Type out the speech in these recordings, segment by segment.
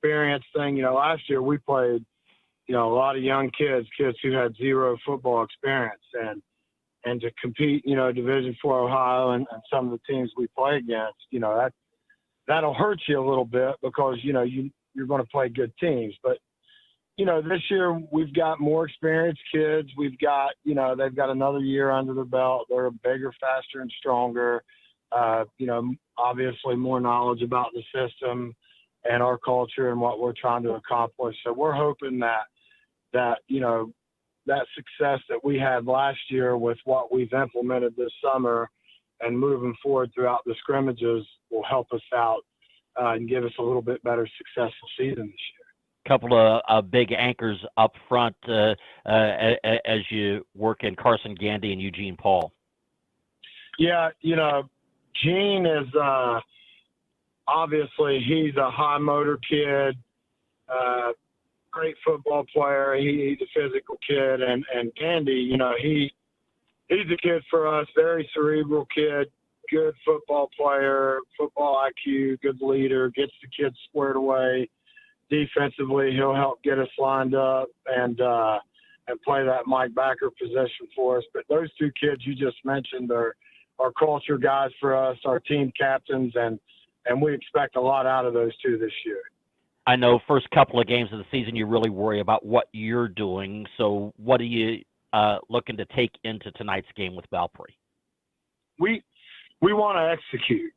experience thing. Last year we played, a lot of young kids who had zero football experience, and to compete, Division IV Ohio and some of the teams we play against, that'll hurt you a little bit because, you're going to play good teams. But, this year we've got more experienced kids. We've got, they've got another year under their belt. They're bigger, faster, and stronger. Obviously more knowledge about the system and our culture and what we're trying to accomplish. So we're hoping that success that we had last year with what we've implemented this summer and moving forward throughout the scrimmages will help us out and give us a little bit better successful season this year. Couple of big anchors up front as you work in Carson Gandy and Eugene Paul. Yeah, Gene is obviously he's a high motor kid, great football player. He's a physical kid, and Gandy, he's a kid for us, very cerebral kid, good football player, football IQ, good leader, gets the kids squared away. Defensively, he'll help get us lined up and play that Mike Backer position for us. But those two kids you just mentioned are culture guys for us, our team captains, and we expect a lot out of those two this year. I know first couple of games of the season you really worry about what you're doing. So what are you looking to take into tonight's game with Belpre? We want to execute.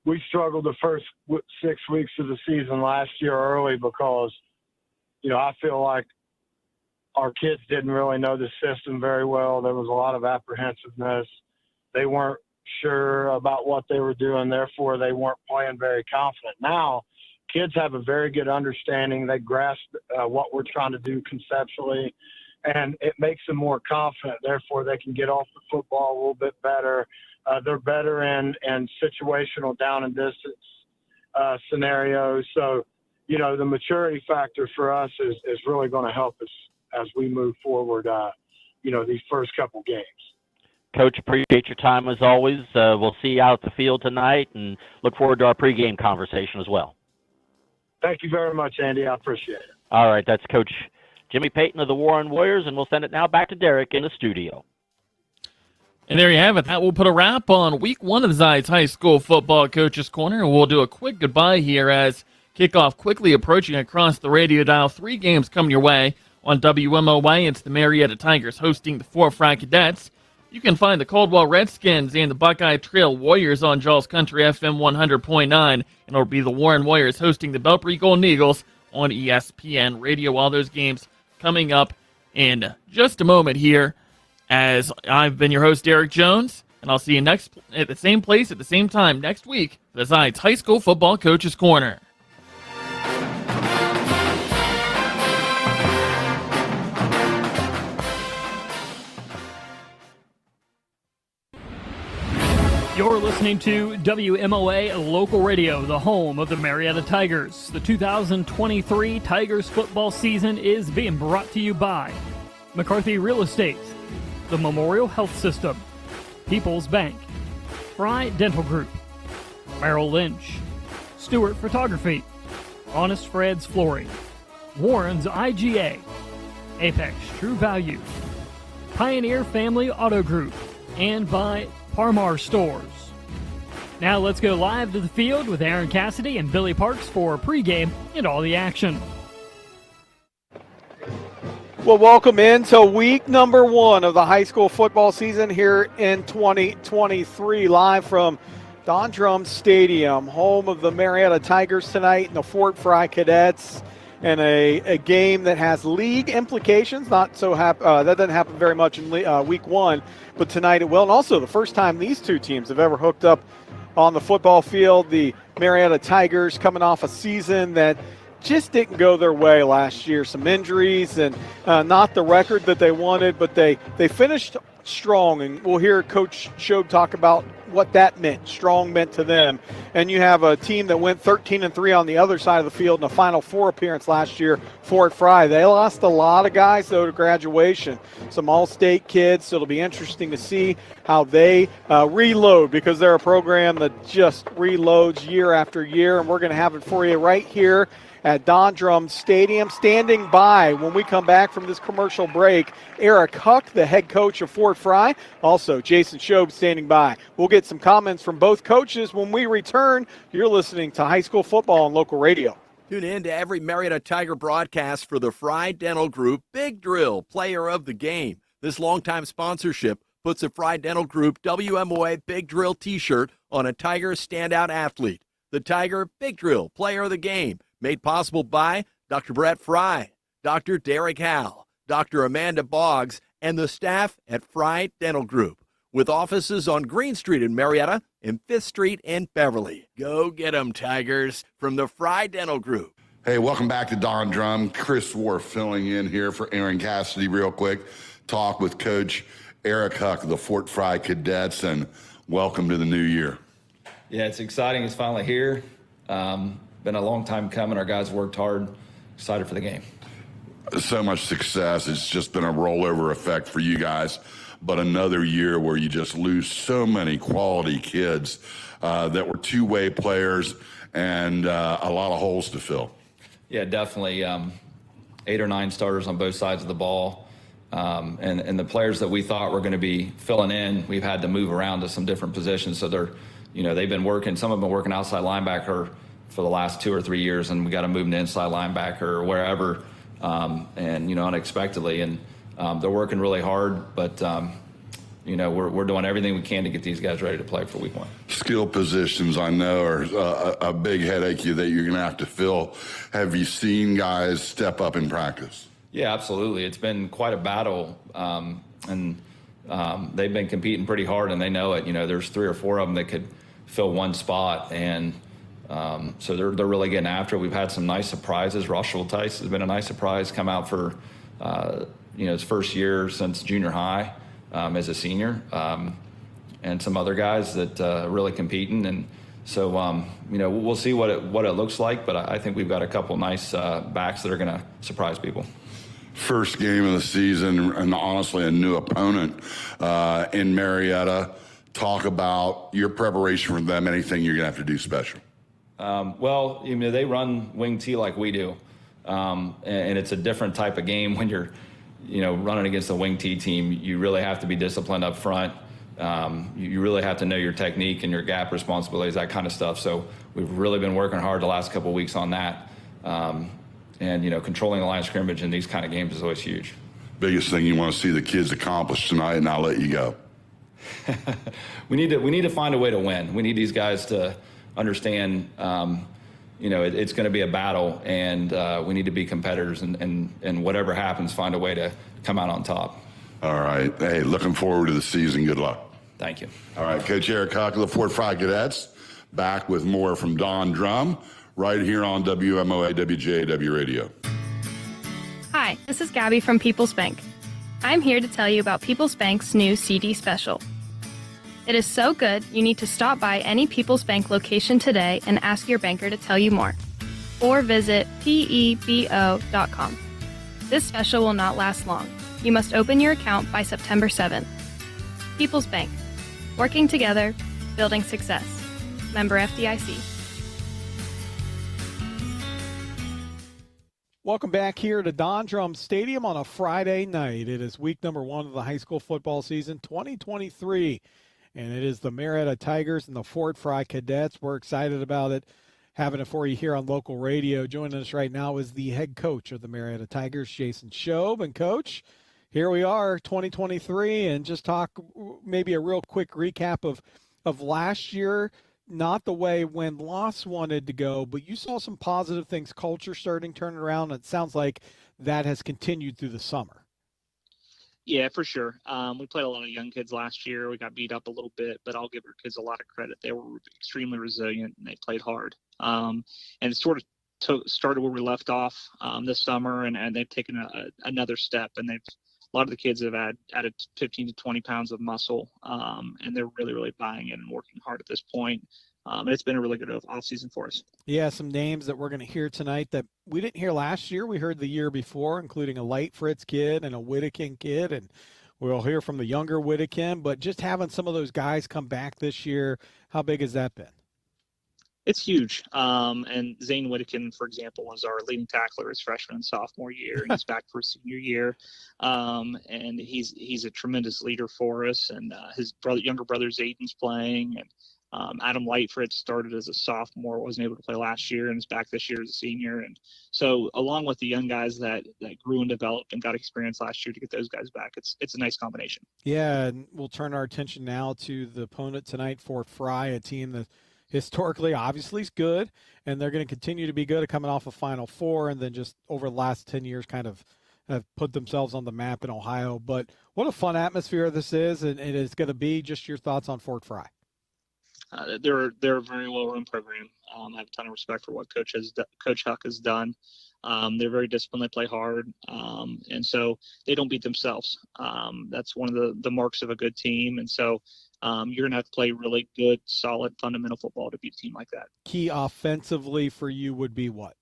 We struggled the first 6 weeks of the season last year early because, I feel like our kids didn't really know the system very well. There was a lot of apprehensiveness. They weren't sure about what they were doing. Therefore, they weren't playing very confident. Now, kids have a very good understanding. They grasp what we're trying to do conceptually, and it makes them more confident. Therefore, they can get off the football a little bit better. They're better in situational down and distance scenarios. So, the maturity factor for us is really going to help us as we move forward, these first couple games. Coach, appreciate your time as always. We'll see you out at the field tonight and look forward to our pregame conversation as well. Thank you very much, Andy. I appreciate it. All right, that's Coach Jimmy Payton of the Warren Warriors, and we'll send it now back to Derek in the studio. And there you have it. That will put a wrap on week one of the Zides High School Football Coaches Corner. We'll do a quick goodbye here as kickoff quickly approaching across the radio dial. 3 games coming your way on WMOY. It's the Marietta Tigers hosting the Frye Cadets. You can find the Caldwell Redskins and the Buckeye Trail Warriors on Jaws Country FM 100.9. And it'll be the Warren Warriors hosting the Belpre Golden Eagles on ESPN Radio. All those games coming up in just a moment here. As I've been your host, Derek Jones, and I'll see you next at the same place at the same time next week for the Zides High School Football Coaches Corner. You're listening to WMOA Local Radio, the home of the Marietta Tigers. The 2023 Tigers football season is being brought to you by McCarthy Real Estate, the Memorial Health System, People's Bank, Frye Dental Group, Merrill Lynch, Stewart Photography, Honest Fred's Flooring, Warren's IGA, Apex True Value, Pioneer Family Auto Group, and by Parmar Stores. Now let's go live to the field with Aaron Cassidy and Billy Parks for pregame and all the action. Well, welcome into week number 1 of the high school football season here in 2023, live from Don Drumm Stadium, home of the Marietta Tigers tonight and the Fort Frye Cadets, and a game that has league implications. Not so that doesn't happen very much in week 1, but tonight it will. And also the first time these two teams have ever hooked up on the football field. The Marietta Tigers coming off a season that just didn't go their way last year. Some injuries and not the record that they wanted, but they finished strong, and we'll hear Coach Shobe talk about what that meant, strong meant to them. And you have a team that went 13-3 on the other side of the field in a Final Four appearance last year for Frye. They lost a lot of guys, though, to graduation, some all-state kids, so it'll be interesting to see how they reload, because they're a program that just reloads year after year, and we're going to have it for you right here at Drumm Stadium. Standing by when we come back from this commercial break, Eric Huck, the head coach of Fort Frye. Also, Jason Shobe standing by. We'll get some comments from both coaches when we return. You're listening to high school football on local radio. Tune in to every Marietta Tiger broadcast for the Frye Dental Group Big Drill Player of the Game. This longtime sponsorship puts the Frye Dental Group WMOA Big Drill t-shirt on a Tiger standout athlete. The Tiger Big Drill Player of the Game, made possible by Dr. Brett Frye, Dr. Derek Howell, Dr. Amanda Boggs, and the staff at Frye Dental Group, with offices on Green Street in Marietta and 5th Street in Beverly. Go get 'em, Tigers, from the Frye Dental Group. Hey, welcome back to Drumm. Chris War filling in here for Aaron Cassidy real quick. Talk with Coach Eric Huck of the Fort Frye Cadets, and welcome to the new year. Yeah, it's exciting. It's finally here. Been a long time coming. Our guys worked hard. Excited for the game. So much success. It's just been a rollover effect for you guys. But another year where you just lose so many quality kids that were two-way players and a lot of holes to fill. Yeah, definitely. 8 or 9 starters on both sides of the ball. And the players that we thought were going to be filling in, we've had to move around to some different positions. So they've been working. Some have been working outside linebacker for the last 2 or 3 years, and we got to move them to inside linebacker or wherever, and unexpectedly. And they're working really hard, but we're doing everything we can to get these guys ready to play for week 1. Skill positions, I know, are a big headache that you're going to have to fill. Have you seen guys step up in practice? Yeah, absolutely. It's been quite a battle, and they've been competing pretty hard, and they know it. There's 3 or 4 of them that could fill one spot, and so they're really getting after it. We've had some nice surprises. Russell Tice has been a nice surprise, come out for his first year since junior high as a senior, and some other guys that really competing. And so we'll see what it looks like, but I think we've got a couple nice backs that are going to surprise people. First game of the season, and honestly a new opponent in Marietta. Talk about your preparation for them, anything you're going to have to do special. They run wing T like we do, and it's a different type of game when you're, running against a wing T team. You really have to be disciplined up front. You really have to know your technique and your gap responsibilities, that kind of stuff. So we've really been working hard the last couple of weeks on that. And controlling the line of scrimmage in these kind of games is always huge. Biggest thing you want to see the kids accomplish tonight, and I'll let you go. We need to find a way to win. We need these guys to understand, it's going to be a battle, and we need to be competitors, and whatever happens, find a way to come out on top. All right. Hey, looking forward to the season. Good luck. Thank you. All right, Coach Eric Huck of the Fort Frye Cadets, back with more from Drumm right here on WMOA WJAW Radio. Hi, this is Gabby from People's Bank. I'm here to tell you about People's Bank's new CD special. It is so good, you need to stop by any People's Bank location today and ask your banker to tell you more. Or visit pebo.com. This special will not last long. You must open your account by September 7th. People's Bank. Working together, building success. Member FDIC. Welcome back here to Drumm Stadium on a Friday night. It is week number 1 of the high school football season 2023, and it is the Marietta Tigers and the Fort Frye Cadets. We're excited about it, having it for you here on local radio. Joining us right now is the head coach of the Marietta Tigers, Jason Shobe. And Coach, here we are, 2023, and just talk maybe a real quick recap of last year. Not the way win-loss wanted to go, but you saw some positive things, culture starting turning around. It sounds like that has continued through the summer. Yeah, for sure. We played a lot of young kids last year. We got beat up a little bit, but I'll give our kids a lot of credit. They were extremely resilient, and they played hard. And it sort of started where we left off this summer, and they've taken another step, and a lot of the kids have added 15 to 20 pounds of muscle, and they're really, really buying in and working hard at this point. And it's been a really good offseason for us. Yeah, some names that we're going to hear tonight that we didn't hear last year. We heard the year before, including a Light Fritz kid and a Whittakin kid, and we'll hear from the younger Whittakin. But just having some of those guys come back this year, how big has that been? It's huge. And Zane Whittakin, for example, was our leading tackler his freshman and sophomore year, and he's back for his senior year. And he's a tremendous leader for us. And his younger brother Zayden's playing, and Adam Lightfritz started as a sophomore, wasn't able to play last year, and is back this year as a senior. And so, along with the young guys that grew and developed and got experience last year, to get those guys back, it's a nice combination. Yeah, and we'll turn our attention now to the opponent tonight, for Frye, a team that historically obviously is good, and they're going to continue to be good at coming off a Final Four, and then just over the last 10 years kind of have put themselves on the map in Ohio. But what a fun atmosphere this is, and it is going to be. Just your thoughts on Fort Frye. They're a very well-run program. I have a ton of respect for what Coach Huck has done. They're very disciplined. They play hard, and so they don't beat themselves. That's one of the marks of a good team. And so you're going to have to play really good, solid, fundamental football to beat a team like that. Key offensively for you would be what?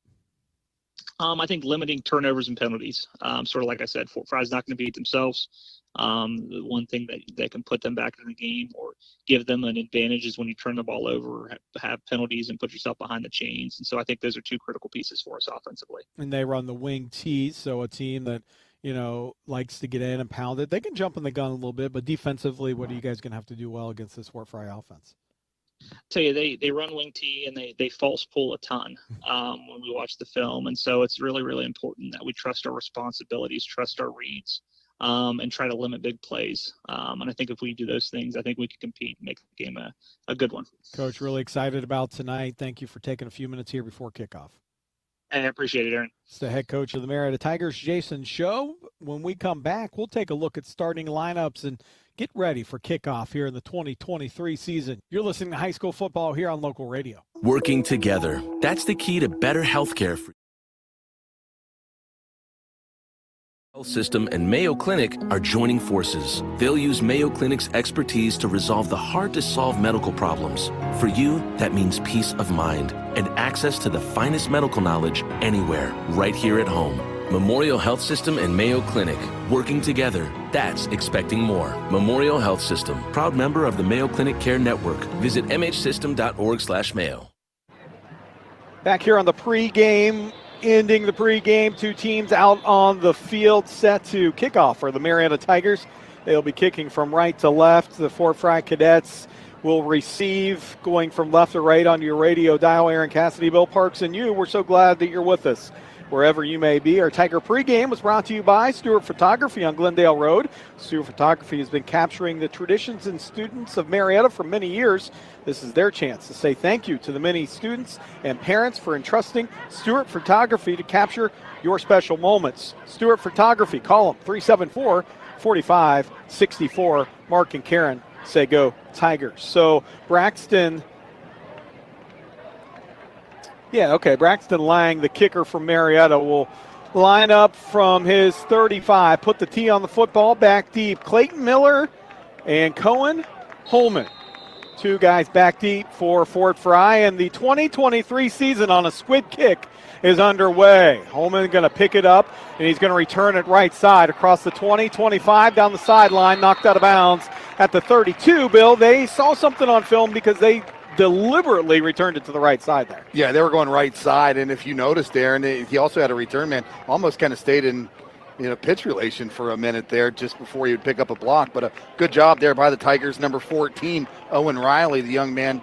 I think limiting turnovers and penalties. Sort of like I said, Fort Frye's not going to beat themselves. The one thing that can put them back in the game or give them an advantage is when you turn the ball over or have penalties and put yourself behind the chains. And so I think those are two critical pieces for us offensively. And they run the wing tees, so a team that, likes to get in and pound it. They can jump in the gun a little bit, but defensively, what are you guys going to have to do well against this Fort Frye offense? Tell you, they run wing tee and they false pull a ton when we watch the film. And so it's really, really important that we trust our responsibilities, trust our reads, and try to limit big plays. And I think if we do those things, I think we can compete and make the game a good one. Coach, really excited about tonight. Thank you for taking a few minutes here before kickoff. I appreciate it, Aaron. It's the head coach of the Marietta Tigers, Jason Show. When we come back, we'll take a look at starting lineups and get ready for kickoff here in the 2023 season. You're listening to high school football here on local radio. Working together. That's the key to better healthcare for Health System and Mayo Clinic are joining forces. They'll use Mayo Clinic's expertise to resolve the hard-to-solve medical problems. For you, that means peace of mind and access to the finest medical knowledge anywhere, right here at home. Memorial Health System and Mayo Clinic, working together. That's expecting more. Memorial Health System, proud member of the Mayo Clinic Care Network. Visit mhsystem.org/mayo. Back here on the pregame. Ending the pregame, two teams out on the field set to kick off for the Marietta Tigers. They'll be kicking from right to left. The Fort Frye Cadets will receive, going from left to right on your radio dial. Aaron Cassidy, Bill Parks, and you. We're so glad that you're with us wherever you may be. Our Tiger pregame was brought to you by Stewart Photography on Glendale Road. Stewart Photography has been capturing the traditions and students of Marietta for many years. This is their chance to say thank you to the many students and parents for entrusting Stewart Photography to capture your special moments. Stewart Photography, call them 374-4564. Mark and Karen say go Tigers. So Braxton Lang, the kicker from Marietta, will line up from his 35. Put the tee on the football, back deep. Clayton Miller and Cohen Holman. Two guys back deep for Fort Frye, and the 2023 season on a squid kick is underway. Holman going to pick it up, and he's going to return it right side across the 20, 25, down the sideline, knocked out of bounds at the 32. Bill, they saw something on film because they deliberately returned it to the right side there. Yeah, they were going right side, and if you noticed, Aaron, he also had a return man, almost kind of stayed in pitch relation for a minute there just before he would pick up a block. But a good job there by the Tigers. Number 14, Owen Riley, the young man,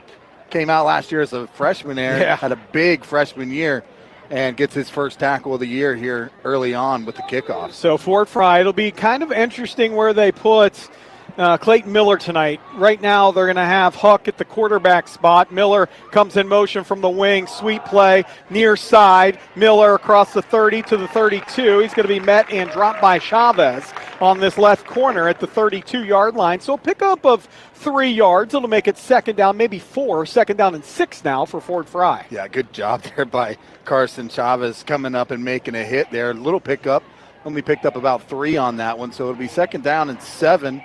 came out last year as a freshman, Aaron, had a big freshman year, and gets his first tackle of the year here early on with the kickoff. So Fort Frye, it'll be kind of interesting where they put Clayton Miller tonight. Right now they're going to have Huck at the quarterback spot. Miller comes in motion from the wing. Sweet play near side. Miller across the 30 to the 32. He's going to be met and dropped by Chavez on this left corner at the 32-yard line. So a pickup of 3 yards. It'll make it second down, maybe 4. Second down and 6 now for Fort Frye. Yeah, good job there by Carson Chavez coming up and making a hit there. A little pickup. only picked up about 3 on that one. So it'll be 2nd down and 7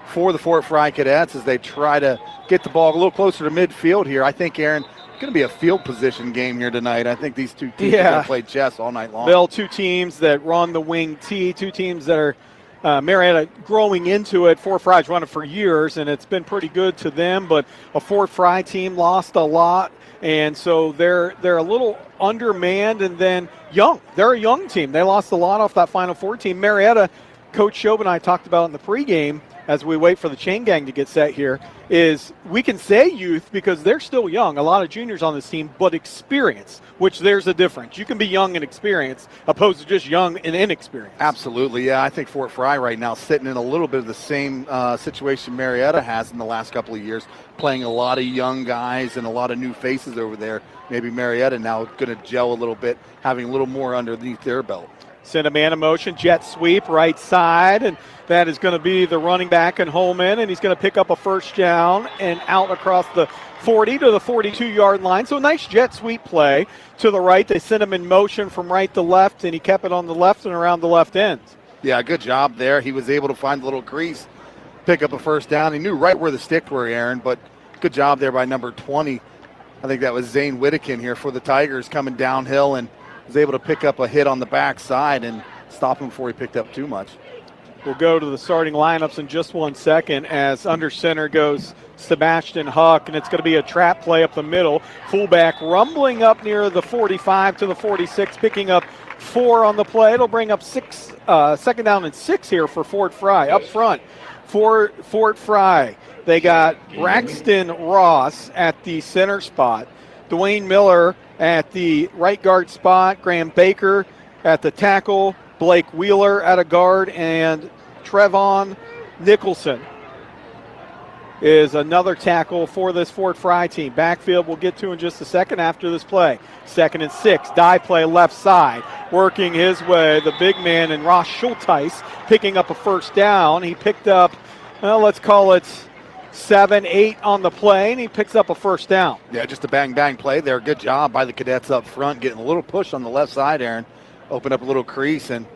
for the Fort Frye Cadets as they try to get the ball a little closer to midfield here. I think, Aaron, it's going to be a field position game here tonight. I think these two teams are going to play chess all night long. Bill, 2 teams that run the wing T, 2 teams that are Marietta growing into it. Fort Frye's run it for years, and it's been pretty good to them, but a Fort Frye team lost a lot, and so they're a little undermanned and then young. They're a young team. They lost a lot off that Final Four team. Marietta, Coach Shob and I talked about in the pregame as we wait for the chain gang to get set here, is we can say youth because they're still young. A lot of juniors on this team, but experience, which there's a difference. You can be young and experienced opposed to just young and inexperienced. Absolutely, yeah. I think Fort Frye right now sitting in a little bit of the same situation Marietta has in the last couple of years, playing a lot of young guys and a lot of new faces over there. Maybe Marietta now going to gel a little bit, having a little more underneath their belt. Send a man in motion, jet sweep, right side, and that is going to be the running back and Holman, and he's going to pick up a 1st down and out across the 40 to the 42-yard line. So a nice jet sweep play to the right. They sent him in motion from right to left, and he kept it on the left and around the left end. Yeah, good job there. He was able to find the little crease, pick up a 1st down. He knew right where the sticks were, Aaron, but good job there by number 20. I think that was Zane Whittakin here for the Tigers coming downhill and was able to pick up a hit on the backside and stop him before he picked up too much. We'll go to the starting lineups in just 1 second as under center goes Sebastian Huck, and it's going to be a trap play up the middle. Fullback rumbling up near the 45 to the 46, picking up 4 on the play. It'll bring up 2nd down and 6 here for Fort Frye. Up front for Fort Frye, they got Braxton Ross at the center spot, Dwayne Miller at the right guard spot, Graham Baker at the tackle, Blake Wheeler at a guard, and Trevon Nicholson is another tackle for this Fort Frye team. Backfield we'll get to in just a second after this play. 2nd and 6, die play left side. Working his way, the big man and Ross Schulteis picking up a 1st down. He picked up, well, let's call it 7, 8 on the play, and he picks up a 1st down. Yeah, just a bang play there. Good job by the Cadets up front, getting a little push on the left side, Aaron. Open up a little crease, and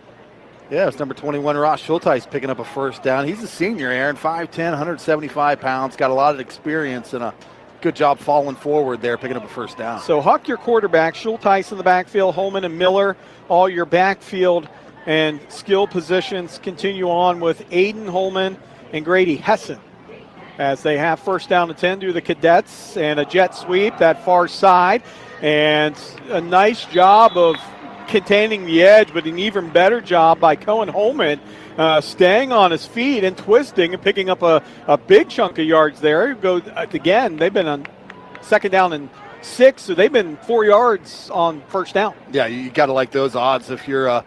yeah, it's number 21, Ross Schulteis, picking up a 1st down. He's a senior, Aaron, 5'10", 175 pounds, got a lot of experience, and a good job falling forward there, picking up a 1st down. So Huck, your quarterback, Schulteis in the backfield, Holman and Miller, all your backfield and skill positions. Continue on with Aiden Holman and Grady Hessen as they have 1st down and 10 to the Cadets, and a jet sweep that far side, and a nice job of containing the edge, but an even better job by Cohen Holman staying on his feet and twisting and picking up a big chunk of yards there. Again, they've been on 2nd down and 6, so they've been 4 yards on 1st down. Yeah, you got to like those odds if you're a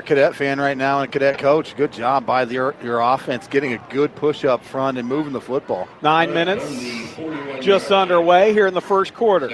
Cadet fan right now and a Cadet coach. Good job by your offense, getting a good push up front and moving the football. 9 minutes just underway here in the 1st quarter.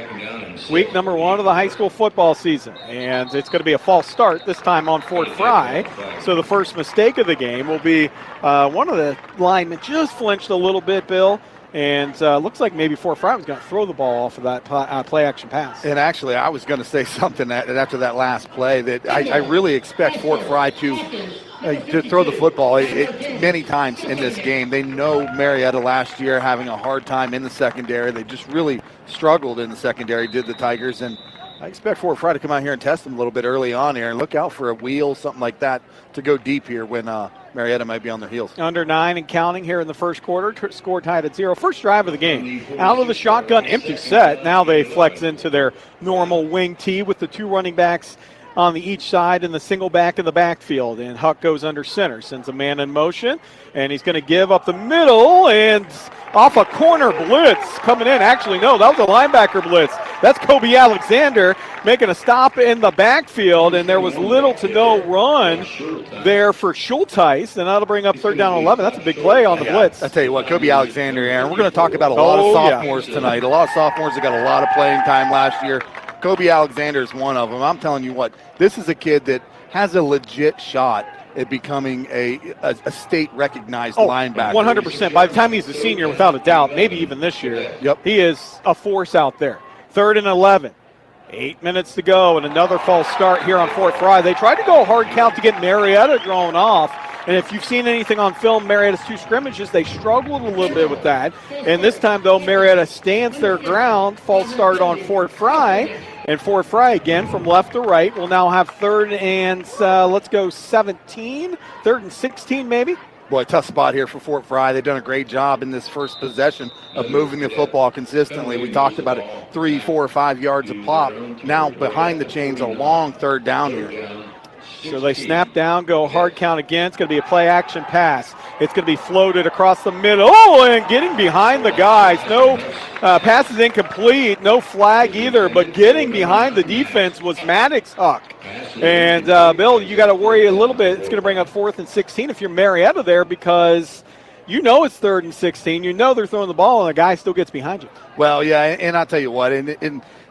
Week number 1 of the high school football season. And it's going to be a false start this time on Fort Frye. So the first mistake of the game will be one of the linemen just flinched a little bit, Bill. And looks like maybe Fort Frye was going to throw the ball off of that play-action pass. And actually, I was going to say something after that last play that I really expect Fort Frye to throw the football many times in this game. They know Marietta last year having a hard time in the secondary. They just really struggled in the secondary, did the Tigers. And I expect Fort Frye to come out here and test them a little bit early on here and look out for a wheel, something like that, to go deep here when Marietta might be on their heels. Under 9 and counting here in the 1st quarter. Score tied at 0. First drive of the game. Out of the shotgun, empty set. Now they flex into their normal wing tee with the 2 running backs on each side and the single back in the backfield. And Huck goes under center, sends a man in motion, and he's going to give up the middle and off a corner blitz coming in. Actually, no, that was a linebacker blitz. That's Kobe Alexander making a stop in the backfield, and there was little to no run there for Schulteis, and that'll bring up 3rd down and 11. That's a big play on the blitz. I tell you what, Kobe Alexander, Aaron, we're going to talk about a lot of sophomores tonight. A lot of sophomores that got a lot of playing time last year. Kobe Alexander is one of them. I'm telling you what, this is a kid that has a legit shot at becoming a state-recognized linebacker. 100%. By the time he's a senior, without a doubt, maybe even this year, he is a force out there. 3rd and 11. 8 minutes to go, and another false start here on Fort Frye. They tried to go a hard count to get Marietta drawn off, and if you've seen anything on film, Marietta's 2 scrimmages, they struggled a little bit with that. And this time, though, Marietta stands their ground. False start on Fort Frye, and Fort Frye again from left to right will now have 3rd and, 17, 3rd and 16 maybe. Boy, tough spot here for Fort Frye. They've done a great job in this first possession of moving the football consistently. We talked about it, 3, 4, 5 yards a pop. Now behind the chains, a long 3rd down here. So they snap down, go hard count again. It's going to be a play-action pass. It's going to be floated across the middle. Oh, and getting behind the guys. No pass is incomplete. No flag either, but getting behind the defense was Maddox Huck. And, Bill, you got to worry a little bit. It's going to bring up 4th and 16 if you're Marietta there, because you know it's 3rd and 16. You know they're throwing the ball, and the guy still gets behind you. Well, yeah, and I'll tell you what,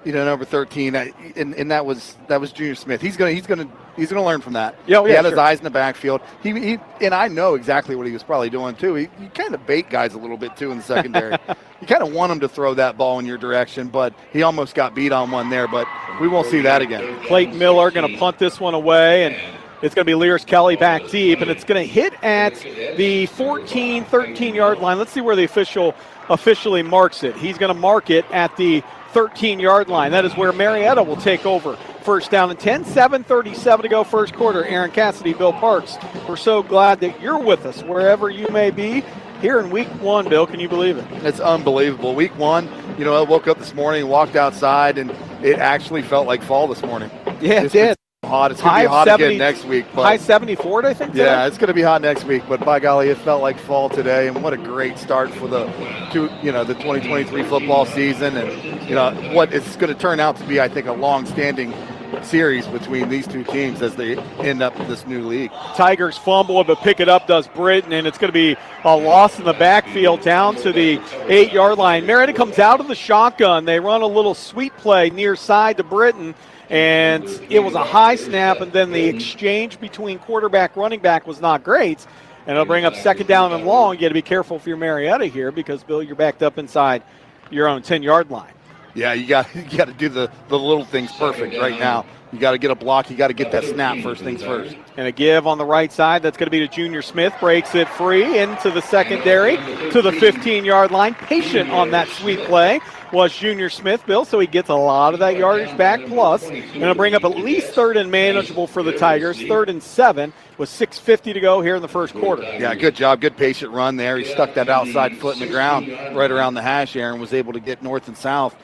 number 13, and that was Junior Smith. He's gonna learn from that. He had his eyes in the backfield. He and I know exactly what he was probably doing too. He kind of bait guys a little bit too in the secondary. You kind of want him to throw that ball in your direction, but he almost got beat on one there. But we won't see that again. Clayton Miller going to punt this one away, and it's going to be Lears Kelly back deep, and it's going to hit at the 14, 13-yard line. Let's see where the official officially marks it. He's going to mark it at the 13-yard line. That is where Marietta will take over. First down and 10, 7:37 to go first quarter. Aaron Cassidy, Bill Parks, we're so glad that you're with us wherever you may be here in week 1, Bill. Can you believe it? It's unbelievable. Week 1, I woke up this morning, walked outside, and it actually felt like fall this morning. Yeah, it did. Hot. It's going to be hot again next week. But high 74, I think. Yeah, it's going to be hot next week. But by golly, it felt like fall today, and what a great start for the 2023 football season, and what it's going to turn out to be, I think, a long-standing series between these two teams as they end up this new league. Tigers fumble, but pick it up does Britton, and it's going to be a loss in the backfield down to the 8-yard line. Marietta comes out of the shotgun. They run a little sweep play near side to Britton, and it was a high snap, and then the exchange between quarterback running back was not great, and it'll bring up 2nd down and long. You got to be careful for your Marietta here because, Bill, you're backed up inside your own 10-yard line. Yeah, you got to do the little things perfect right now. You got to get a block. You got to get that snap first things first. And a give on the right side. That's going to be to Junior Smith. Breaks it free into the secondary to the 15-yard line. Patient on that sweep play was Junior Smith, Bill, so he gets a lot of that yardage back plus. And it'll bring up at least 3rd and manageable for the Tigers. 3rd and 7 with 6:50 to go here in the first quarter. Yeah, good job. Good patient run there. He stuck that outside foot in the ground right around the hash, Aaron, was able to get north and south.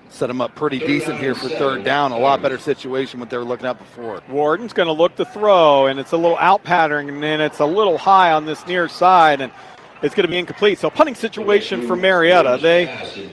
Set them up pretty decent here for 3rd down. A lot better situation what they were looking at before. Warden's going to look to throw, and it's a little out pattern, and then it's a little high on this near side, and it's going to be incomplete. So punting situation for Marietta. They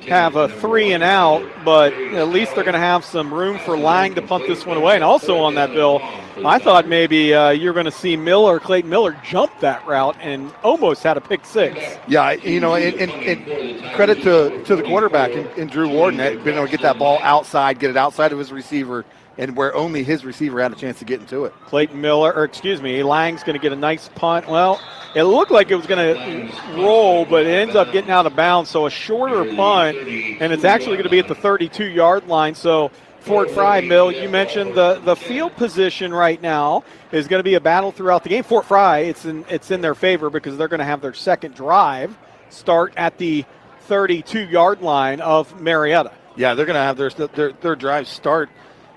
have a 3 and out, but at least they're going to have some room for Lang to punt this one away. And also on that, Bill, I thought maybe you're going to see Clayton Miller jump that route and almost had a pick 6. Yeah, and credit to the quarterback and Drew Warden, being able to get that ball outside, get it outside of his receiver, and where only his receiver had a chance to get into it. Lang's going to get a nice punt. Well, it looked like it was going to roll, but it ends up getting out of bounds. So a shorter punt, and it's actually going to be at the 32-yard line. So Fort Frye, Bill, you mentioned the field position right now is going to be a battle throughout the game. Fort Frye, it's in their favor because they're going to have their second drive start at the 32-yard line of Marietta. Yeah, they're going to have their drive start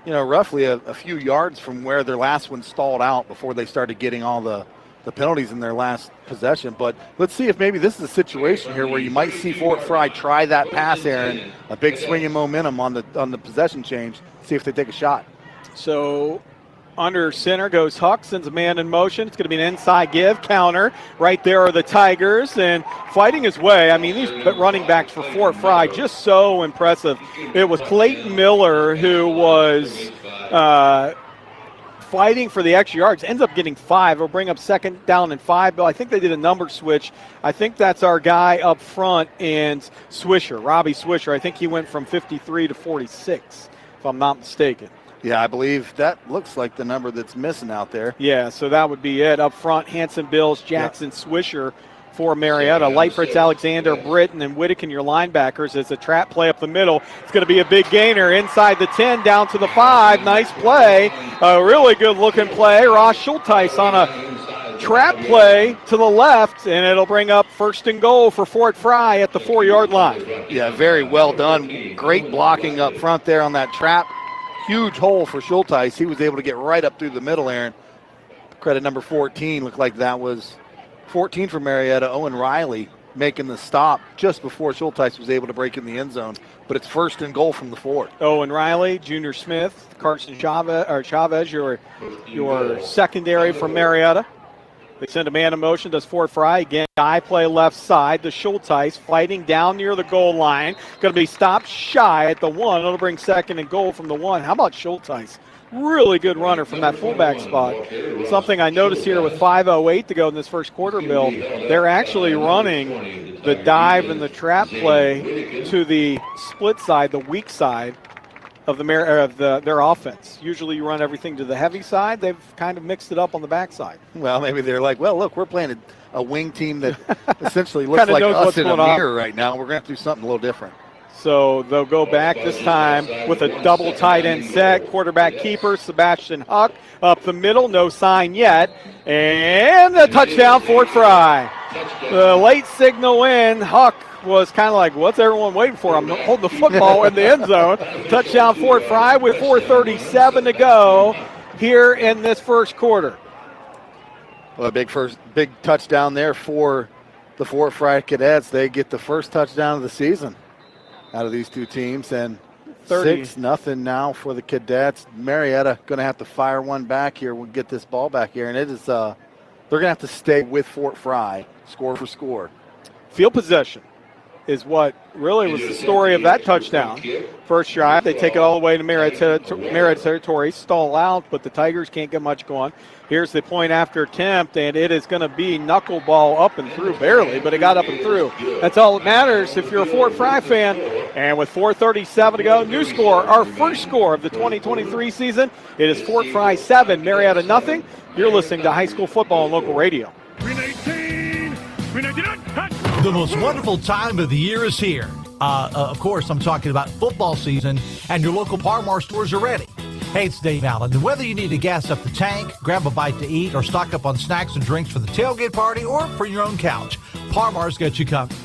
roughly a few yards from where their last one stalled out before they started getting all the penalties in their last possession. But let's see if maybe this is a situation here where you might see Fort Frye try that pass, Aaron, a big swing in momentum on the possession change, see if they take a shot. So under center goes Huck, sends a man in motion. It's going to be an inside give, counter. Right there are the Tigers, and fighting his way. I mean, these running backs for Fort Frye, just so impressive. It was Clayton Miller who was fighting for the extra yards, ends up getting 5. It'll bring up 2nd down and 5. Bill, I think they did a number switch. I think that's our guy up front, and Swisher, Robbie Swisher. I think he went from 53 to 46, if I'm not mistaken. Yeah, I believe that looks like the number that's missing out there. Yeah, so that would be it. Up front, Hanson, Bills, Jackson, Swisher for Marietta. Lightfoot's Alexander, Britton, and Whittaken, your linebackers. As a trap play up the middle. It's going to be a big gainer inside the 10, down to the 5. Nice play. A really good-looking play. Ross Schulteis on a trap play to the left, and it'll bring up 1st and goal for Fort Frye at the 4-yard line. Yeah, very well done. Great blocking up front there on that trap. Huge hole for Schulteis. He was able to get right up through the middle, Aaron. Credit number 14. Looked like that was 14 for Marietta. Owen Riley making the stop just before Schulteis was able to break in the end zone. But it's 1st and goal from the 4. Owen Riley, Junior Smith, Carson Chavez, your secondary from Marietta. They send a man in motion, does Fort Frye. Again, guy play left side. The Schulteis fighting down near the goal line. Going to be stopped shy at the 1. It'll bring 2nd and goal from the 1. How about Schulteis? Really good runner from that fullback spot. Something I noticed here with 5:08 to go in this first quarter, Bill, they're actually running the dive and the trap play to the split side, the weak side of their offense. Usually you run everything to the heavy side. They've kind of mixed it up on the backside. Well, maybe they're like, well, look, we're playing a wing team that essentially looks like us in a mirror right now. We're going to have to do something a little different. So they'll go back this time with a double tight end set. Quarterback keeper, Sebastian Huck, up the middle. No sign yet. And a touchdown, Fort Frye. The late signal in. Huck was kind of like, what's everyone waiting for? I'm holding the football in the end zone. Touchdown, Fort Frye with 4:37 to go here in this first quarter. Well, a big touchdown there for the Fort Frye Cadets. They get the first touchdown of the season out of these two teams, and 6-0 now for the Cadets. Marietta going to have to fire one back here. We'll get this ball back here, and it is they're going to have to stay with Fort Frye, score for score. Field possession is what really was the story of that touchdown. First drive, they take it all the way to Marietta territory, stall out, but the Tigers can't get much going. Here's the point after attempt, and it is going to be knuckleball up and through, barely, but it got up and through. That's all that matters if you're a Fort Frye fan. And with 4:37 to go, new score, our first score of the 2023 season. It is Fort Frye 7, Marietta nothing. You're listening to high school football on local radio. The most wonderful time of the year is here. Of course, I'm talking about football season, and your local Parmar stores are ready. Hey, it's Dave Allen, and whether you need to gas up the tank, grab a bite to eat, or stock up on snacks and drinks for the tailgate party or for your own couch, Parmar's got you covered.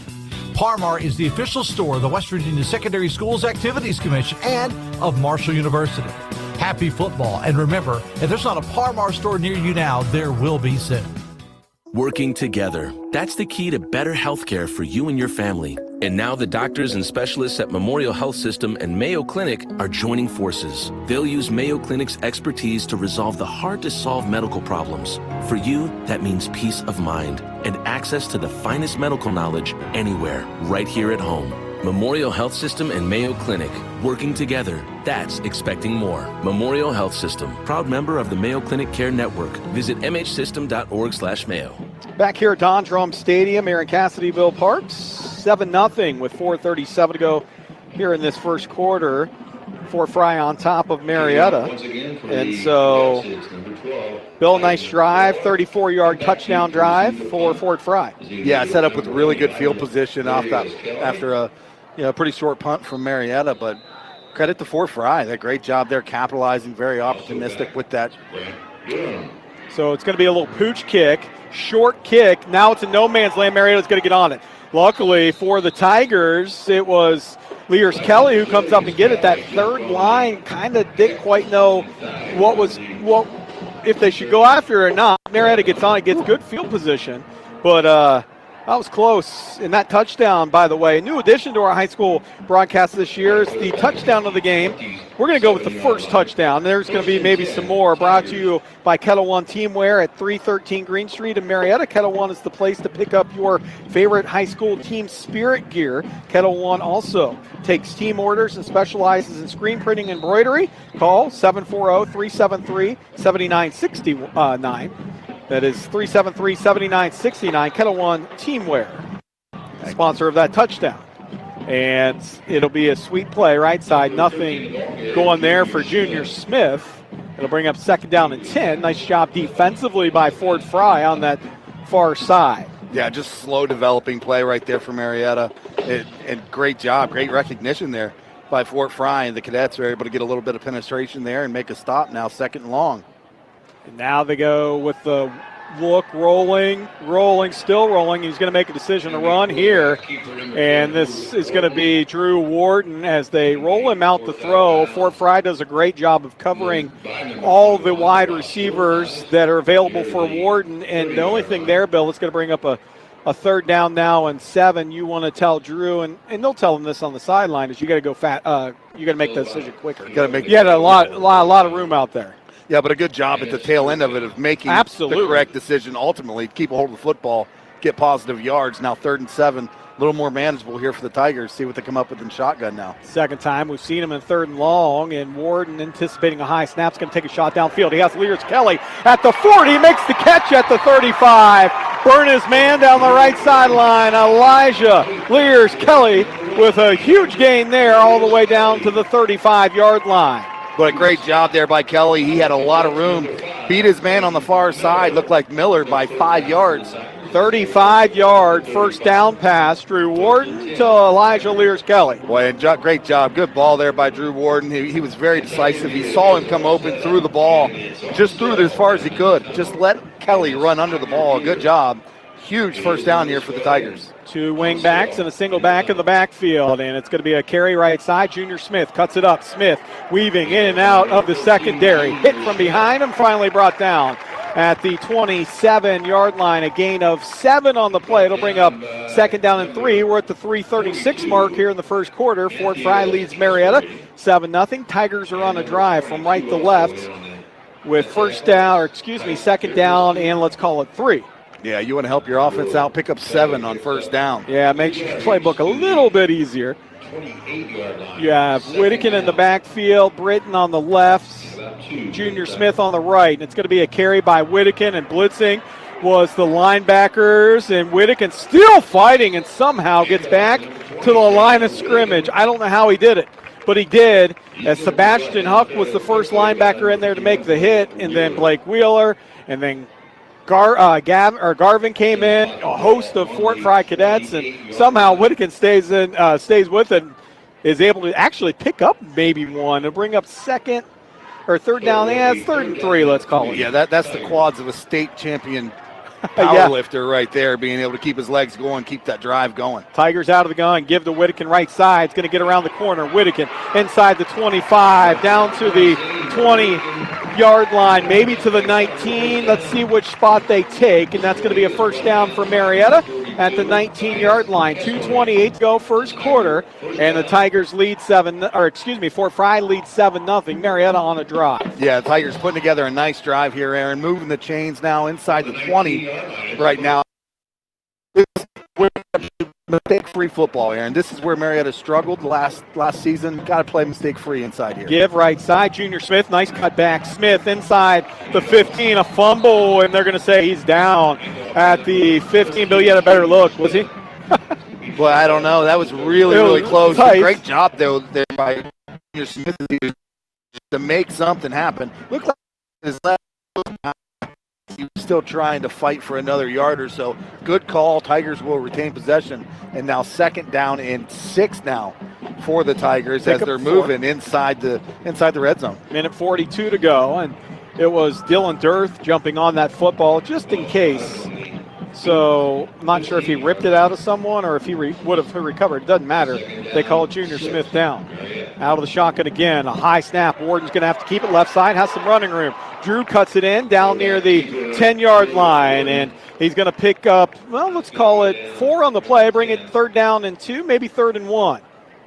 Parmar is the official store of the West Virginia Secondary Schools Activities Commission and of Marshall University. Happy football, and remember, if there's not a Parmar store near you now, there will be soon. Working together. That's the key to better health care for you and your family. And now the doctors and specialists at Memorial Health System and Mayo Clinic are joining forces. They'll use Mayo Clinic's expertise to resolve the hard-to-solve medical problems. For you, that means peace of mind and access to the finest medical knowledge anywhere, right here at home. Memorial Health System and Mayo Clinic, working together. That's expecting more. Memorial Health System, proud member of the Mayo Clinic Care Network. Visit mhsystem.org/mayo. Back here at Drumm Stadium, Aaron Cassidy, Bill Parks, 7-0 with 4:37 to go here in this first quarter. Fort Frye on top of Marietta. And so, Bill, nice drive, 34-yard touchdown drive for Fort Frye. Yeah, set up with really good field position off that after a pretty short punt from Marietta, but credit to Fort Frye. That great job there, capitalizing, very opportunistic with that. So it's going to be a little pooch kick, short kick. Now it's in no man's land. Marietta's going to get on it. Luckily for the Tigers, it was Lears Kelly who comes up and get it. That third line kind of didn't quite know what if they should go after it or not. Marietta gets on it, gets good field position, but that was close. And that touchdown, by the way, a new addition to our high school broadcast this year is the touchdown of the game. We're going to go with the first touchdown. There's going to be maybe some more. Brought to you by Kettle One Teamwear at 313 Green Street in Marietta. Kettle One is the place to pick up your favorite high school team spirit gear. Kettle One also takes team orders and specializes in screen printing and embroidery. Call 740-373-7969. That is 373-7969, Kettle One Teamwear, sponsor of that touchdown. And it'll be a sweet play, right side, nothing going there for Junior Smith. It'll bring up 2nd down and 10. Nice job defensively by Fort Frye on that far side. Yeah, just slow developing play right there for Marietta. And great job, great recognition there by Fort Frye. And the Cadets are able to get a little bit of penetration there and make a stop now, 2nd and long. And now they go with the look, rolling, still rolling. He's going to make a decision to run here. And this is going to be Drew Warden as they roll him out to throw. Fort Frye does a great job of covering all the wide receivers that are available for Warden. And the only thing there, Bill, it's going to bring up a 3rd down now and 7. You want to tell Drew, and they'll tell him this on the sideline, is you got to go fat. You got to make the decision quicker. You had a lot of room out there. Yeah, but a good job at the tail end of it of making the correct decision ultimately. Keep a hold of the football, get positive yards. Now 3rd and 7, a little more manageable here for the Tigers. See what they come up with in shotgun now. Second time we've seen him in 3rd and long, and Warden anticipating a high snap is going to take a shot downfield. He has Lears Kelly at the 40. He makes the catch at the 35. Burn his man down the right sideline. Elijah Lears Kelly with a huge gain there all the way down to the 35-yard line. But a great job there by Kelly. He had a lot of room. Beat his man on the far side. Looked like Miller by 5 yards. 35-yard first down pass. Drew Warden to Elijah Lears Kelly. Boy, great job. Good ball there by Drew Warden. He was very decisive. He saw him come open, threw the ball. Just threw it as far as he could. Just let Kelly run under the ball. Good job. Huge first down here for the Tigers. 2 wing backs and a single back in the backfield, and it's going to be a carry right side. Junior Smith cuts it up. Smith weaving in and out of the secondary. Hit from behind him, finally brought down at the 27-yard line. A gain of 7 on the play. It'll bring up 2nd down and 3. We're at the 3:36 mark here in the first quarter. Fort Frye leads Marietta 7-0. Tigers are on a drive from right to left with 2nd down and let's call it 3. Yeah, you want to help your offense out, pick up 7 on first down. Yeah, makes your playbook a little bit easier. You have Whittakin in the backfield, Britton on the left, Junior Smith on the right. And it's going to be a carry by Whittakin, and blitzing was the linebackers, and Whittakin still fighting and somehow gets back to the line of scrimmage. I don't know how he did it, but he did, as Sebastian Huck was the first linebacker in there to make the hit, and then Blake Wheeler, and then Garvin came in, a host of Fort Frye Cadets, and somehow Whittakin stays with it, and is able to actually pick up maybe one and bring up 2nd or 3rd down. Yeah, it's 3rd and 3, let's call it. Yeah, that's the quads of a state champion power lifter right there, being able to keep his legs going, keep that drive going. Tigers out of the gun, give to Whittakin right side. It's going to get around the corner. Whittakin inside the 25, down to the 20-yard line, maybe to the 19. Let's see which spot they take, and that's going to be a first down for Marietta at the 19-yard line. 2:28 to go first quarter, and the Tigers lead Fort Frye leads 7-0. Marietta on a drive. Yeah, the Tigers putting together a nice drive here, Aaron, moving the chains now inside the 20 right now. Mistake-free football, Aaron. This is where Marietta struggled last season. Got to play mistake-free inside here. Give right side. Junior Smith, nice cut back. Smith inside the 15, a fumble, and they're going to say he's down at the 15. Bill, you had a better look, was he? Well, I don't know. That was really close. Great job there by Junior Smith to make something happen. Looked like his left. He was still trying to fight for another yard or so. Good call. Tigers will retain possession. And now 2nd down and 6 now for the Tigers as they're moving inside the red zone. Minute 42 to go, and it was Dylan Dirth jumping on that football just in case. So I'm not sure if he ripped it out of someone or if he would have recovered. It doesn't matter. They call Junior Smith down. Out of the shotgun again. A high snap. Warden's going to have to keep it left side. Has some running room. Drew cuts it in down near the 10-yard line, and he's going to pick up, let's call it 4 on the play. Bring it 3rd down and 2, maybe 3rd and 1.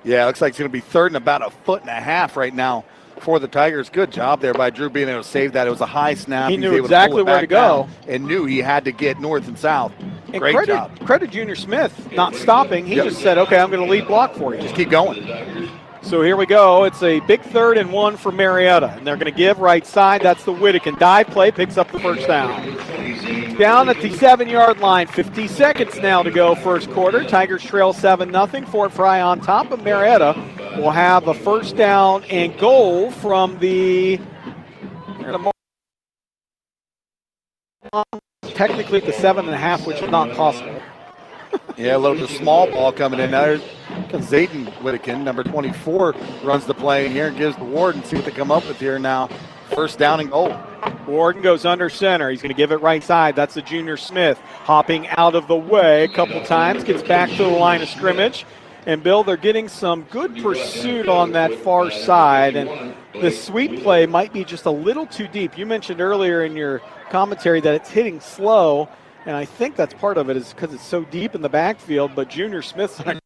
Yeah, it looks like it's going to be 3rd and about 1.5 feet right now for the Tigers. Good job there by Drew being able to save that. It was a high snap. He knew exactly where to go. And knew he had to get north and south. And Great job. Credit Junior Smith not stopping. He just said, okay, I'm going to lead block for you. Just keep going. So here we go. It's a big 3rd and 1 for Marietta. And they're going to give right side. That's the Whittakin dive play. Picks up the first down. Down at the 7-yard line. 50 seconds now to go first quarter. Tigers trail 7-0. Fort Frye on top. And Marietta will have a first down and goal from the technically at the 7.5, which is not possible. Yeah, a little bit of small ball coming in. Now there's Zayden Whittakin, number 24, runs the play in here and gives the Warden. See what they come up with here now. First down and goal. Warden goes under center. He's going to give it right side. That's the junior Smith hopping out of the way a couple times. Gets back to the line of scrimmage. And, Bill, they're getting some good pursuit on that far side. And the sweep play might be just a little too deep. You mentioned earlier in your commentary that it's hitting slow. And I think that's part of it is because it's so deep in the backfield. But Junior Smith's on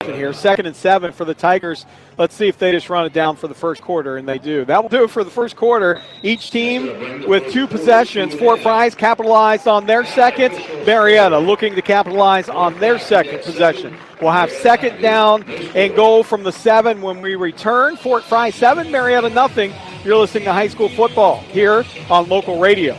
here. 2nd and 7 for the Tigers. Let's see if they just run it down for the first quarter, and they do. That will do it for the first quarter. Each team with 2 possessions. Fort Frye's capitalized on their second. Marietta looking to capitalize on their second possession. We'll have 2nd down and goal from the 7 when we return. Fort Frye 7, Marietta nothing. You're listening to high school football here on local radio.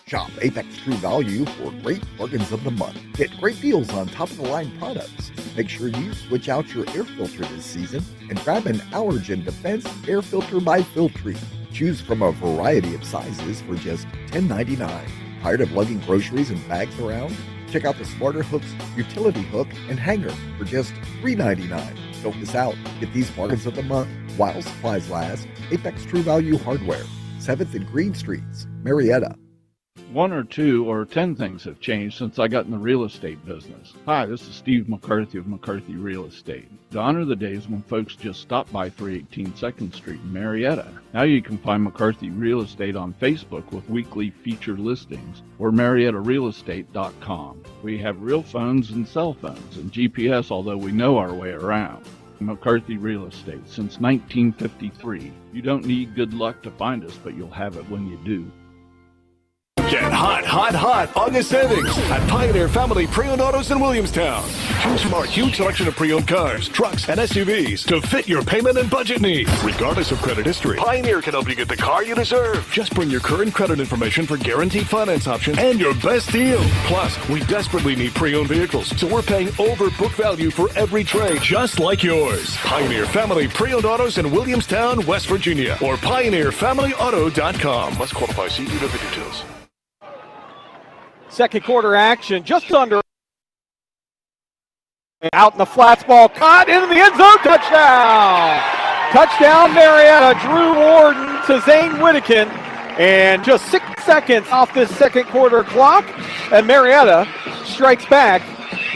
Shop Apex True Value for great bargains of the month. Get great deals on top-of-the-line products. Make sure you switch out your air filter this season and grab an Allergen Defense Air Filter by Filtree. Choose from a variety of sizes for just $10.99. Tired of lugging groceries and bags around? Check out the Smarter Hooks Utility Hook and Hanger for just $3.99. Don't miss out. Get these bargains of the month while supplies last. Apex True Value Hardware, 7th and Green Streets, Marietta. 1 or 2 or 10 things have changed since I got in the real estate business. Hi, this is Steve McCarthy of McCarthy Real Estate. Gone are the days when folks just stopped by 318 2nd Street in Marietta. Now you can find McCarthy Real Estate on Facebook with weekly featured listings or MariettaRealEstate.com. We have real phones and cell phones and GPS, although we know our way around. McCarthy Real Estate since 1953. You don't need good luck to find us, but you'll have it when you do. Get hot, hot, hot August savings at Pioneer Family Pre-Owned Autos in Williamstown. Choose from our huge selection of pre-owned cars, trucks, and SUVs to fit your payment and budget needs. Regardless of credit history, Pioneer can help you get the car you deserve. Just bring your current credit information for guaranteed finance options and your best deal. Plus, we desperately need pre-owned vehicles, so we're paying over book value for every trade, just like yours. Pioneer Family Pre-Owned Autos in Williamstown, West Virginia, or PioneerFamilyAuto.com. Must qualify. See the details. Second quarter action, just under. Out in the flats, ball caught into the end zone, touchdown! Touchdown, Marietta. Drew Warden to Zane Whittakin. And just 6 seconds off this second quarter clock. And Marietta strikes back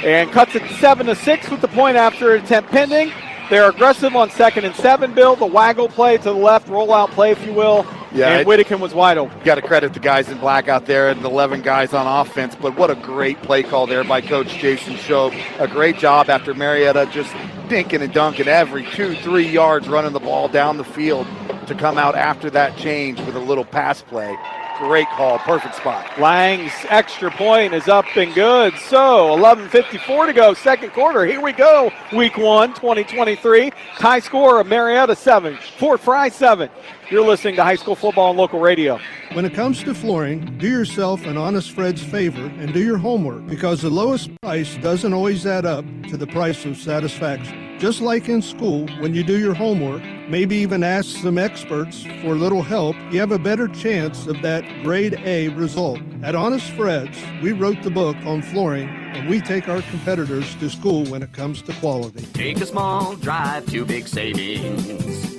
and cuts it 7-6 with the point after attempt pending. They're aggressive on 2nd and 7, Bill. The waggle play to the left, rollout play, if you will. Yeah, and Whittakin was wide open. Got to credit the guys in black out there and the 11 guys on offense, but what a great play call there by Coach Jason Shobe. A great job after Marietta just dinking and dunking every 2-3 yards, running the ball down the field to come out after that change with a little pass play. Great call, perfect spot. Lang's extra point is up and good. So 11:54 to go, second quarter. Here we go, week 1, 2023. High score of Marietta 7, Fort Frye 7. You're listening to high school football on local radio. When it comes to flooring, do yourself an honest Fred's favor and do your homework, because the lowest price doesn't always add up to the price of satisfaction. Just like in school, when you do your homework, maybe even ask some experts for a little help, you have a better chance of that grade A result. At Honest Fred's, we wrote the book on flooring, and we take our competitors to school when it comes to quality. Take a small drive to big savings.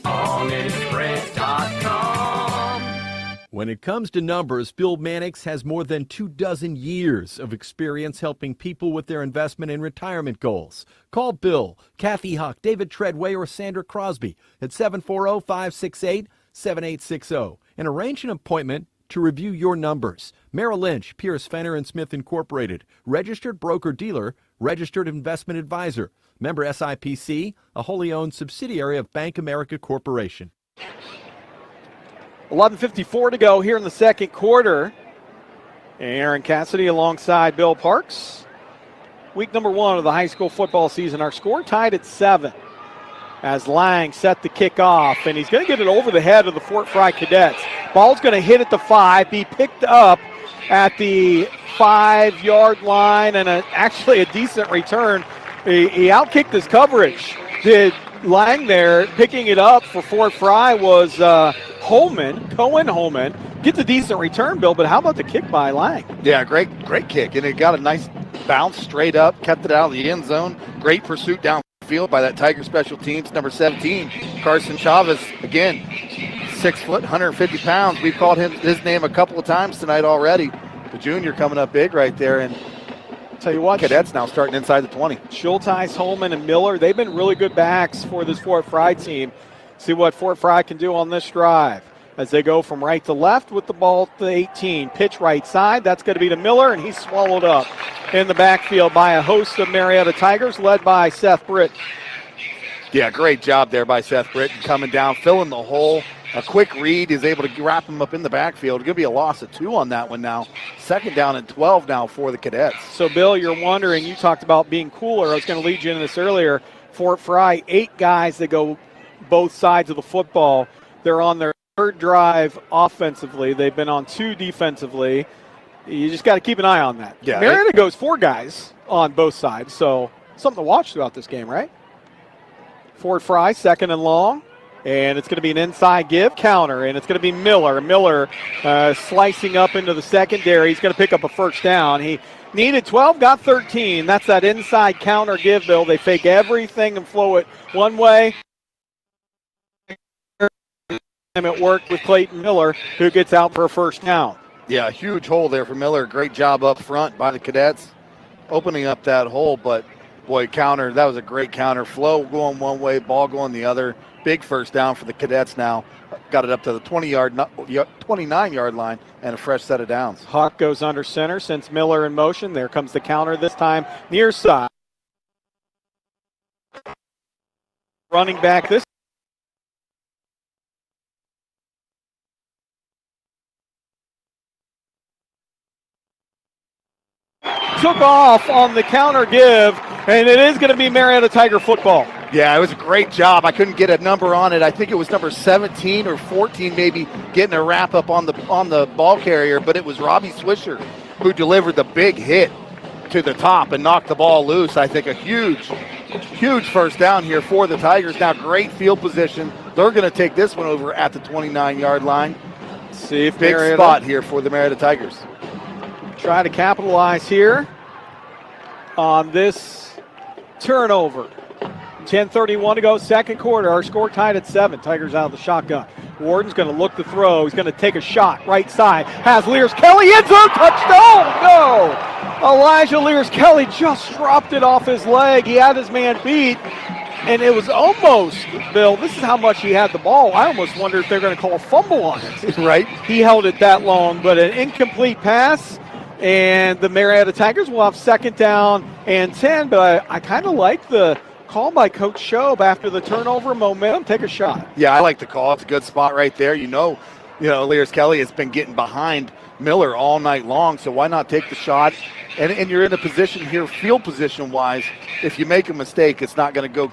HonestFreds.com. When it comes to numbers, Bill Mannix has more than 24 years of experience helping people with their investment and retirement goals. Call Bill, Kathy Huck, David Treadway, or Sandra Crosby at 740-568-7860 and arrange an appointment to review your numbers. Merrill Lynch, Pierce, Fenner & Smith Incorporated, registered broker-dealer, registered investment advisor. Member SIPC, a wholly owned subsidiary of Bank America Corporation. 11:54 to go here in the second quarter. Aaron Cassidy alongside Bill Parks. Week number 1 of the high school football season. Our score tied at 7 as Lang set the kickoff, and he's going to get it over the head of the Fort Frye Cadets. Ball's going to hit at the 5, be picked up at the 5-yard line, and actually a decent return. He outkicked his coverage. Did Lang there. Picking it up for Fort Frye was Cohen Holman, Gets a decent return, Bill, but how about the kick by Lang? Yeah, great kick. And it got a nice bounce straight up, kept it out of the end zone. Great pursuit downfield by that Tiger special teams, number 17, Carson Chavez. Again, 6 foot, 150 pounds. We've called his name a couple of times tonight already. The junior coming up big right there. And tell you what, Cadets now starting inside the 20. Schulteis, Holman, and Miller, they've been really good backs for this Fort Frye team. See what Fort Frye can do on this drive as they go from right to left with the ball to 18. Pitch right side. That's going to be to Miller, and he's swallowed up in the backfield by a host of Marietta Tigers led by Seth Britt. Yeah, great job there by Seth Britton coming down, filling the hole. A quick read is able to wrap him up in the backfield. Going to be a loss of 2 on that one now. 2nd down and 12 now for the Cadets. So, Bill, you're wondering, you talked about being cooler. I was going to lead you into this earlier. Fort Frye, 8 guys that go both sides of the football. They're on their 3rd drive offensively. They've been on 2 defensively. You just got to keep an eye on that. Yeah, Marietta goes 4 guys on both sides, so something to watch throughout this game, right? Fort Frye, 2nd and long. And it's going to be an inside give counter, and it's going to be Miller. Miller slicing up into the secondary. He's going to pick up a 1st down. He needed 12, got 13. That's that inside counter give, Bill. They fake everything and flow it one way. And it worked with Clayton Miller, who gets out for a 1st down. Yeah, huge hole there for Miller. Great job up front by the Cadets, opening up that hole. But, boy, counter, that was a great counter. Flow going one way, ball going the other. Big 1st down for the Cadets now. Got it up to the 29-yard line and a fresh set of downs. Huck goes under center, sends Miller in motion. There comes the counter this time near side. Running back this. Took off on the counter give, and it is going to be Marietta Tiger football. Yeah, it was a great job. I couldn't get a number on it. I think it was number 17 or 14 maybe getting a wrap up on the ball carrier, but it was Robbie Swisher who delivered the big hit to the top and knocked the ball loose. I think a huge 1st down here for the Tigers. Now great field position. They're going to take this one over at the 29-yard line. See if big Marietta spot here for the Marietta Tigers. Try to capitalize here on this turnover. 10:31 to go, 2nd quarter. Our score tied at 7. Tigers out of the shotgun. Warden's going to look to throw. He's going to take a shot right side. Has Lears Kelly end zone touchdown. No! Elijah Lears Kelly just dropped it off his leg. He had his man beat, and it was almost, Bill, this is how much he had the ball. I almost wonder if they're going to call a fumble on it. Right. He held it that long, but an incomplete pass. And the Marietta Tigers will have 2nd down and 10, but I kind of like the call by Coach Shobe after the turnover momentum. Take a shot. Yeah, I like the call. It's a good spot right there. You know, Lears Kelly has been getting behind Miller all night long, so why not take the shot? And you're in a position here, field position wise, if you make a mistake, it's not going to go,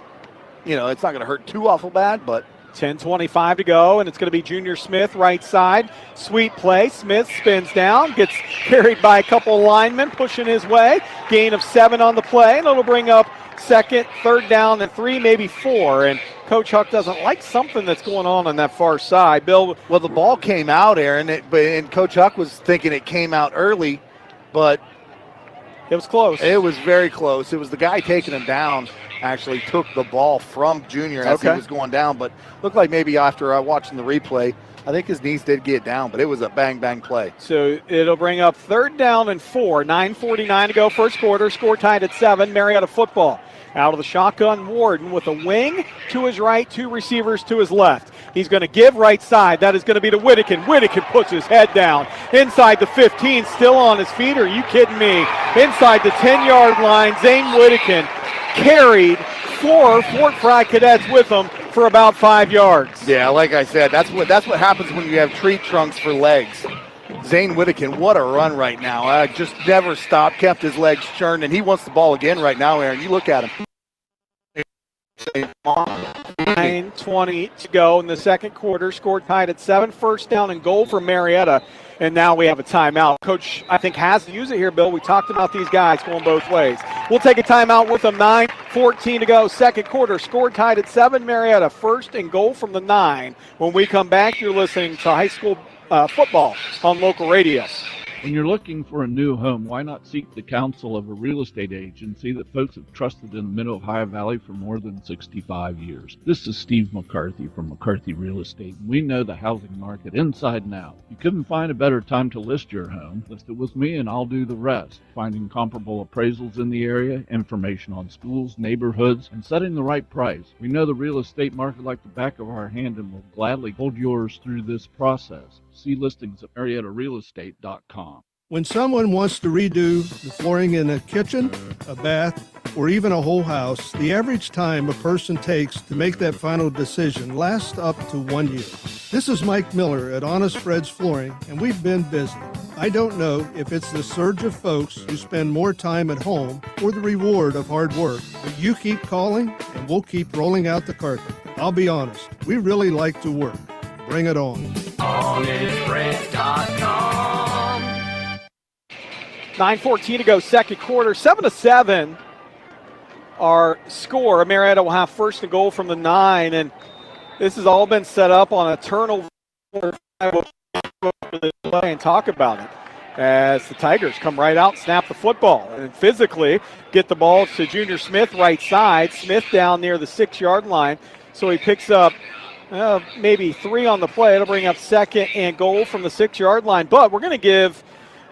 it's not going to hurt too awful bad, but 10:25 to go, and it's going to be Junior Smith right side. Sweet play. Smith spins down, gets carried by a couple linemen, pushing his way. Gain of 7 on the play, and it'll bring up 2nd, 3rd down, and 3, maybe 4. And Coach Huck doesn't like something that's going on that far side. Bill, well, the ball came out, Aaron, and Coach Huck was thinking it came out early, but it was close. It was very close. It was the guy taking him down actually took the ball from Junior as he was going down, but looked like maybe after watching the replay, I think his knees did get down, but it was a bang play. So it'll bring up 3rd down and 4. 9:49 to go, 1st quarter. Score tied at 7. Marietta football. Out of the shotgun, Warden with a wing to his right, 2 receivers to his left. He's going to give right side. That is going to be to Whittakin. Whittakin puts his head down. Inside the 15, still on his feet. Are you kidding me? Inside the 10-yard line, Zane Whittakin carried 4 Fort Frye Cadets with him for about 5 yards. Yeah, like I said, that's what happens when you have tree trunks for legs. Zane Whittakin, what a run right now. Just never stopped, kept his legs churned, and he wants the ball again right now, Aaron. You look at him. 9:20 to go in the 2nd quarter. Score tied at 7. 1st down and goal for Marietta. And now we have a timeout. Coach, I think, has to use it here, Bill. We talked about these guys going both ways. We'll take a timeout with them. 9:14 to go. 2nd quarter. Score tied at 7. Marietta 1st and goal from the 9. When we come back, you're listening to high school football on local radio. When you're looking for a new home, why not seek the counsel of a real estate agency that folks have trusted in the middle Ohio Valley for more than 65 years? This is Steve McCarthy from McCarthy Real Estate. We know the housing market inside and out. You couldn't find a better time to list your home. List it with me and I'll do the rest. Finding comparable appraisals in the area, information on schools, neighborhoods, and setting the right price. We know the real estate market like the back of our hand and will gladly hold yours through this process. See listings at MariettaRealEstate.com. When someone wants to redo the flooring in a kitchen, a bath, or even a whole house, the average time a person takes to make that final decision lasts up to 1 year. This is Mike Miller at Honest Fred's Flooring, and we've been busy. I don't know if it's the surge of folks who spend more time at home or the reward of hard work, but you keep calling and we'll keep rolling out the carpet. I'll be honest, we really like to work. Bring it on. HonestFreds.com. 9:14 to go, second quarter, 7-7. Our score. Marietta will have first and goal from the 9, and this has all been set up on a turnover. And talk about it as the Tigers come right out, snap the football, and physically get the ball to Junior Smith, right side. Smith down near the 6-yard line, so he picks up maybe 3 on the play. It'll bring up second and goal from the 6-yard line, but we're going to give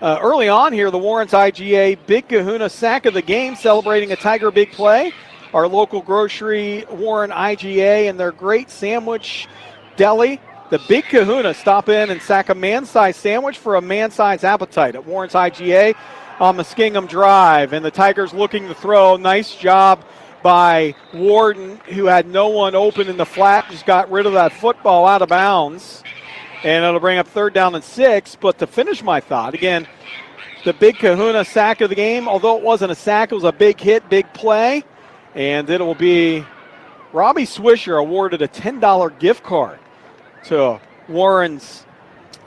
early on here, the Warren's IGA Big Kahuna sack of the game, celebrating a Tiger big play. Our local grocery, Warren IGA, and their great sandwich deli. The Big Kahuna stop in and sack a man-sized sandwich for a man-sized appetite at Warren's IGA on Muskingum Drive. And the Tigers looking to throw. Nice job by Warden, who had no one open in the flat, just got rid of that football out of bounds. And it'll bring up 3rd down and 6. But to finish my thought, again, the Big Kahuna sack of the game, although it wasn't a sack, it was a big hit, big play. And it will be Robbie Swisher awarded a $10 gift card to Warren's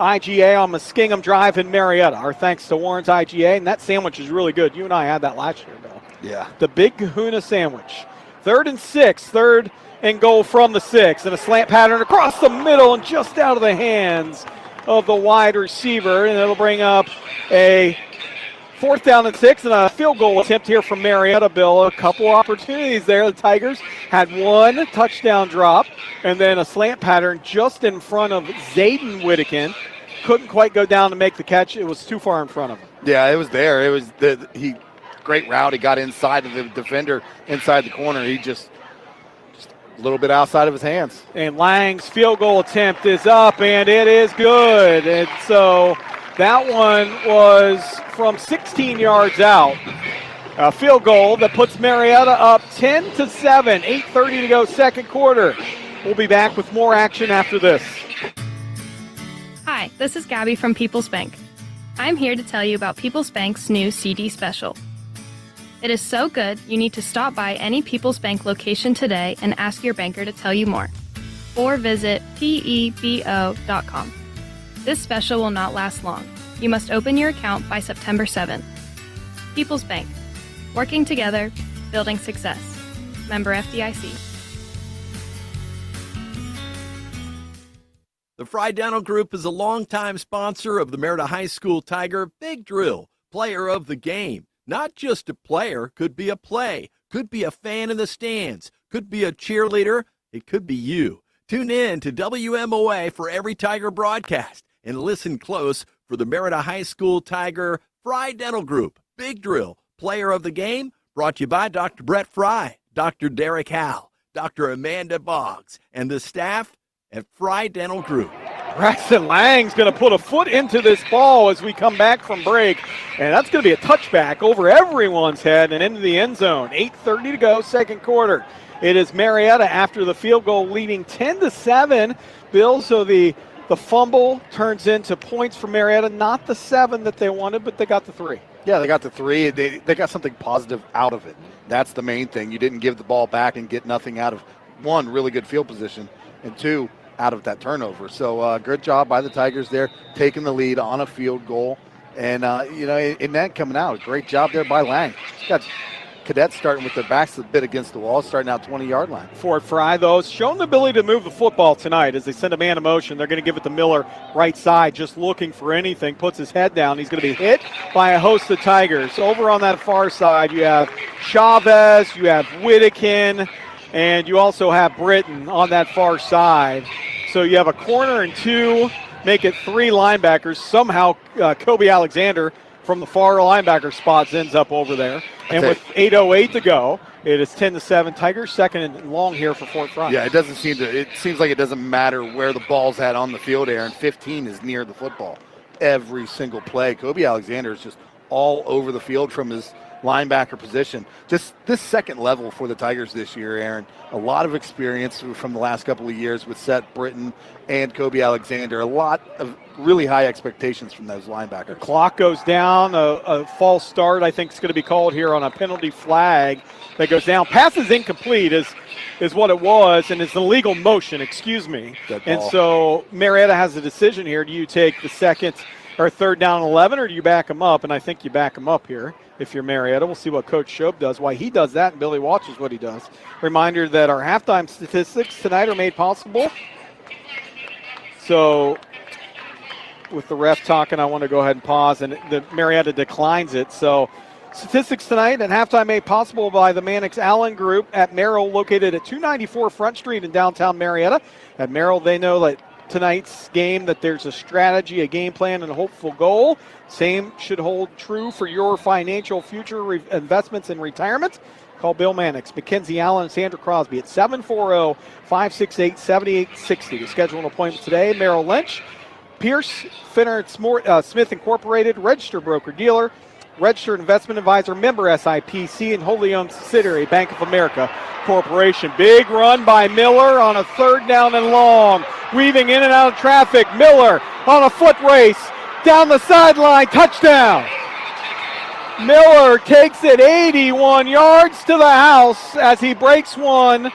IGA on Muskingum Drive in Marietta. Our thanks to Warren's IGA. And that sandwich is really good. You and I had that last year, Bill. Yeah. The Big Kahuna sandwich. 3rd and 6. 3rd and goal from the 6, and a slant pattern across the middle and just out of the hands of the wide receiver, and it'll bring up a 4th down and 6 and a field goal attempt here from Marietta, Bill. A couple opportunities there. The Tigers had 1 touchdown drop and then a slant pattern just in front of Zayden Whittakin. Couldn't quite go down to make the catch. It was too far in front of him. Yeah, it was there. It was great route. He got inside of the defender, inside the corner. He just a little bit outside of his hands. And Lang's field goal attempt is up, and it is good. And so that one was from 16 yards out. A field goal that puts Marietta up 10-7. 8:30 to go, second quarter. We'll be back with more action after this. Hi, this is Gabby from People's Bank. I'm here to tell you about People's Bank's new CD special. It is so good, you need to stop by any People's Bank location today and ask your banker to tell you more. Or visit pebo.com. This special will not last long. You must open your account by September 7th. People's Bank. Working together, building success. Member FDIC. The Frye Dental Group is a longtime sponsor of the Marietta High School Tiger Big Drill, player of the game. Not just a player, could be a play, could be a fan in the stands, could be a cheerleader, it could be you. Tune in to WMOA for every Tiger broadcast and listen close for the Marietta High School Tiger Frye Dental Group Big Drill, player of the game, brought to you by Dr. Brett Frye, Dr. Derek Howe, Dr. Amanda Boggs, and the staff at Frye Dental Group. Braxton Lang's going to put a foot into this ball as we come back from break, and that's going to be a touchback over everyone's head and into the end zone. 8:30 to go, second quarter. It is Marietta after the field goal leading 10-7. Bill, so the fumble turns into points for Marietta, not the 7 that they wanted, but they got the 3. Yeah, they got the 3. They got something positive out of it. That's the main thing. You didn't give the ball back and get nothing out of, 1, really good field position, and 2, out of that turnover. So good job by the Tigers there, taking the lead on a field goal. And, in that coming out, great job there by Lang. Got Cadets starting with their backs a bit against the wall, starting out 20-yard line. Fort Frye, though, has shown the ability to move the football tonight as they send a man in motion. They're going to give it to Miller right side, just looking for anything, puts his head down. He's going to be hit by a host of Tigers. Over on that far side, you have Chavez, you have Whittakin, and you also have Britton on that far side. So you have a corner and two, make it three linebackers. Somehow Kobe Alexander from the far linebacker spots ends up over there. And with 8:08 to go, it is 10-7. Tigers second and long here for Fort Frye. Yeah, it seems like it doesn't matter where the ball's at on the field, Aaron. 15 is near the football every single play. Kobe Alexander is just all over the field from his linebacker position. Just this second level for the Tigers this year, Aaron. A lot of experience from the last couple of years with Seth Britton and Kobe Alexander. A lot of really high expectations from those linebackers. Clock goes down. A false start, I think, is going to be called here on a penalty flag that goes down. Pass is incomplete is what it was, and it's an illegal motion, excuse me. And so Marietta has a decision here. Do you take the second or third down and 11, or do you back them up? And I think you back them up here if you're Marietta. We'll see what Coach Shobe does, why he does that, and Billy watches what he does. Reminder that our halftime statistics tonight are made possible. So with the ref talking, I want to go ahead and pause, and the Marietta declines it. So statistics tonight at halftime made possible by the Mannix Allen Group at Merrill, located at 294 Front Street in downtown Marietta. At Merrill, they know that tonight's game, that there's a strategy, a game plan, and a hopeful goal. Same should hold true for your financial future investments and retirement. Call Bill Mannix, Mackenzie Allen, and Sandra Crosby at 740-568-7860 to schedule an appointment today. Merrill Lynch, Pierce, Finner Smith Incorporated, registered broker-dealer, registered investment advisor, member SIPC, and wholly owned subsidiary, Bank of America Corporation. Big run by Miller on a third down and long. Weaving in and out of traffic. Miller on a foot race. Down the sideline. Touchdown. Miller takes it 81 yards to the house as he breaks one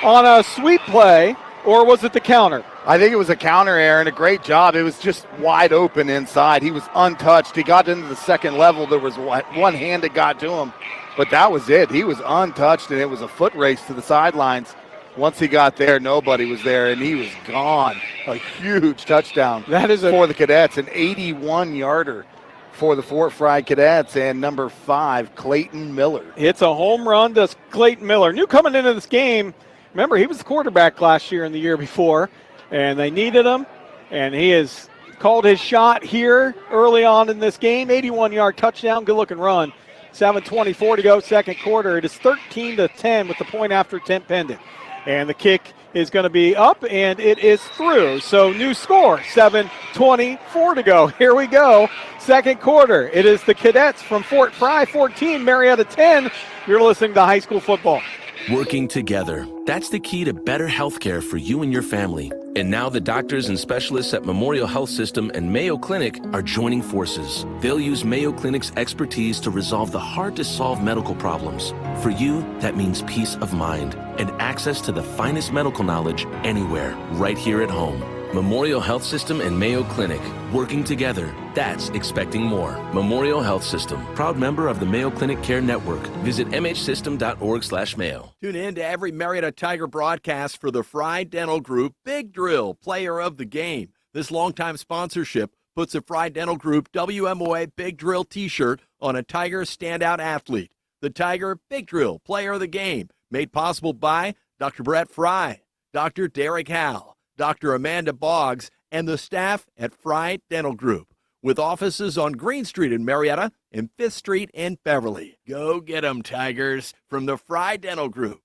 on a sweep play. Or was it the counter? I think it was a counter, Aaron. A great job. It was just wide open inside. He was untouched. He got into the second level. There was one hand that got to him, but that was it. He was untouched, and it was a foot race to the sidelines. Once he got there, nobody was there, and he was gone. A huge touchdown for the Cadets, an 81-yarder for the Fort Frye Cadets, and number 5, Clayton Miller. It's a home run to Clayton Miller. New coming into this game. Remember, he was the quarterback last year and the year before, and they needed him, and he has called his shot here early on in this game. 81-yard touchdown, good-looking run. 7:24 to go, second quarter. It is 13-10 with the point after 10 pending. And the kick is going to be up, and it is through. So new score, 7:24 to go. Here we go, second quarter. It is the Cadets from Fort Frye 14, Marietta 10. You're listening to high school football. Working together. That's the key to better health care for you and your family. And now the doctors and specialists at Memorial Health System and Mayo Clinic are joining forces. They'll use Mayo Clinic's expertise to resolve the hard-to-solve medical problems. For you, that means peace of mind and access to the finest medical knowledge anywhere, right here at home. Memorial Health System and Mayo Clinic, working together. That's expecting more. Memorial Health System, proud member of the Mayo Clinic Care Network. Visit mhsystem.org/mayo. Tune in to every Marietta Tiger broadcast for the Frye Dental Group Big Drill Player of the Game. This longtime sponsorship puts the Frye Dental Group WMOA Big Drill t-shirt on a Tiger standout athlete. The Tiger Big Drill Player of the Game, made possible by Dr. Brett Frye, Dr. Derek Howell, Dr. Amanda Boggs, and the staff at Frye Dental Group, with offices on Green Street in Marietta and 5th Street in Beverly. Go get 'em, Tigers, from the Frye Dental Group.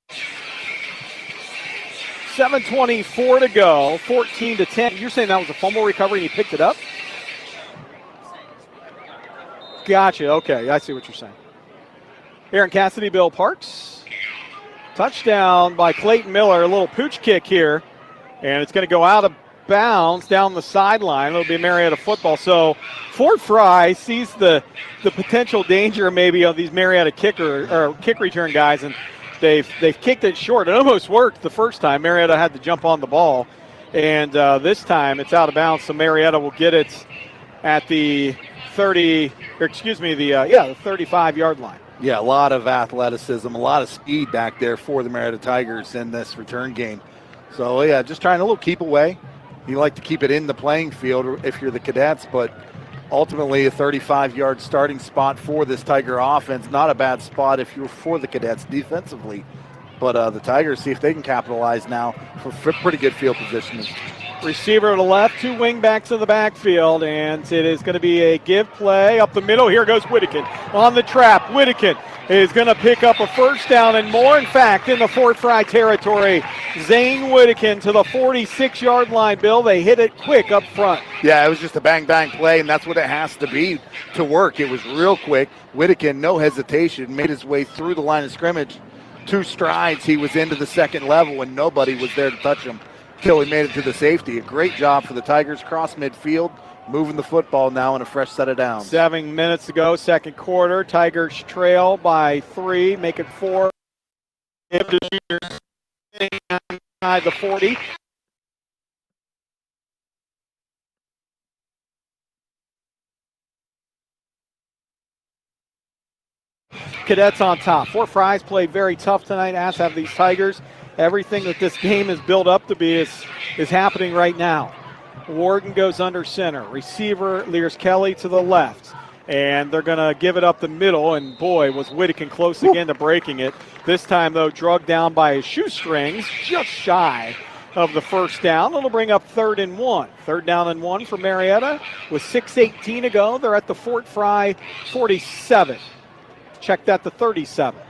7:24 to go, 14-10. You're saying that was a fumble recovery and he picked it up? Gotcha, okay, I see what you're saying. Aaron Cassidy, Bill Parks. Touchdown by Clayton Miller, a little pooch kick here. And it's going to go out of bounds down the sideline. It'll be Marietta football. So Fort Frye sees the potential danger maybe of these Marietta kick return guys, and they've kicked it short. It almost worked the first time. Marietta had to jump on the ball, and this time it's out of bounds. So Marietta will get it at the 35-yard line. Yeah, a lot of athleticism, a lot of speed back there for the Marietta Tigers in this return game. So, yeah, just trying a little keep away. You like to keep it in the playing field if you're the Cadets, but ultimately a 35-yard starting spot for this Tiger offense. Not a bad spot if you're for the Cadets defensively. But the Tigers see if they can capitalize now for pretty good field positioning. Receiver to the left, two wingbacks in the backfield, and it is going to be a give play up the middle. Here goes Whittakin on the trap. Whittakin is going to pick up a first down and more. In fact, in the Fort Frye territory, Zane Whittakin to the 46-yard line, Bill. They hit it quick up front. Yeah, it was just a bang-bang play, and that's what it has to be to work. It was real quick. Whittakin, no hesitation, made his way through the line of scrimmage. 2 strides, he was into the second level, and nobody was there to touch him till he made it to the safety. A great job for the Tigers, cross midfield, moving the football now in a fresh set of downs. 7 minutes to go, second quarter. Tigers trail by 3, make it 4. Inside the 40. Cadets on top. Fort Frye's played very tough tonight, as have these Tigers. Everything that this game is built up to be is happening right now. Warden goes under center. Receiver, Lears Kelly to the left. And they're going to give it up the middle. And boy, was Whittakin close again to breaking it. This time, though, drugged down by his shoestrings, just shy of the first down. It'll bring up 3rd and 1. 3rd down and 1 for Marietta. With 6:18 to go, they're at the Fort Frye 47. Check that to 37.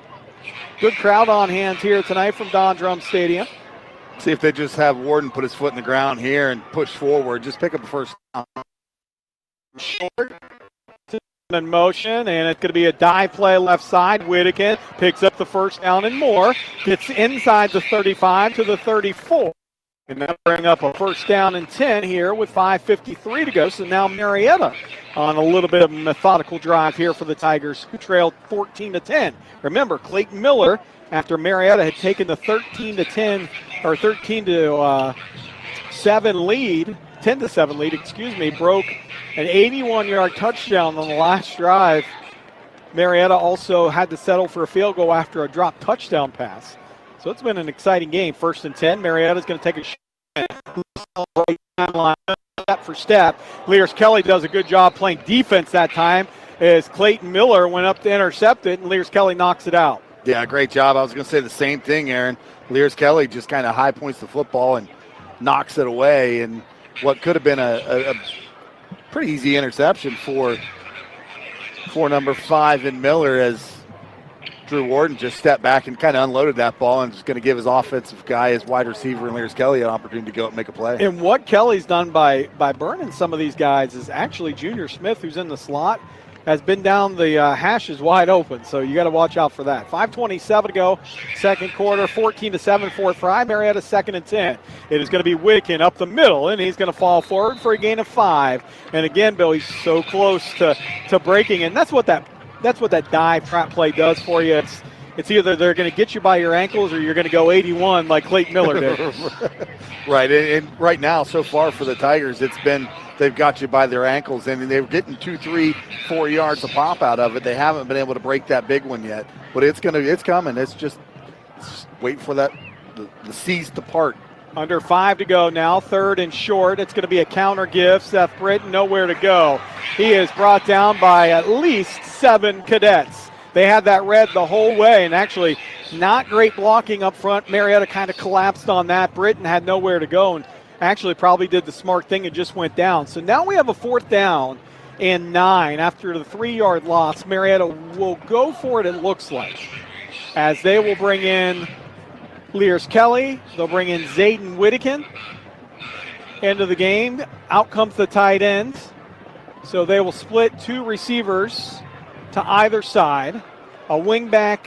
Good crowd on hand here tonight from Drumm Stadium. See if they just have Warden put his foot in the ground here and push forward. Just pick up the first down. Short in motion, and it's going to be a dive play left side. Whittakin picks up the first down and more. Gets inside the 35 to the 34. And that'll bring up a first down and 10 here with 5:53 to go. So now Marietta on a little bit of a methodical drive here for the Tigers, who trailed 14-10. Remember, Clayton Miller, after Marietta had taken the 13-10 or 13-7 lead, 10-7 lead, excuse me, broke an 81-yard touchdown on the last drive. Marietta also had to settle for a field goal after a drop touchdown pass. So it's been an exciting game. 1st and 10. Marietta's going to take a shot step for step. Lears Kelly does a good job playing defense that time as Clayton Miller went up to intercept it, and Lears Kelly knocks it out. Yeah, great job. I was going to say the same thing, Aaron. Lears Kelly just kind of high points the football and knocks it away. And what could have been a pretty easy interception for number 5 in Miller, as Drew Warden just stepped back and kind of unloaded that ball and just going to give his offensive guy, his wide receiver, and Lears Kelly an opportunity to go and make a play. And what Kelly's done by burning some of these guys is actually Junior Smith, who's in the slot, has been down the hashes wide open. So you got to watch out for that. 5:27 to go, second quarter, 14-7 Fort Frye. Marietta 2nd and 10. It is going to be Whittakin up the middle, and he's going to fall forward for a gain of 5. And again, Bill, he's so close to breaking, and that's what that dive trap play does for you. It's either they're going to get you by your ankles or you're going to go 81 like Clayton Miller did. Right, and right now, so far for the Tigers, it's been they've got you by their ankles, and they're getting 2, 3, 4 yards of pop out of it. They haven't been able to break that big one yet, but it's coming. It's just wait for that the seas to part. Under 5 to go now, 3rd and short. It's going to be a counter give. Seth Britton nowhere to go. He is brought down by at least 7 Cadets. They had that red the whole way, and actually not great blocking up front. Marietta kind of collapsed on that. Britton had nowhere to go and actually probably did the smart thing and just went down. So now we have a 4th down and 9 after the 3-yard loss. Marietta will go for it looks like, as they will bring in Lears Kelly. They'll bring in Zayden Whittakin into the game. Out comes the tight end. So they will split 2 receivers to either side. A wingback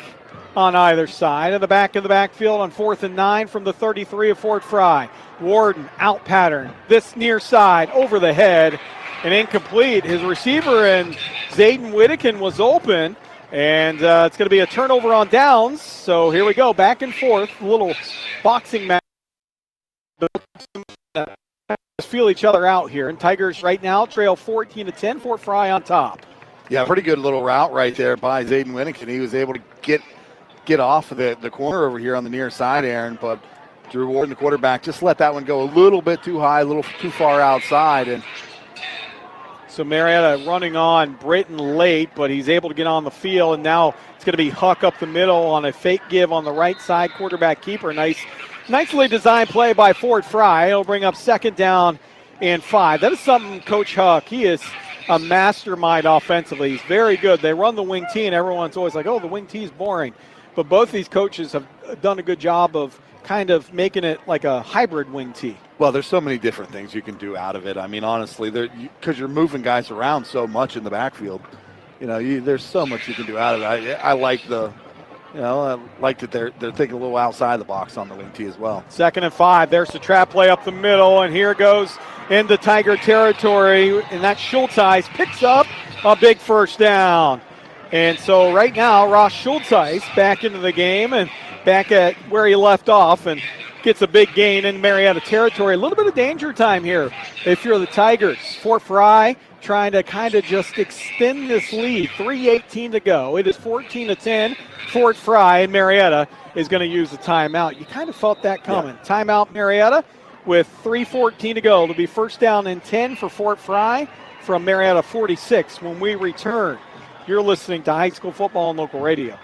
on either side. In the back of the backfield on 4th and 9 from the 33 of Fort Frye. Warden out pattern. This near side over the head and incomplete. His receiver and Zayden Whittakin was open. And it's going to be a turnover on downs. So here we go, back and forth, a little boxing match. Feel each other out here. And Tigers right now trail 14-10, Fort Frye on top. Yeah, pretty good little route right there by Zayden Winnikin. He was able to get off of the corner over here on the near side, Aaron, but Drew Warden, the quarterback, just let that one go a little bit too high, a little too far outside. And so Marietta running on Britton late, but he's able to get on the field, and now it's going to be Huck up the middle on a fake give on the right side, quarterback keeper. Nicely designed play by Fort Frye. It'll bring up 2nd down and 5. That is something Coach Huck, he is a mastermind offensively. He's very good. They run the wing tee, and everyone's always like, oh, the wing tee is boring. But both these coaches have done a good job of kind of making it like a hybrid wing tee. Well, there's so many different things you can do out of it. I mean, honestly, because you're moving guys around so much in the backfield, there's so much you can do out of it. I like I like that they're thinking a little outside the box on the wing tee as well. 2nd and 5. There's the trap play up the middle, and here goes into Tiger territory, and that Schultz picks up a big first down. And so right now, Ross Schultz back into the game and back at where he left off and gets a big gain in Marietta territory. A little bit of danger time here if you're the Tigers. Fort Frye trying to kind of just extend this lead. 3:18 to go. It is 14-10. Fort Frye, and Marietta is going to use the timeout. You kind of felt that coming. Yeah. Timeout Marietta with 3:14 to go. It'll be 1st down and 10 for Fort Frye from Marietta 46 when we return. You're listening to High School Football on Local Radio.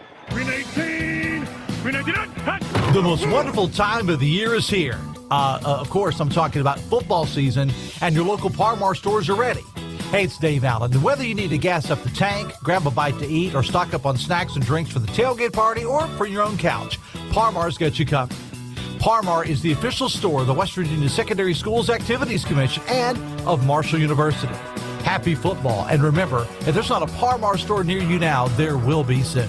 The most wonderful time of the year is here. Of course, I'm talking about football season, and your local Parmar stores are ready. Hey, it's Dave Allen. And whether you need to gas up the tank, grab a bite to eat, or stock up on snacks and drinks for the tailgate party or for your own couch, Parmar's got you covered. Parmar is the official store of the West Virginia Secondary Schools Activities Commission and of Marshall University. Happy football. And remember, if there's not a Parmar store near you now, there will be soon.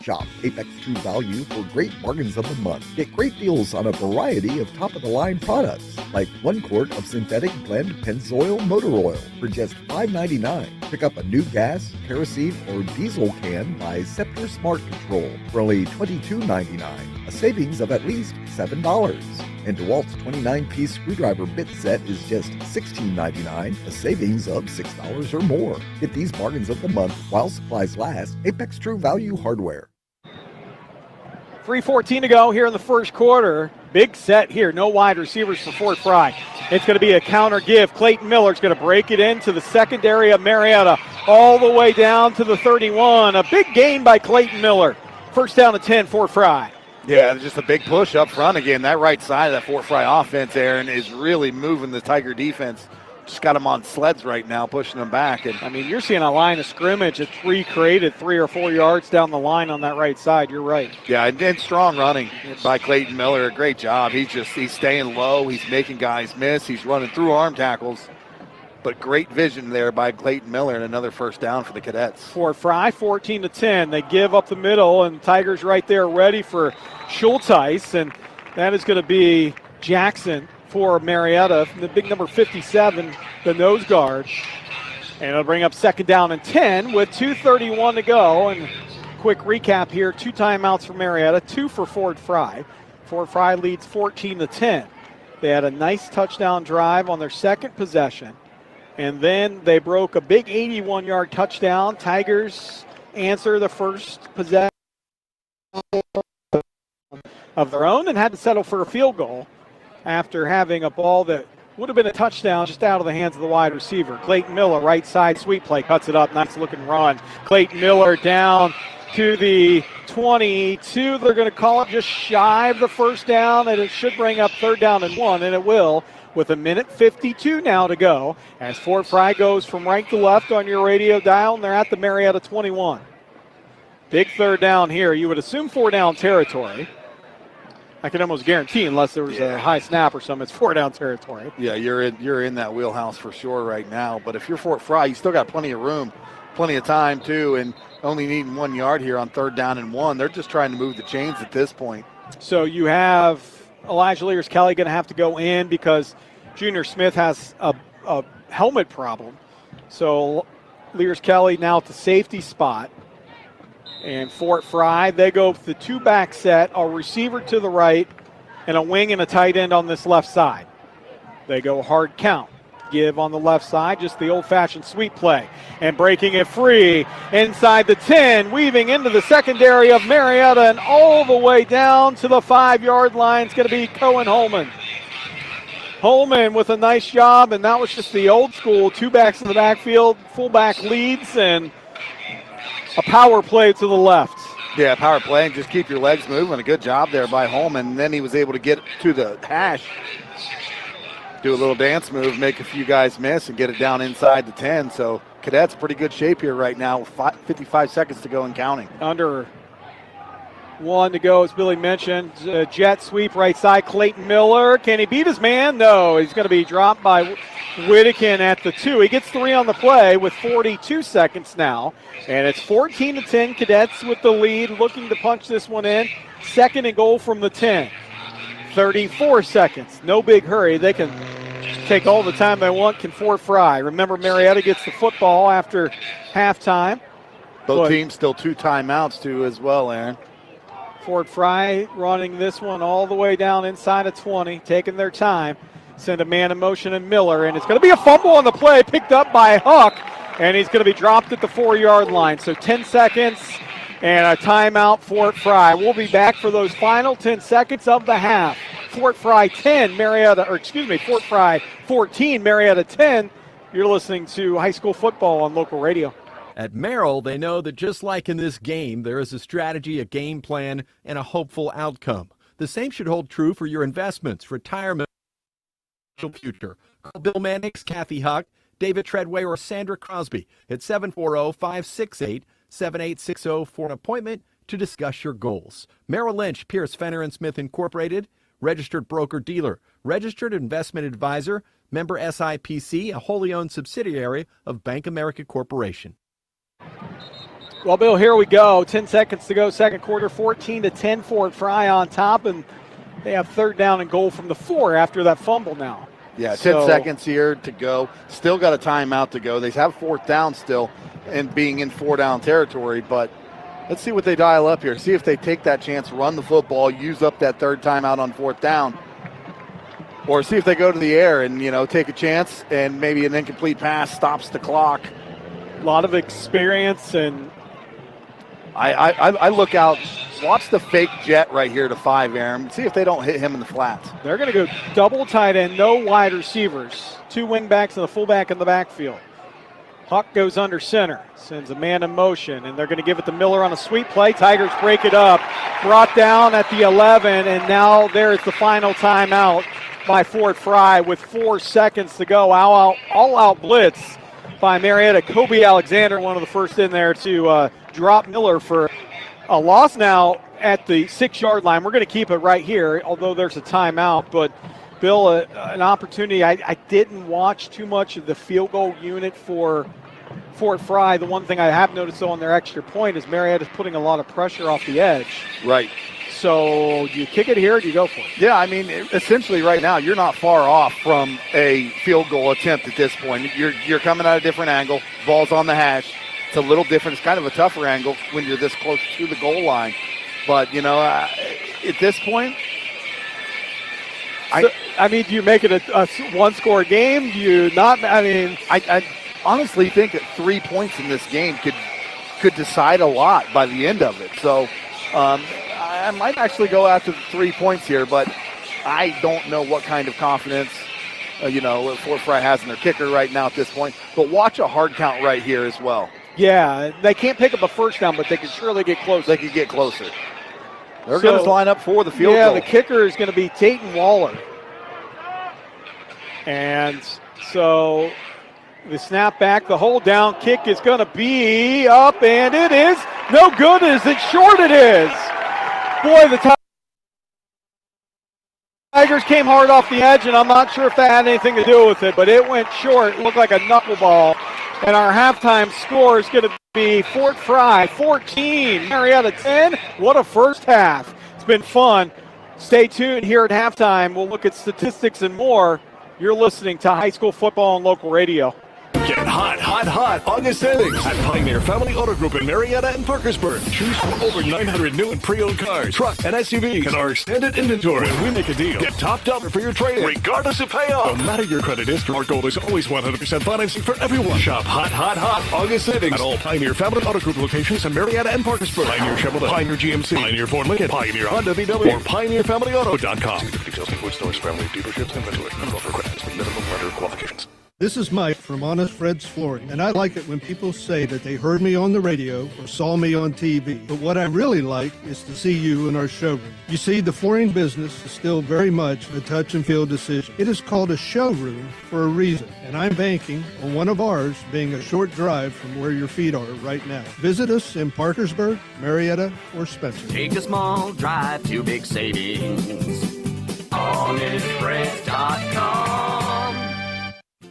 Shop Apex True Value for great bargains of the month. Get great deals on a variety of top-of-the-line products, like 1 quart of synthetic blend Pennzoil motor oil for just $5.99. Pick up a new gas, kerosene, or diesel can by Scepter Smart Control for only $22.99, a savings of at least $7. And DeWalt's 29-piece screwdriver bit set is just $16.99, a savings of $6 or more. Get these bargains of the month while supplies last. Apex True Value Hardware. 3:14 to go here in the first quarter. Big set here. No wide receivers for Fort Frye. It's going to be a counter give. Clayton Miller's going to break it into the secondary of Marietta all the way down to the 31. A big gain by Clayton Miller. 1st down and 10, Fort Frye. Yeah, just a big push up front again. That right side of that Fort Frye offense, Aaron, is really moving the Tiger defense. Just got them on sleds right now, pushing them back. And I mean, you're seeing a line of scrimmage that's recreated 3 or 4 yards down the line on that right side. You're right. Yeah, and strong running by Clayton Miller. A great job. He's staying low. He's making guys miss. He's running through arm tackles. But great vision there by Clayton Miller, and another 1st down for the Cadets. Fort Frye, 14-10. They give up the middle, and Tigers right there ready for Schultz, and that is going to be Jackson for Marietta, the big number 57, the nose guard. And it'll bring up 2nd down and 10 with 2:31 to go. And quick recap here, 2 timeouts for Marietta, 2 for Fort Frye. Fort Frye leads 14-10. They had a nice touchdown drive on their 2nd possession. And then they broke a big 81-yard touchdown. Tigers answer the first possession of their own and had to settle for a field goal after having a ball that would have been a touchdown just out of the hands of the wide receiver. Clayton Miller, right side, sweep play, cuts it up, nice looking run. Clayton Miller down to the 22. They're going to call it just shy of the 1st down, and it should bring up 3rd down and 1, and it will, with 1:52 now to go as Fort Frye goes from right to left on your radio dial, and they're at the Marietta 21. Big 3rd down here. You would assume 4-down territory. I can almost guarantee, unless there was a high snap or something, it's 4-down territory. Yeah, you're in that wheelhouse for sure right now. But if you're Fort Frye, you still got plenty of room, plenty of time too, and only needing 1 yard here on 3rd down and 1. They're just trying to move the chains at this point. So you have Elijah Lears-Kelly going to have to go in because Junior Smith has a helmet problem. So Lears-Kelly now at the safety spot. And Fort Frye, they go with the 2-back set, a receiver to the right, and a wing and a tight end on this left side. They go hard count. give on the left side, just the old-fashioned sweep play. And breaking it free inside the 10, weaving into the secondary of Marietta and all the way down to the 5-yard line. It's going to be Cohen Holman. Holman with a nice job, and that was just the old school, 2 backs in the backfield, fullback leads, and a power play to the left. Yeah, power play and just keep your legs moving. A good job there by Holman. And then he was able to get to the hash, do a little dance move, make a few guys miss, and get it down inside the 10. So Cadets pretty good shape here right now with 55 seconds to go and counting. Under 1 to go, as Billy mentioned. Jet sweep right side, Clayton Miller. Can he beat his man? No, he's going to be dropped by Whittakin at the 2. He gets 3 on the play with 42 seconds now. And it's 14-10, Cadets with the lead, looking to punch this one in. 2nd and goal from the 10. 34 seconds, no big hurry. They can take all the time they want, can Fort Frye. Remember, Marietta gets the football after halftime. Both teams still 2 timeouts too as well, Aaron. Fort Frye running this one all the way down inside of 20, taking their time. Send a man in motion in Miller, and it's going to be a fumble on the play, picked up by Huck, and he's going to be dropped at the 4-yard line. So 10 seconds and a timeout, Fort Frye. We'll be back for those final 10 seconds of the half. Fort Frye 10, Fort Frye 14, Marietta 10. You're listening to high school football on local radio. At Merrill, they know that just like in this game, there is a strategy, a game plan, and a hopeful outcome. The same should hold true for your investments, retirement, future. Call Bill Mannix, Kathy Huck, David Treadway, or Sandra Crosby at 740-568-7860 for an appointment to discuss your goals. Merrill Lynch, Pierce, Fenner & Smith Incorporated, registered broker-dealer, registered investment advisor, member SIPC, a wholly owned subsidiary of Bank America Corporation. Well, Bill, here we go. 10 seconds to go, second quarter, 14-10, Fort Frye on top, and they have 3rd down and goal from the 4 after that fumble now. Yeah, 10 seconds here to go. Still got a timeout to go. They have 4th down still and being in 4-down territory, but let's see what they dial up here. See if they take that chance, run the football, use up that 3rd timeout on 4th down, or see if they go to the air and, take a chance and maybe an incomplete pass stops the clock. A lot of experience, and I look out, watch the fake jet right here to 5, Aaron. See if they don't hit him in the flats. They're going to go double tight end, no wide receivers. 2 wing backs and a fullback in the backfield. Huck goes under center, sends a man in motion, and they're going to give it to Miller on a sweep play. Tigers break it up, brought down at the 11, and now there's the final timeout by Fort Frye with 4 seconds to go. All-out blitz by Marietta. Kobe Alexander, one of the first in there to drop Miller for a loss now at the 6-yard line. We're going to keep it right here, although there's a timeout. But, Bill, an opportunity. I didn't watch too much of the field goal unit for Fort Frye. The one thing I have noticed, though, on their extra point is Marietta's putting a lot of pressure off the edge. Right. So do you kick it here or do you go for it? Yeah, I mean, essentially right now you're not far off from a field goal attempt at this point. You're coming at a different angle. Ball's on the hash. It's a little different. It's kind of a tougher angle when you're this close to the goal line. But, at this point, do you make it a one-score game? Do you not? I honestly think that 3 points in this game could decide a lot by the end of it. So I might actually go after the 3 points here, but I don't know what kind of confidence Fort Frye has in their kicker right now at this point. But watch a hard count right here as well. Yeah, they can't pick up a first down, but they can surely get closer. They can get closer. They're going to line up for the field goal. Yeah, the kicker is going to be Tatum Waller. And so the snap back, the hold down kick is going to be up, and it is no good. Is it short? It is. Boy, the Tigers came hard off the edge, and I'm not sure if that had anything to do with it, but it went short. It looked like a knuckleball. And our halftime score is going to be Fort Frye 14, Marietta 10. What a first half. It's been fun. Stay tuned here at halftime. We'll look at statistics and more. You're listening to high school football on local radio. Get hot August savings at Pioneer Family Auto Group in Marietta and Parkersburg. Choose from over 900 new and pre-owned cars, trucks, and SUVs in our extended inventory. When we make a deal, get top dollar for your trade-in, regardless of payoff. No matter your credit history, our goal is always 100% financing for everyone. Shop hot August savings at all Pioneer Family Auto Group locations in Marietta and Parkersburg. Pioneer Chevrolet, Pioneer GMC, Pioneer Ford Lincoln, Pioneer Honda VW, or PioneerFamilyAuto.com. See the details include stores, family, dealerships, inventory, and offer credits with minimum lender qualifications. This is Mike from Honest Fred's Flooring, and I like it when people say that they heard me on the radio or saw me on TV. But what I really like is to see you in our showroom. You see, the flooring business is still very much a touch and feel decision. It is called a showroom for a reason, and I'm banking on one of ours being a short drive from where your feet are right now. Visit us in Parkersburg, Marietta, or Spencer. Take a small drive to big savings. HonestFreds.com.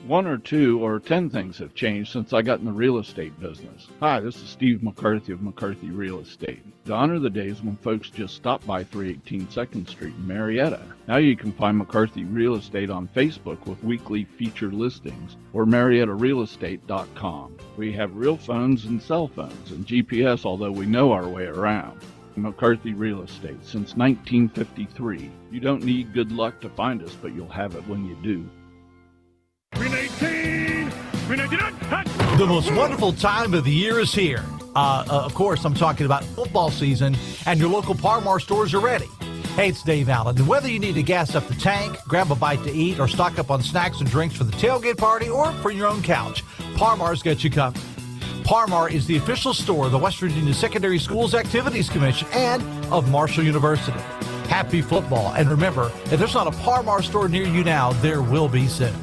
1 or 2 or 10 things have changed since I got in the real estate business. Hi, this is Steve McCarthy of McCarthy Real Estate. Gone are the days when folks just stop by 318 2nd Street in Marietta. Now you can find McCarthy Real Estate on Facebook with weekly featured listings or MariettaRealEstate.com. We have real phones and cell phones and GPS, although we know our way around. McCarthy Real Estate since 1953. You don't need good luck to find us, but you'll have it when you do. The most wonderful time of the year is here. Of course, I'm talking about football season, and your local Parmar stores are ready. Hey, it's Dave Allen. And whether you need to gas up the tank, grab a bite to eat, or stock up on snacks and drinks for the tailgate party or for your own couch, Parmar's got you covered. Parmar is the official store of the West Virginia Secondary Schools Activities Commission and of Marshall University. Happy football. And remember, if there's not a Parmar store near you now, there will be soon.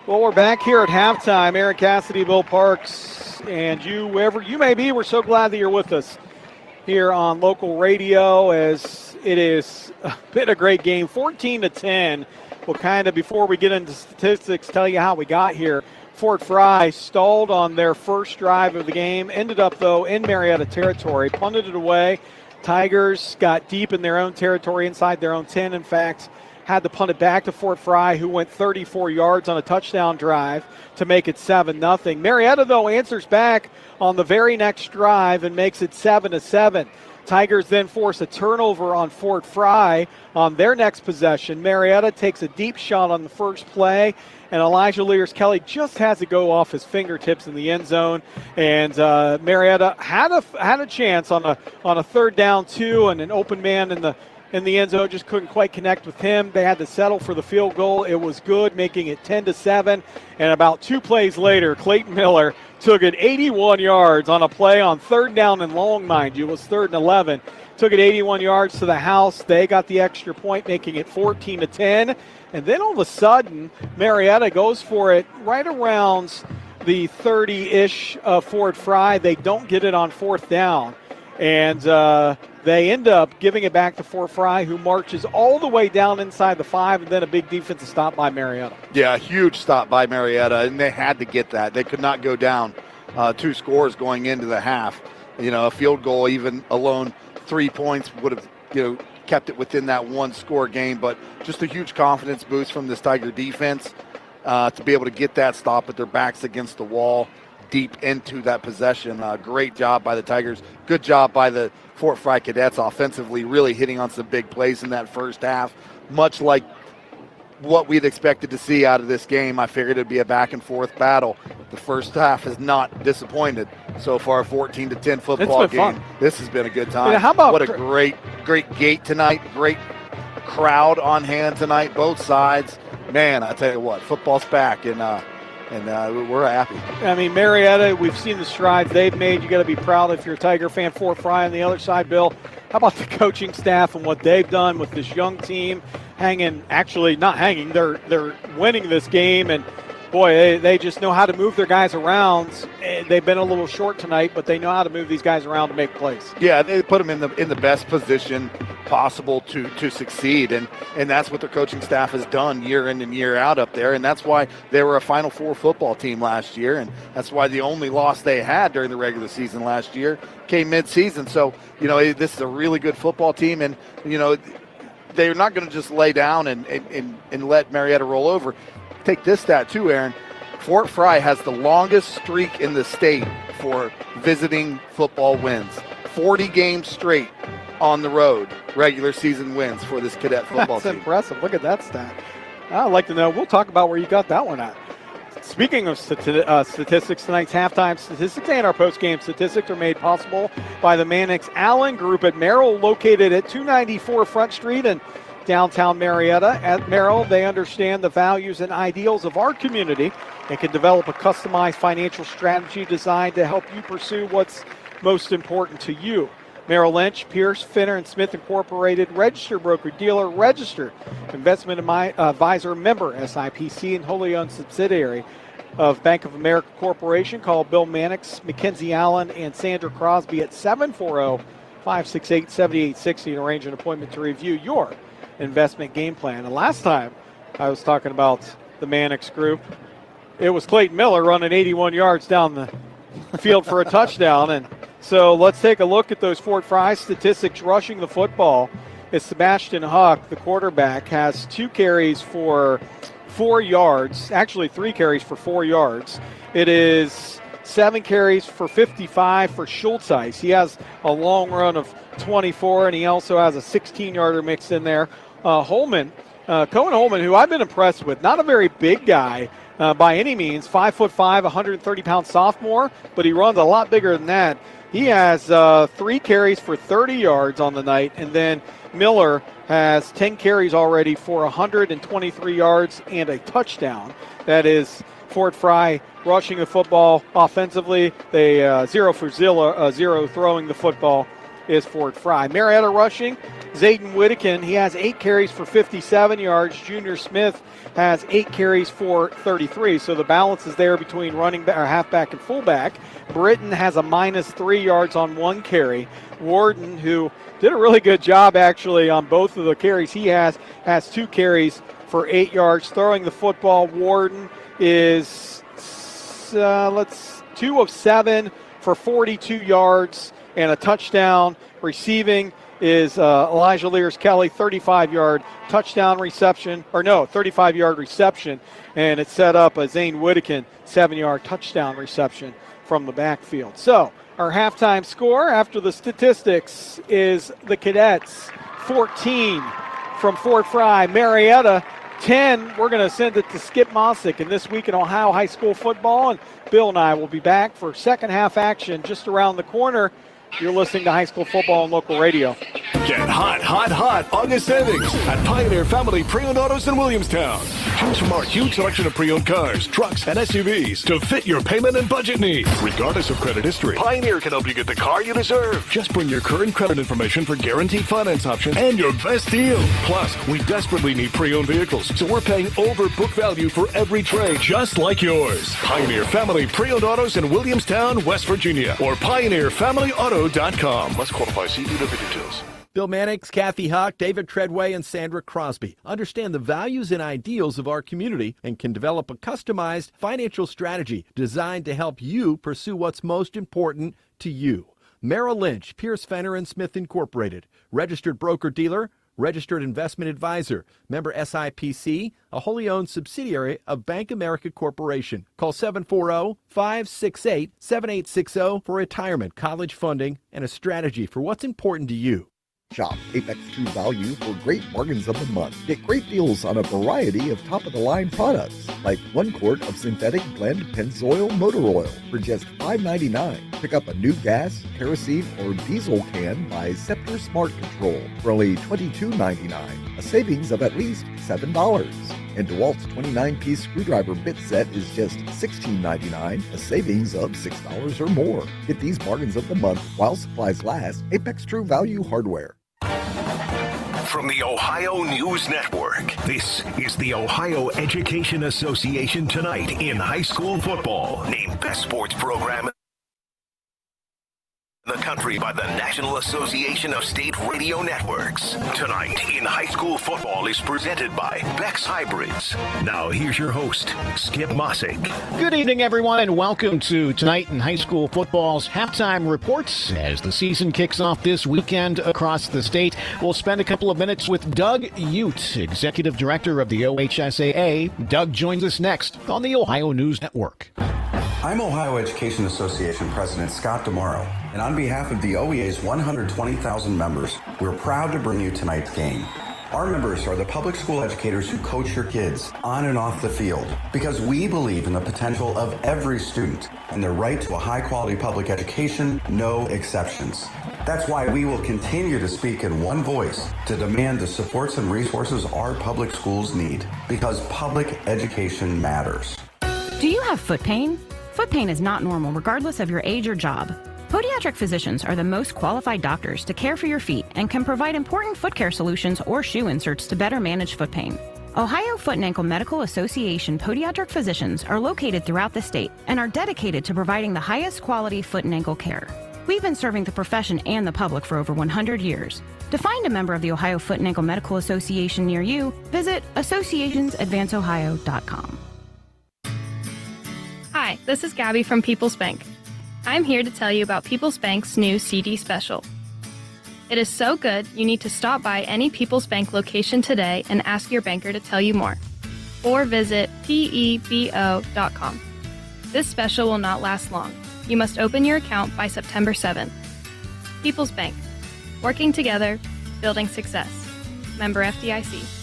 Well, we're back here at halftime. Aaron Cassidy, Bill Parks, and you, wherever you may be, we're so glad that you're with us here on local radio, as it is been a great game. 14-10. We'll kind of, before we get into statistics, tell you how we got here. Fort Frye stalled on their first drive of the game, ended up, though, in Marietta territory, punted it away. Tigers got deep in their own territory, inside their own 10, in fact. Had to punt it back to Fort Frye, who went 34 yards on a touchdown drive to make it 7-0. Marietta, though, answers back on the very next drive and makes it 7-7. Tigers then force a turnover on Fort Frye on their next possession. Marietta takes a deep shot on the first play, and Elijah Lears-Kelly just has it go off his fingertips in the end zone. And Marietta had a chance on a 3rd down 2 and an open man in the end zone, just couldn't quite connect with him. They had to settle for the field goal. It was good, making it 10-7. And about 2 plays later, Clayton Miller took it 81 yards on a play on 3rd down and long, mind you. It was 3rd and 11. Took it 81 yards to the house. They got the extra point, making it 14-10. And then all of a sudden, Marietta goes for it right around the 30-ish of Fort Frye. They don't get it on 4th down. And they end up giving it back to Fort Frye, who marches all the way down inside the 5, and then a big defensive stop by Marietta. Yeah, a huge stop by Marietta, and they had to get that. They could not go down 2 scores going into the half. You know, a field goal, even alone 3 points, would have, kept it within that 1-score game. But just a huge confidence boost from this Tiger defense to be able to get that stop with their backs against the wall deep into that possession. Great job by the Tigers. Good job by the Fort Frye Cadets offensively, really hitting on some big plays in that first half. Much like what we'd expected to see out of this game, I figured it'd be a back-and-forth battle. The first half has not disappointed so far. 14-10 football game. Fun. This has been a good time. How about what a great gate tonight. Great crowd on hand tonight, both sides. Man, I tell you what, football's back, and we're happy. I mean, Marietta, we've seen the strides they've made. You got to be proud if you're a Tiger fan. Fort Frye on the other side, Bill. How about the coaching staff and what they've done with this young team? They're winning this game, and boy, they just know how to move their guys around. They've been a little short tonight, but they know how to move these guys around to make plays. Yeah, they put them in the best position possible to succeed, and that's what their coaching staff has done year in and year out up there, and that's why they were a Final Four football team last year, and that's why the only loss they had during the regular season last year came mid-season. So, this is a really good football team, and, they're not going to just lay down and let Marietta roll over. take this stat too, Aaron. Fort Frye has the longest streak in the state for visiting football wins. 40 games straight on the road, regular season wins for this cadet football team. That's impressive. Look at that stat. I'd like to know. We'll talk about where you got that one at. Speaking of statistics, tonight's halftime statistics and our post-game statistics are made possible by the Mannix Allen Group at Merrill, located at 294 Front Street in downtown Marietta. At Merrill, they understand the values and ideals of our community and can develop a customized financial strategy designed to help you pursue what's most important to you. Merrill Lynch, Pierce, Finner, and Smith Incorporated, registered broker-dealer, registered investment advisor, member SIPC, and wholly owned subsidiary of Bank of America Corporation. Call Bill Mannix, Mackenzie Allen, and Sandra Crosby at 740-568-7860 and arrange an appointment to review your investment game plan. And last time I was talking about the Mannix Group, it was Clayton Miller running 81 yards down the field for a touchdown. And so let's take a look at those Fort Frye statistics rushing the football. Is Sebastian Huck, the quarterback, has 2 carries for 4 yards, actually 3 carries for 4 yards. It is 7 carries for 55 for Schultz. He has a long run of 24, and he also has a 16-yarder mixed in there. Cohen Holman, who I've been impressed with, not a very big guy by any means, 5'5", 130-pound sophomore, but he runs a lot bigger than that. He has 3 carries for 30 yards on the night, and then Miller has 10 carries already for 123 yards and a touchdown. That is Fort Frye rushing the football offensively. They 0 for 0 throwing the football is Fort Frye. Marietta rushing, Zayden Whittakin, he has 8 carries for 57 yards. Junior Smith has 8 carries for 33. So the balance is there between running back, or halfback and fullback. Britton has a -3 yards on 1 carry. Warden, who did a really good job actually on both of the carries he has 2 carries for 8 yards. Throwing the football, Warden is 2 of 7 for 42 yards and a touchdown. Receiving is Elijah Lears-Kelly, 35-yard touchdown reception, 35-yard reception, and it set up a Zane Whittakin 7-yard touchdown reception from the backfield. So our halftime score after the statistics is the Cadets 14 from Fort Frye, Marietta 10. We're going to send it to Skip Mossick in This Week in Ohio High School Football, and Bill and I will be back for second half action just around the corner. You're listening to High School Football on local radio. Get hot August savings at Pioneer Family Pre-Owned Autos in Williamstown. Choose from our huge selection of pre-owned cars, trucks, and SUVs to fit your payment and budget needs. Regardless of credit history, Pioneer can help you get the car you deserve. Just bring your current credit information for guaranteed finance options and your best deal. Plus, we desperately need pre-owned vehicles, so we're paying over book value for every trade, just like yours. Pioneer Family Pre-Owned Autos in Williamstown, West Virginia, or pioneerfamilyauto.com. Must qualify. See dealer for details. Bill Mannix, Kathy Huck, David Treadway, and Sandra Crosby understand the values and ideals of our community and can develop a customized financial strategy designed to help you pursue what's most important to you. Merrill Lynch, Pierce, Fenner, and Smith Incorporated, registered broker-dealer, registered investment advisor, member SIPC, a wholly owned subsidiary of Bank America Corporation. Call 740-568-7860 for retirement, college funding, and a strategy for what's important to you. Shop Apex True Value for great bargains of the month. Get great deals on a variety of top-of-the-line products, like 1 quart of synthetic blend Pennzoil motor oil for just $5.99. Pick up a new gas, kerosene, or diesel can by Scepter Smart Control for only $22.99, a savings of at least $7. And DeWalt's 29-piece screwdriver bit set is just $16.99, a savings of $6 or more. Get these bargains of the month while supplies last. Apex True Value Hardware. From the Ohio News Network, this is the Ohio Education Association Tonight in High School Football. Named Best Sports Program the country by the National Association of State Radio Networks. Tonight in High School Football is presented by Beck's Hybrids. Now here's your host, Skip Mossick. Good evening, everyone, and welcome to Tonight in High School Football's halftime reports. As the season kicks off this weekend across the state, we'll spend a couple of minutes with Doug Ute, Executive Director of the OHSAA. Doug joins us next on the Ohio News Network. I'm Ohio Education Association President Scott DeMauro, and on behalf of the OEA's 120,000 members, we're proud to bring you tonight's game. Our members are the public school educators who coach your kids on and off the field because we believe in the potential of every student and their right to a high-quality public education, no exceptions. That's why we will continue to speak in one voice to demand the supports and resources our public schools need because public education matters. Do you have foot pain? Foot pain is not normal regardless of your age or job. Podiatric physicians are the most qualified doctors to care for your feet and can provide important foot care solutions or shoe inserts to better manage foot pain. Ohio Foot and Ankle Medical Association podiatric physicians are located throughout the state and are dedicated to providing the highest quality foot and ankle care. We've been serving the profession and the public for over 100 years. To find a member of the Ohio Foot and Ankle Medical Association near you, visit associationsadvanceohio.com. Hi, this is Gabby from People's Bank. I'm here to tell you about People's Bank's new CD special. It is so good, you need to stop by any People's Bank location today and ask your banker to tell you more. Or visit pebo.com. This special will not last long. You must open your account by September 7th. People's Bank. Working together, building success. Member FDIC.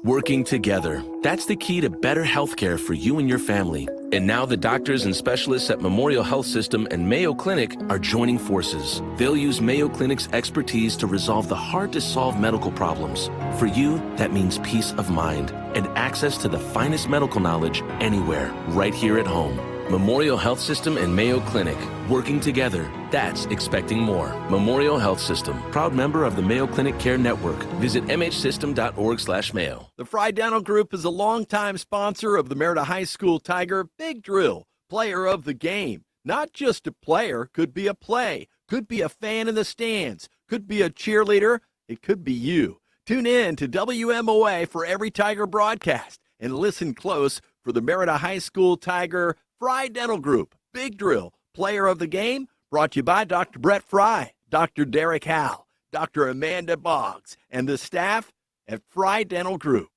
Working together. That's the key to better health care for you and your family. And now the doctors and specialists at Memorial Health System and Mayo Clinic are joining forces. They'll use Mayo Clinic's expertise to resolve the hard-to-solve medical problems. For you, that means peace of mind and access to the finest medical knowledge anywhere, right here at home. Memorial Health System and Mayo Clinic. Working together. That's expecting more. Memorial Health System. Proud member of the Mayo Clinic Care Network. Visit mhsystem.org/Mayo. The Frye Dental Group is a longtime sponsor of the Marietta High School Tiger Big Drill, player of the game. Not just a player, could be a play, could be a fan in the stands, could be a cheerleader, it could be you. Tune in to WMOA for every Tiger broadcast and listen close for the Marietta High School Tiger Frye Dental Group, Big Drill, player of the game, brought to you by Dr. Brett Frye, Dr. Derek Howell, Dr. Amanda Boggs, and the staff at Frye Dental Group.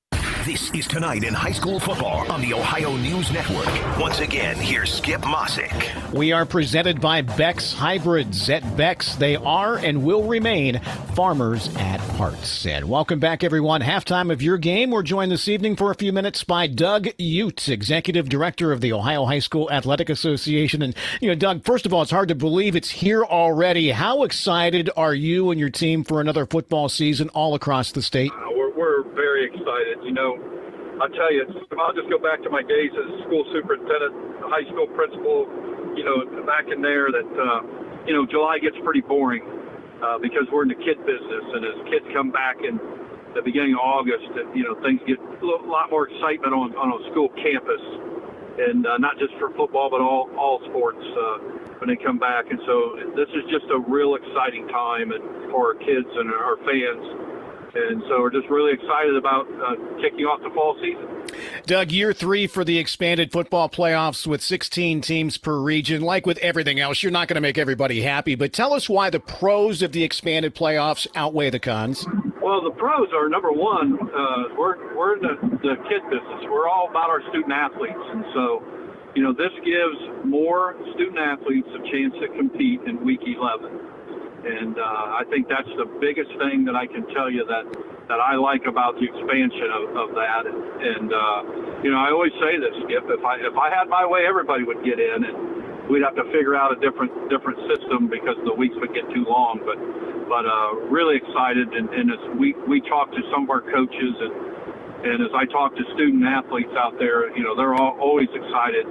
This is Tonight in High School Football on the Ohio News Network. Once again, here's Skip Mossick. We are presented by Beck's Hybrids. At Beck's, they are and will remain farmers at heart. And welcome back, everyone. Halftime of your game. We're joined this evening for a few minutes by Doug Ute, Executive Director of the Ohio High School Athletic Association. And, Doug, first of all, it's hard to believe it's here already. How excited are you and your team for another football season all across the state? We're very excited. I tell you, I'll just go back to my days as a school superintendent, high school principal, back in there that, July gets pretty boring because we're in the kid business. And as kids come back in the beginning of August, things get a lot more excitement on a school campus. And not just for football, but all sports when they come back. And so this is just a real exciting time for our kids and our fans. And so we're just really excited about kicking off the fall season. Doug, year 3 for the expanded football playoffs with 16 teams per region. Like with everything else, you're not going to make everybody happy. But tell us why the pros of the expanded playoffs outweigh the cons. Well, the pros are, number one, we're in the kid business. We're all about our student athletes. And so, this gives more student athletes a chance to compete in week 11. And I think that's the biggest thing that I can tell you that I like about the expansion of that. And I always say this, Skip, if I had my way, everybody would get in, and we'd have to figure out a different system because the weeks would get too long. But really excited, and as we talk to some of our coaches, and as I talk to student athletes out there, they're all always excited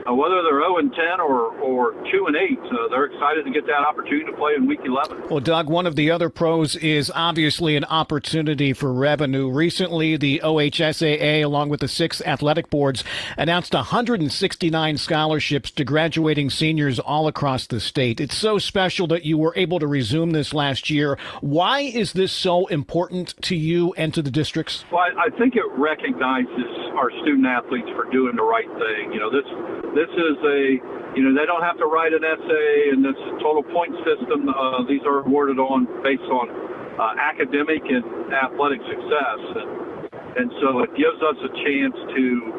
whether they're 0-10 or 2-8, they're excited to get that opportunity to play in Week 11. Well, Doug, one of the other pros is obviously an opportunity for revenue. Recently, the OHSAA, along with the 6 athletic boards, announced 169 scholarships to graduating seniors all across the state. It's so special that you were able to resume this last year. Why is this so important to you and to the districts? Well, I think it recognizes our student athletes for doing the right thing. This is they don't have to write an essay, and this total point system. These are awarded based on academic and athletic success, and so it gives us a chance to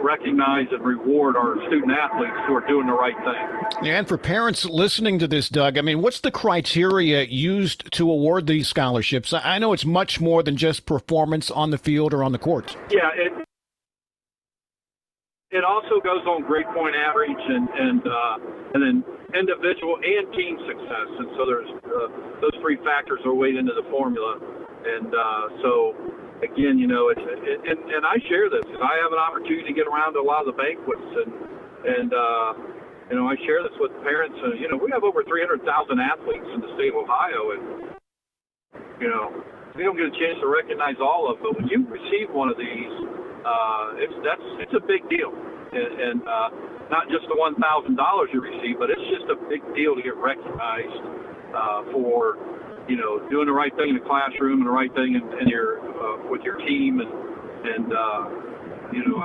recognize and reward our student athletes who are doing the right thing. And for parents listening to this, Doug, I mean, what's the criteria used to award these scholarships? I know it's much more than just performance on the field or on the court. Yeah, it also goes on grade point average and then individual and team success, and so there's those 3 factors are weighed into the formula, and so again, and I share this. I have an opportunity to get around to a lot of the banquets, and I share this with parents. We have over 300,000 athletes in the state of Ohio, and we don't get a chance to recognize all of them. But when you receive one of these, it's a big deal, and not just the $1,000 you receive, but it's just a big deal to get recognized for doing the right thing in the classroom and the right thing in your with your team and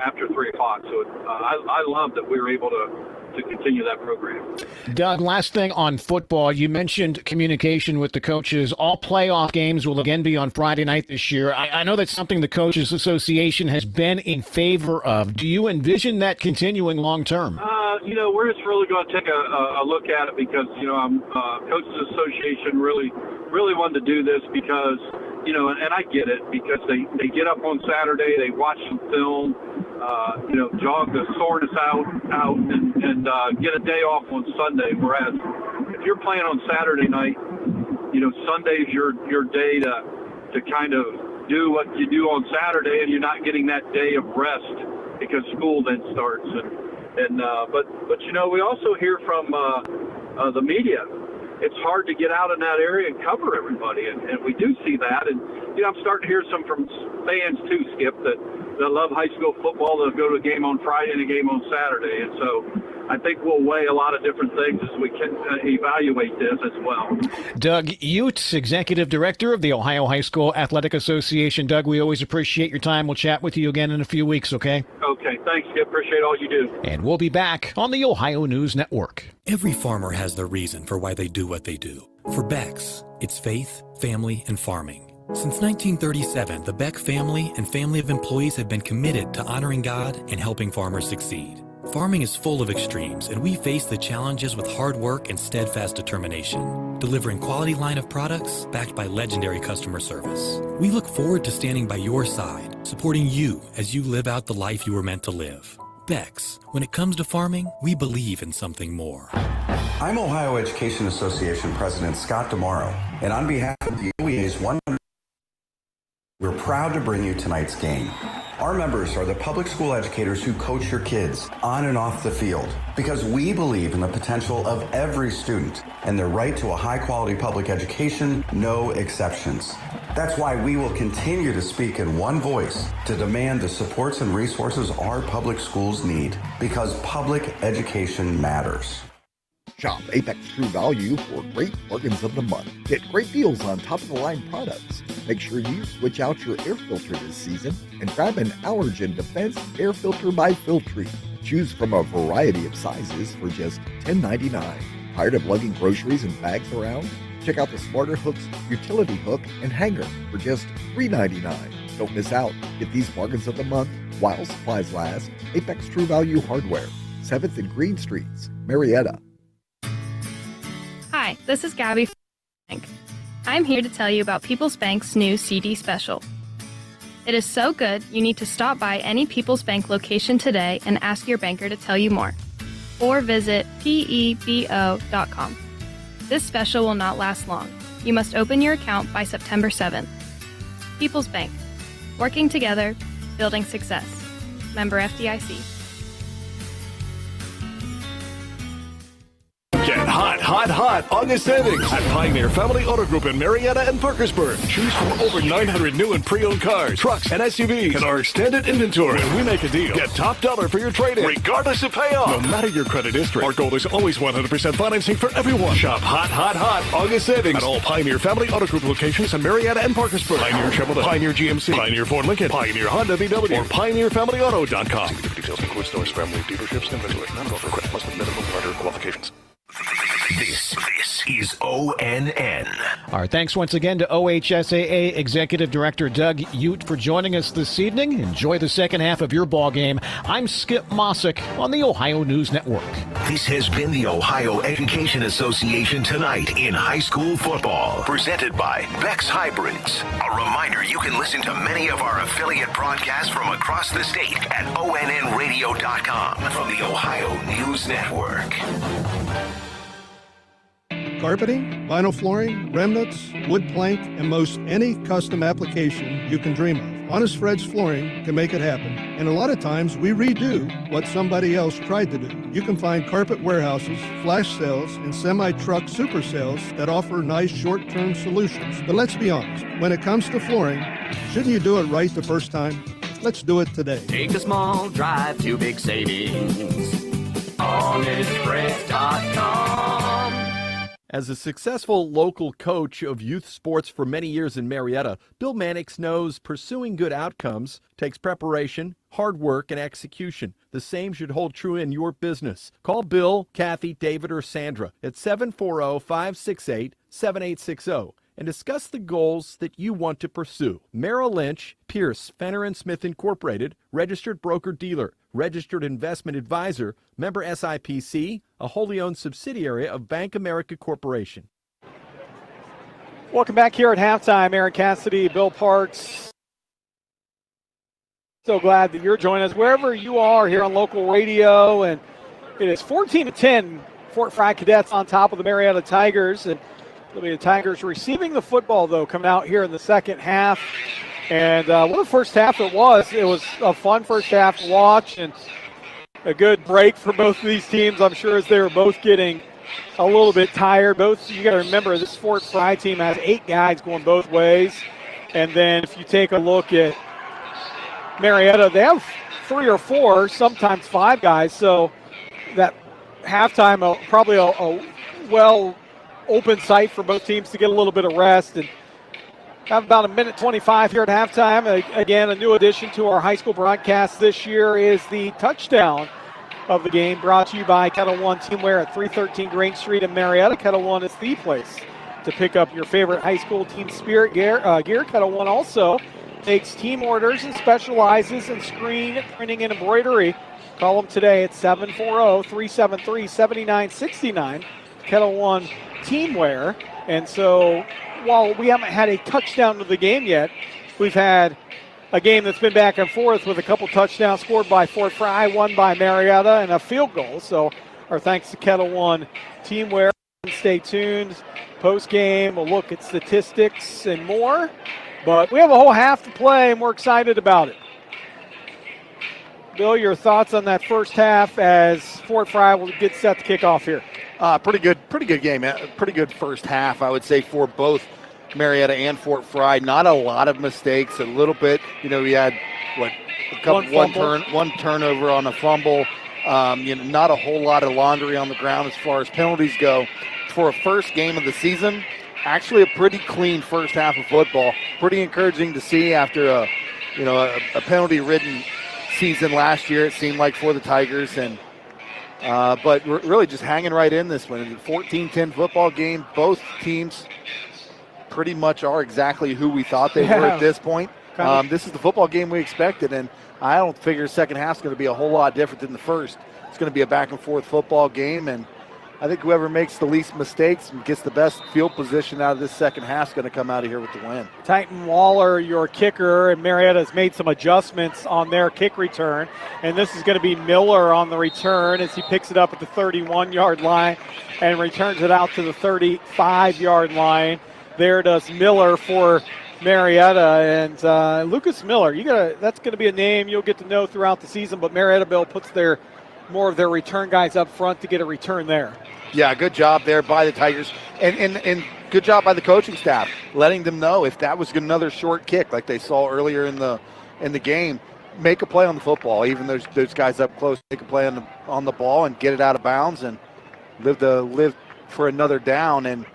after 3 o'clock. So I love that we were able to continue that program. Doug, last thing on football, you mentioned communication with the coaches. All playoff games will again be on Friday night this year. I know that's something the Coaches Association has been in favor of. Do you envision that continuing long term? We're just really going to take a look at it because, Coaches Association really wanted to do this because, and I get it, because they get up on Saturday, they watch some film, jog the soreness out and get a day off on Sunday. Whereas if you're playing on Saturday night, Sunday's your day to kind of do what you do on Saturday, and you're not getting that day of rest because school then starts. But we also hear from the media. It's hard to get out in that area and cover everybody, and we do see that. And I'm starting to hear some from fans too, Skip, that love high school football. They'll go to a game on Friday and a game on Saturday, and so I think we'll weigh a lot of different things as we can evaluate this as well. Doug Utes, Executive Director of the Ohio High School Athletic Association. Doug, we always appreciate your time. We'll chat with you again in a few weeks, okay? Okay, thanks, Skip. Appreciate all you do. And we'll be back on the Ohio News Network. Every farmer has their reason for why they do what they do. For Beck's, it's faith, family, and farming. Since 1937, the Beck family and family of employees have been committed to honoring God and helping farmers succeed. Farming is full of extremes, and we face the challenges with hard work and steadfast determination, delivering quality line of products backed by legendary customer service. We look forward to standing by your side, supporting you as you live out the life you were meant to live. Beck's, when it comes to farming, we believe in something more. I'm Ohio Education Association President Scott Demaro, and on behalf of the OEA's 100, we're proud to bring you tonight's game. Our members are the public school educators who coach your kids on and off the field because we believe in the potential of every student and their right to a high-quality public education, no exceptions. That's why we will continue to speak in one voice to demand the supports and resources our public schools need because public education matters. Shop Apex True Value for great bargains of the month. Get great deals on top-of-the-line products. Make sure you switch out your air filter this season and grab an Allergen Defense Air Filter by Filtree. Choose from a variety of sizes for just $10.99. Tired of lugging groceries and bags around? Check out the Smarter Hooks Utility Hook and Hanger for just $3.99. Don't miss out. Get these bargains of the month while supplies last. Apex True Value Hardware, 7th and Green Streets, Marietta. Hi, this is Gabby from Bank. I'm here to tell you about People's Bank's new CD special. It is so good, you need to stop by any People's Bank location today and ask your banker to tell you more. Or visit pebo.com. This special will not last long. You must open your account by September 7th. People's Bank. Working together, building success. Member FDIC. hot, hot August savings at Pioneer Family Auto Group in Marietta and Parkersburg. Choose from over 900 new and pre-owned cars, trucks, and SUVs, and our extended inventory. When we make a deal, get top dollar for your trade-in, regardless of payoff. No matter your credit history, our goal is always 100% financing for everyone. Shop hot, hot, hot August savings at all Pioneer Family Auto Group locations in Marietta and Parkersburg. Pioneer Chevrolet, Pioneer GMC, Pioneer Ford Lincoln, Pioneer Honda VW, or PioneerFamilyAuto.com. See the details include stores, family, dealerships, inventory. Not offer credit plus with minimum lender qualifications. This is ONN. Our thanks once again to OHSAA Executive Director Doug Ute for joining us this evening. Enjoy the second half of your ball game. I'm Skip Mossick on the Ohio News Network. This has been the Ohio Education Association Tonight in High School Football, presented by Beck's Hybrids. A reminder, you can listen to many of our affiliate broadcasts from across the state at ONNradio.com from the Ohio News Network. Carpeting, vinyl flooring, remnants, wood plank, and most any custom application you can dream of. Honest Fred's Flooring can make it happen. And a lot of times we redo what somebody else tried to do. You can find carpet warehouses, flash sales, and semi-truck super sales that offer nice short-term solutions. But let's be honest, when it comes to flooring, shouldn't you do it right the first time? Let's do it today. Take a small drive to big savings. HonestFreds.com. As a successful local coach of youth sports for many years in Marietta, Bill Mannix knows pursuing good outcomes takes preparation, hard work, and execution. The same should hold true in your business. Call Bill, Kathy, David, or Sandra at 740-568-7860 and discuss the goals that you want to pursue. Merrill Lynch, Pierce, Fenner & Smith Incorporated, registered broker-dealer, registered investment advisor, member SIPC, a wholly owned subsidiary of Bank America Corporation. Welcome back here at halftime. Aaron Cassidy, Bill Parks. So glad that you're joining us wherever you are here on local radio. And it is 14-10, Fort Frye Cadets on top of the Marietta Tigers. And it'll be the Tigers receiving the football, though, coming out here in the second half. And what a first half it was. It was a fun first half to watch and a good break for both of these teams, I'm sure, as they were both getting a little bit tired. Both, you got to remember, this Fort Frye team has 8 guys going both ways. And then if you take a look at Marietta, they have 3 or 4, sometimes 5 guys. So that halftime, probably a well open sight for both teams to get a little bit of rest. And have about 1:25 here at halftime. Again, a new addition to our high school broadcast this year is the touchdown of the game, brought to you by Kettle One Teamwear at 313 Grange Street in Marietta. Kettle One is the place to pick up your favorite high school team spirit gear. Kettle One also takes team orders and specializes in screen printing and embroidery. Call them today at 740-373-7969. Kettle One Teamwear. And so while we haven't had a touchdown to the game yet, we've had a game that's been back and forth with a couple touchdowns scored by Fort Frye, one by Marietta, and a field goal. So our thanks to Kettle One Teamwear. Stay tuned. Post-game, we'll look at statistics and more. But we have a whole half to play, and we're excited about it. Bill, your thoughts on that first half as Fort Frye will get set to kick off here? Pretty good game. Pretty good first half, I would say, for both Marietta and Fort Frye. Not a lot of mistakes. A little bit, we had one turnover on a fumble. Not a whole lot of laundry on the ground as far as penalties go. For a first game of the season, actually a pretty clean first half of football. Pretty encouraging to see after a penalty-ridden season last year, it seemed like, for the Tigers. And but we're really just hanging right in this one. In the 14-10 football game, both teams pretty much are exactly who we thought they were at this point. This is the football game we expected, and I don't figure the second half is going to be a whole lot different than the first. It's going to be a back-and-forth football game, and I think whoever makes the least mistakes and gets the best field position out of this second half is going to come out of here with the win. Titan Waller, your kicker, and Marietta has made some adjustments on their kick return. And this is going to be Miller on the return as he picks it up at the 31-yard line and returns it out to the 35-yard line. There does Miller for Marietta. And Lucas Miller, that's going to be a name you'll get to know throughout the season. But Marietta Bill puts their more of their return guys up front to get a return there. Yeah, good job there by the Tigers, and good job by the coaching staff, letting them know if that was another short kick like they saw earlier in the game, make a play on the football. Even those guys up close, make a play on the ball and get it out of bounds and live for another down. And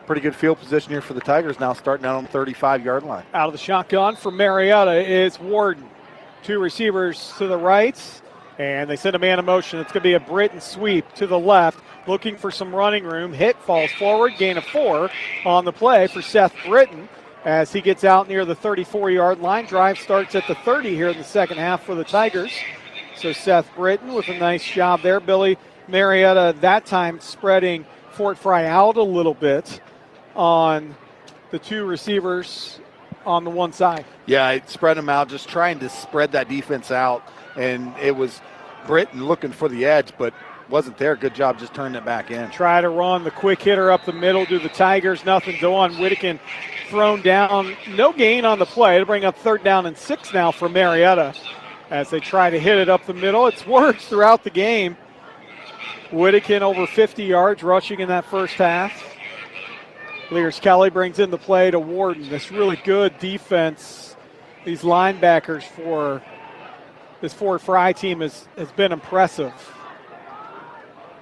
pretty good field position here for the Tigers now, starting out on the 35-yard line. Out of the shotgun for Marietta is Warden. 2 receivers to the right, and they send a man in motion. It's going to be a Britton sweep to the left, looking for some running room. Hit, falls forward, gain of 4 on the play for Seth Britton as he gets out near the 34-yard line. Drive starts at the 30 here in the second half for the Tigers. So Seth Britton with a nice job there. Billy, Marietta that time spreading Fort Frye out a little bit on the 2 receivers on the one side. Yeah, it spread them out, just trying to spread that defense out. And it was Britton looking for the edge, but wasn't there. Good job just turning it back in. Try to run the quick hitter up the middle to the Tigers. Nothing doing. Whittakin thrown down. No gain on the play. It'll bring up 3rd down and 6 now for Marietta as they try to hit it up the middle. It's worked throughout the game. Whittakin over 50 yards rushing in that first half. Lears Kelly brings in the play to Warden. This really good defense. These linebackers for this Fort Frye team has been impressive.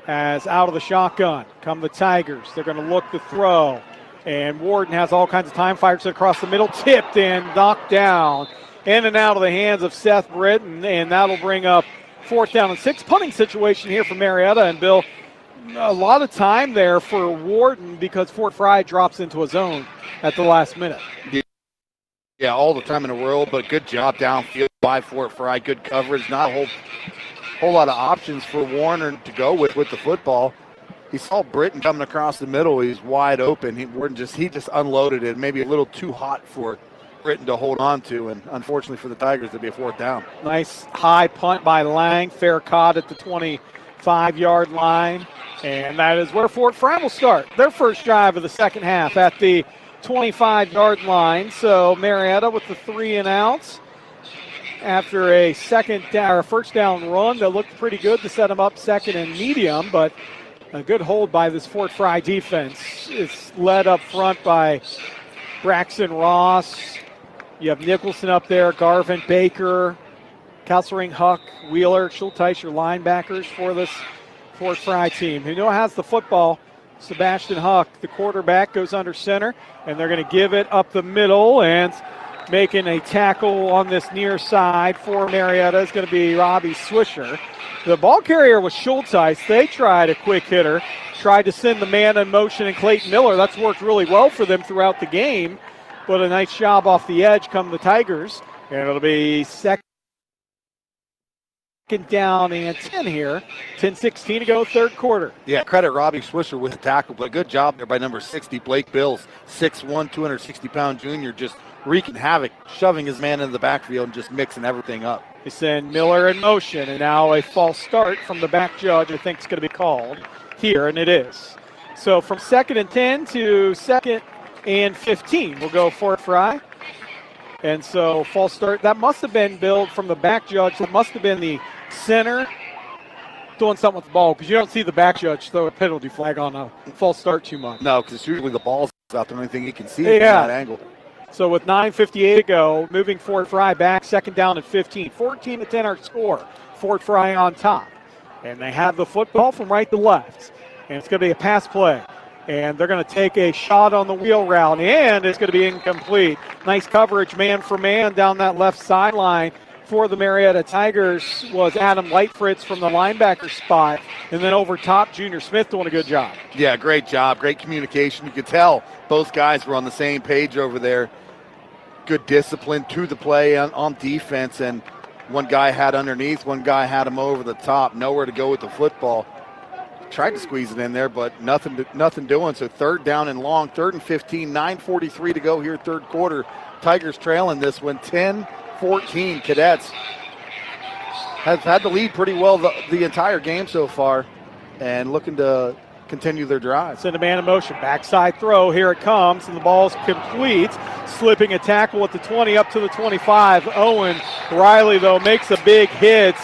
As out of the shotgun come the Tigers. They're going to look to throw. And Warden has all kinds of time, fires it across the middle, tipped and knocked down. In and out of the hands of Seth Britton, and that'll bring up 4th down and 6. Punting situation here for Marietta. And Bill, a lot of time there for Warden because Fort Frye drops into a zone at the last minute. Yeah, all the time in the world, but good job downfield by Fort Frye. Good coverage. Not a whole lot of options for Warner to go with the football. He saw Britton coming across the middle. He's wide open. Warden just unloaded it. Maybe a little too hot for Britton to hold on to, and unfortunately for the Tigers, it'd be a 4th down. Nice high punt by Lang. Fair caught at the 25-yard line. And that is where Fort Frye will start their first drive of the second half at the 25-yard line. So Marietta with the 3 and outs after a first down run that looked pretty good to set them up 2nd and medium, but a good hold by this Fort Frye defense. It's led up front by Braxton Ross. You have Nicholson up there, Garvin Baker, Kelsering Huck, Wheeler, Schulteis, your linebackers for this Fort Frye team. Who has the football? Sebastian Huck, the quarterback, goes under center, and they're going to give it up the middle, and making a tackle on this near side for Marietta is going to be Robbie Swisher. The ball carrier was Schulteis. They tried a quick hitter, tried to send the man in motion and Clayton Miller. That's worked really well for them throughout the game, but a nice job off the edge come the Tigers, and it'll be second down and 10 here. 10-16 to go, 3rd quarter. Yeah, credit Robbie Swisher with the tackle, but a good job there by number 60, Blake Bills, 6'1", 260-pound junior, just wreaking havoc, shoving his man into the backfield and just mixing everything up. They send Miller in motion, and now a false start from the back judge I think is going to be called here, and it is. So from 2nd and 10 to 2nd and 15, we'll go Fort Frye. And so false start, that must have been billed from the back judge. That must have been the center doing something with the ball, because you don't see the back judge throw a penalty flag on a false start too much. No, because usually the ball's out the only thing you can see from that angle. So with 9:58 to go, moving Fort Frye back, 2nd down and 15. 14-10 our score. Fort Frye on top. And they have the football from right to left. And it's going to be a pass play. And they're going to take a shot on the wheel route, and it's going to be incomplete. Nice coverage, man for man, down that left sideline for the Marietta Tigers was Adam Lightfritz from the linebacker spot. And then over top, Junior Smith doing a good job. Yeah, great job. Great communication. You could tell both guys were on the same page over there. Good discipline to the play on defense. And one guy had underneath, one guy had him over the top. Nowhere to go with the football. Tried to squeeze it in there, but nothing doing. So 3rd down and long, 3rd and 15, 9:43 to go here, 3rd quarter. Tigers trailing this one, 10-14. Cadets have had the lead pretty well the entire game so far, and looking to continue their drive. Send a man in motion, backside throw, here it comes, and the ball's complete. Slipping a tackle at the 20 up to the 25. Owen Riley, though, makes a big hit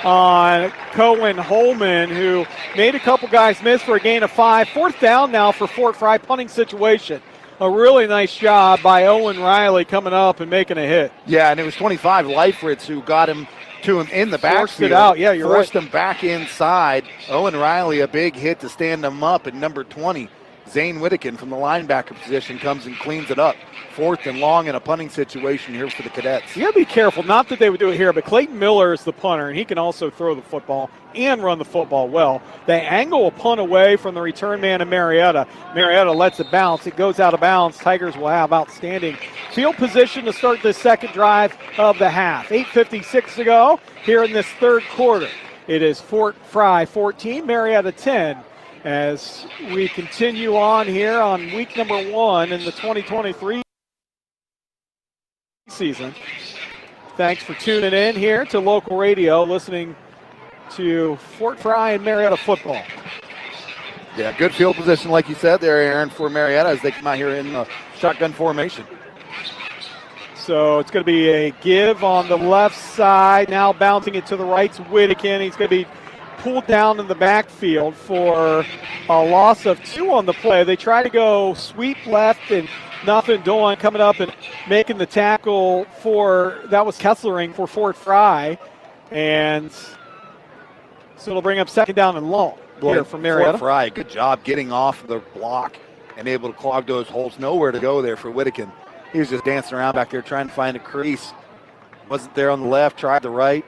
on Cohen Holman, who made a couple guys miss for a gain of 5. 4th down now for Fort Frye, punting situation. A really nice job by Owen Riley coming up and making a hit. Yeah, and it was 25 Leifritz who got him to him in the backfield. Forced it out, yeah, you're Forced right. him back inside. Owen Riley, a big hit to stand him up. And number 20, Zane Whittakin from the linebacker position comes and cleans it up. 4th and long in a punting situation here for the Cadets. You got to be careful. Not that they would do it here, but Clayton Miller is the punter, and he can also throw the football and run the football well. They angle a punt away from the return man in Marietta. Marietta lets it bounce. It goes out of bounds. Tigers will have outstanding field position to start this second drive of the half. 8:56 to go here in this third quarter. It is Fort Frye 14, Marietta 10. As we continue on here on week number 1 in the 2023 season. Thanks for tuning in here to local radio, listening to Fort Frye and Marietta football. Yeah, good field position, like you said there, Aaron, for Marietta as they come out here in shotgun formation. So it's going to be a give on the left side. Now bouncing it to the right's Whittakin. He's going to be pulled down in the backfield for a loss of 2 on the play. They try to go sweep left and nothing doing, coming up and making the tackle for, that was Kesslering for Fort Frye. And so it'll bring up second down and long here for Marietta. Fort Frye, good job getting off the block and able to clog those holes. Nowhere to go there for Whittakin. He was just dancing around back there trying to find a crease. Wasn't there on the left, tried the right.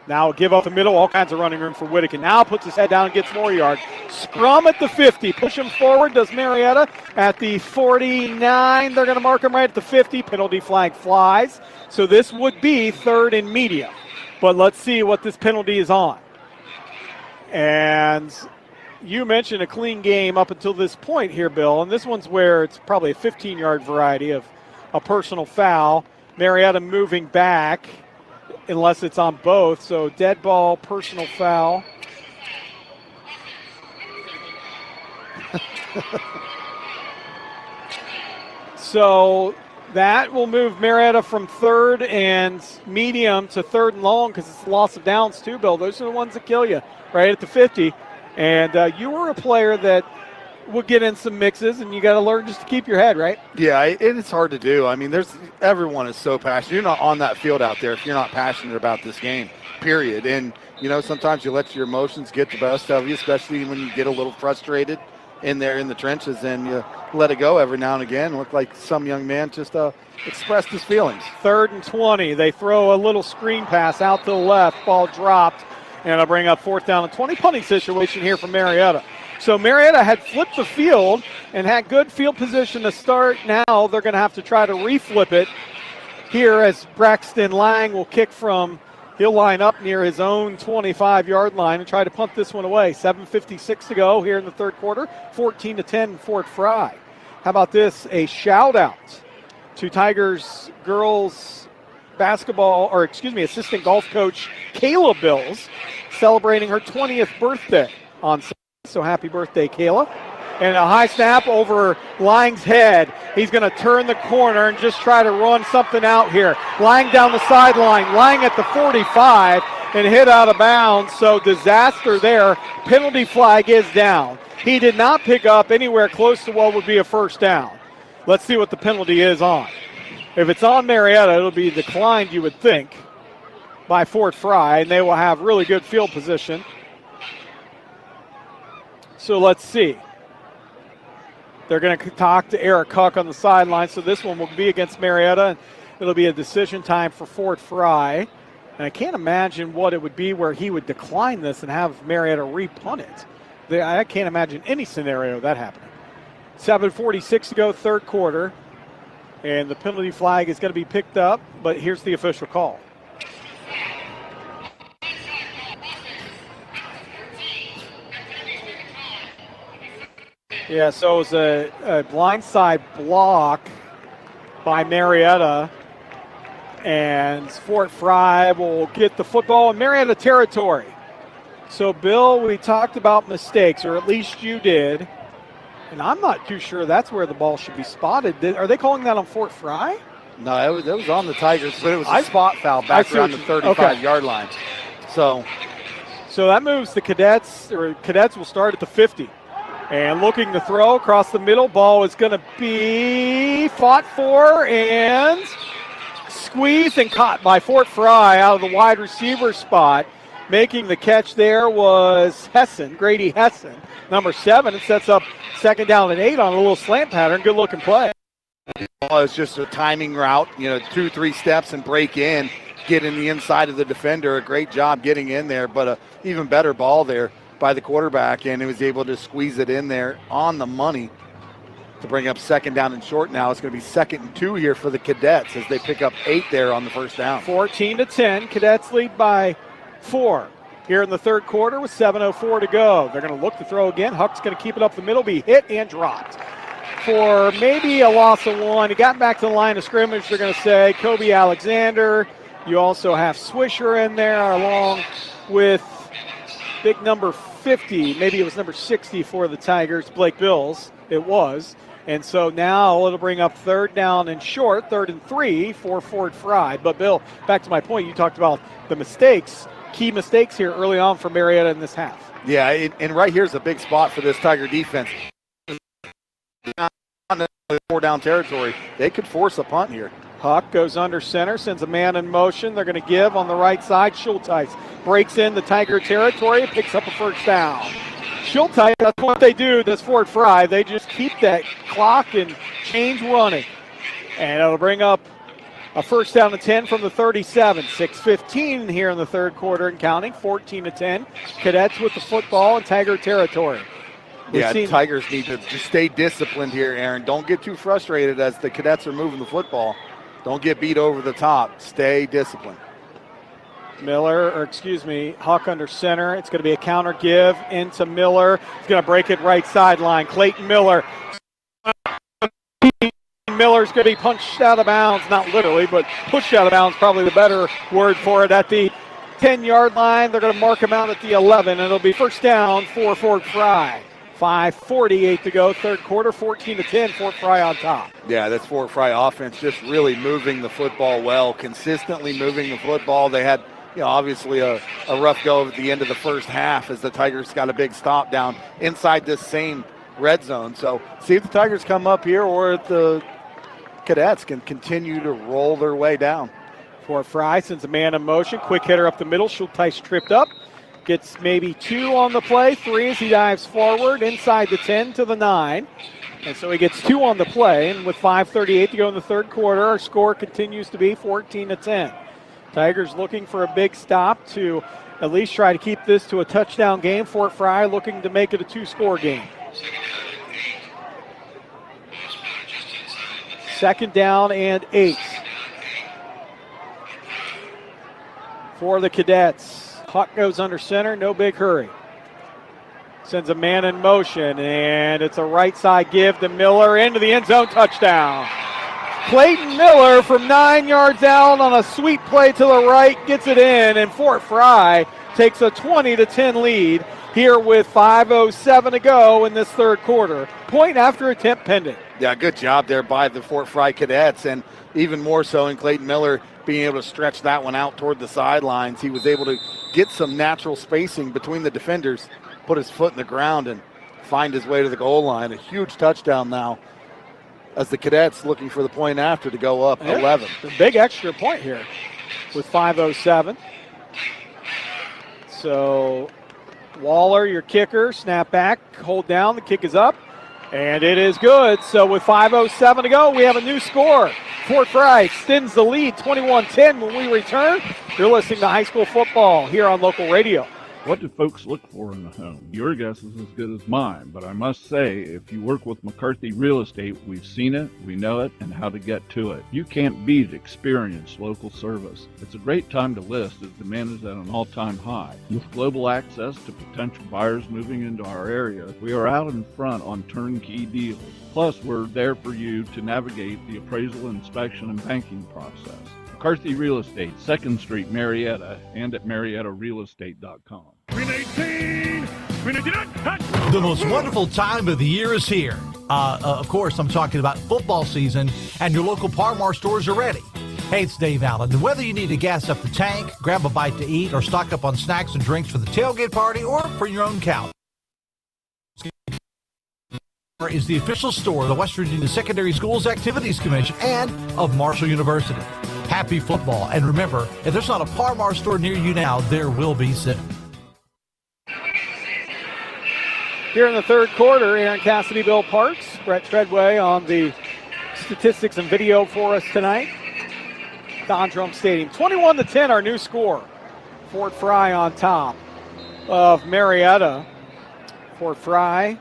Now give up the middle, all kinds of running room for Whittakin. Now puts his head down and gets more yards. Scrum at the 50. Push him forward, does Marietta at the 49. They're going to mark him right at the 50. Penalty flag flies. So this would be 3rd and medium. But let's see what this penalty is on. And you mentioned a clean game up until this point here, Bill. And this one's where it's probably a 15-yard variety of a personal foul. Marietta moving back, unless it's on both. So dead ball, personal foul. So that will move Marietta from 3rd and medium to 3rd and long because it's the loss of downs too, Bill. Those are the ones that kill you right at the 50. And you were a player that would get in some mixes, and you got to learn just to keep your head, right? Yeah, it's hard to do. I mean, everyone is so passionate. You're not on that field out there if you're not passionate about this game, period. And, sometimes you let your emotions get the best of you, especially when you get a little frustrated in there in the trenches, and you let it go every now and again. Looked like some young man just expressed his feelings. 3rd and 20. They throw a little screen pass out to the left. Ball dropped, and I'll bring up 4th down and 20. Punting situation here for Marietta. So Marietta had flipped the field and had good field position to start. Now they're going to have to try to reflip it here as Braxton Lang will kick from, he'll line up near his own 25-yard line and try to punt this one away. 7:56 to go here in the third quarter. 14-10 Fort Frye. How about this? A shout out to Tigers girls basketball, assistant golf coach Kayla Bills, celebrating her 20th birthday on Sunday. So happy birthday, Kayla. And a high snap over Lang's head. He's going to turn the corner and just try to run something out here. Lang down the sideline. Lang at the 45 and hit out of bounds. So disaster there. Penalty flag is down. He did not pick up anywhere close to what would be a first down. Let's see what the penalty is on. If it's on Marietta, it'll be declined, you would think, by Fort Frye, and they will have really good field position. So let's see. They're going to talk to Eric Huck on the sideline, so this one will be against Marietta. It'll be a decision time for Fort Frye. And I can't imagine what it would be where he would decline this and have Marietta repunt it. I can't imagine any scenario of that happening. 7:46 to go, third quarter. And the penalty flag is going to be picked up, but here's the official call. Yeah, so it was a blindside block by Marietta, and Fort Frye will get the football in Marietta territory. So, Bill, we talked about mistakes, or at least you did, and I'm not too sure that's where the ball should be spotted. Are they calling that on Fort Frye? No, it was on the Tigers, but it was a spot foul back around the 35-yard line. So So that moves the Cadets will start at the 50. And looking to throw across the middle. Ball is going to be fought for and squeezed and caught by Fort Frye out of the wide receiver spot. Making the catch there was Grady Hessen, number 7. It sets up second down and 8 on a little slant pattern. Good looking play. It's just a timing route, 2-3 steps and break in, get in the inside of the defender. A great job getting in there, but a even better ball there by the quarterback, and he was able to squeeze it in there on the money to bring up second down and short. Now it's going to be 2nd and 2 here for the Cadets as they pick up 8 there on the first down. 14-10. Cadets lead by 4 here in the third quarter with 7:04 to go. They're going to look to throw again. Huck's going to keep it up the middle, be hit and dropped for maybe a loss of 1. He got back to the line of scrimmage, they're going to say. Kobe Alexander. You also have Swisher in there along with big number 50. Maybe it was number 60 for the Tigers, Blake Bills. It was. And so now it'll bring up third down and short, 3rd and 3 for Fort Frye. But, Bill, back to my point, you talked about the mistakes, key mistakes here early on for Marietta in this half. Yeah, and right here's a big spot for this Tiger defense. Not 4-down territory. They could force a punt here. Huck goes under center, sends a man in motion. They're going to give on the right side. Schulteis breaks in the Tiger territory, picks up a first down. Schulteis, that's what they do, this Fort Frye. They just keep that clock and change running. And it'll bring up a first down and 10 from the 37. 6:15 here in the third quarter and counting. 14-10. Cadets with the football in Tiger territory. Tigers need to just stay disciplined here, Aaron. Don't get too frustrated as the Cadets are moving the football. Don't get beat over the top. Stay disciplined. Huck under center. It's going to be a counter give into Miller. He's going to break it right sideline. Clayton Miller. Miller's going to be punched out of bounds. Not literally, but pushed out of bounds, probably the better word for it. At the 10-yard line, they're going to mark him out at the 11, and it'll be first down for Fort Frye. 5:48 to go, third quarter, 14-10, Fort Frye on top. Yeah, that's Fort Frye offense just really moving the football well, consistently moving the football. They had, obviously a rough go at the end of the first half as the Tigers got a big stop down inside this same red zone. So see if the Tigers come up here or if the Cadets can continue to roll their way down. Fort Frye sends a man in motion, quick hitter up the middle. Schulteis tripped up. Gets maybe 2 on the play, 3 as he dives forward inside the 10 to the 9. And so he gets 2 on the play. And with 5:38 to go in the third quarter, our score continues to be 14-10. Tigers looking for a big stop to at least try to keep this to a touchdown game. Fort Frye looking to make it a 2-score game. Second down and 8 for the Cadets. Huck goes under center, no big hurry. Sends a man in motion, and it's a right side give to Miller into the end zone, touchdown. Clayton Miller from 9 yards out on a sweep play to the right, gets it in, and Fort Frye takes a 20-10 lead here with 5:07 to go in this third quarter. Point after attempt pending. Yeah, good job there by the Fort Frye Cadets, and even more so in Clayton Miller being able to stretch that one out toward the sidelines. He was able to get some natural spacing between the defenders, put his foot in the ground, and find his way to the goal line. A huge touchdown now as the Cadets looking for the point after to go up 11. A big extra point here with 5:07. So Waller, your kicker, snap back, hold down, the kick is up, and it is good. So with 5:07 to go, we have a new score. Fort Frye extends the lead 21-10 when we return. You're listening to high school football here on local radio. What do folks look for in a home? Your guess is as good as mine, but I must say, if you work with McCarthy Real Estate, we've seen it, we know it, and how to get to it. You can't beat experienced local service. It's a great time to list as demand is at an all-time high. With global access to potential buyers moving into our area, we are out in front on turnkey deals. Plus, we're there for you to navigate the appraisal, inspection, and banking process. McCarthy Real Estate, 2nd Street, Marietta, and at MariettaRealEstate.com. The most wonderful time of the year is here. Of course, I'm talking about football season, and your local Parmar stores are ready. Hey, it's Dave Allen. And whether you need to gas up the tank, grab a bite to eat, or stock up on snacks and drinks for the tailgate party or for your own couch, is the official store of the West Virginia Secondary Schools Activities Commission and of Marshall University. Happy football. And remember, if there's not a Par-Mar store near you now, there will be soon. Here in the third quarter, Aaron Cassidy, Bill Parks, Brett Treadway on the statistics and video for us tonight. Drumm Stadium. 21-10, our new score. Fort Frye on top of Marietta. Fort Frye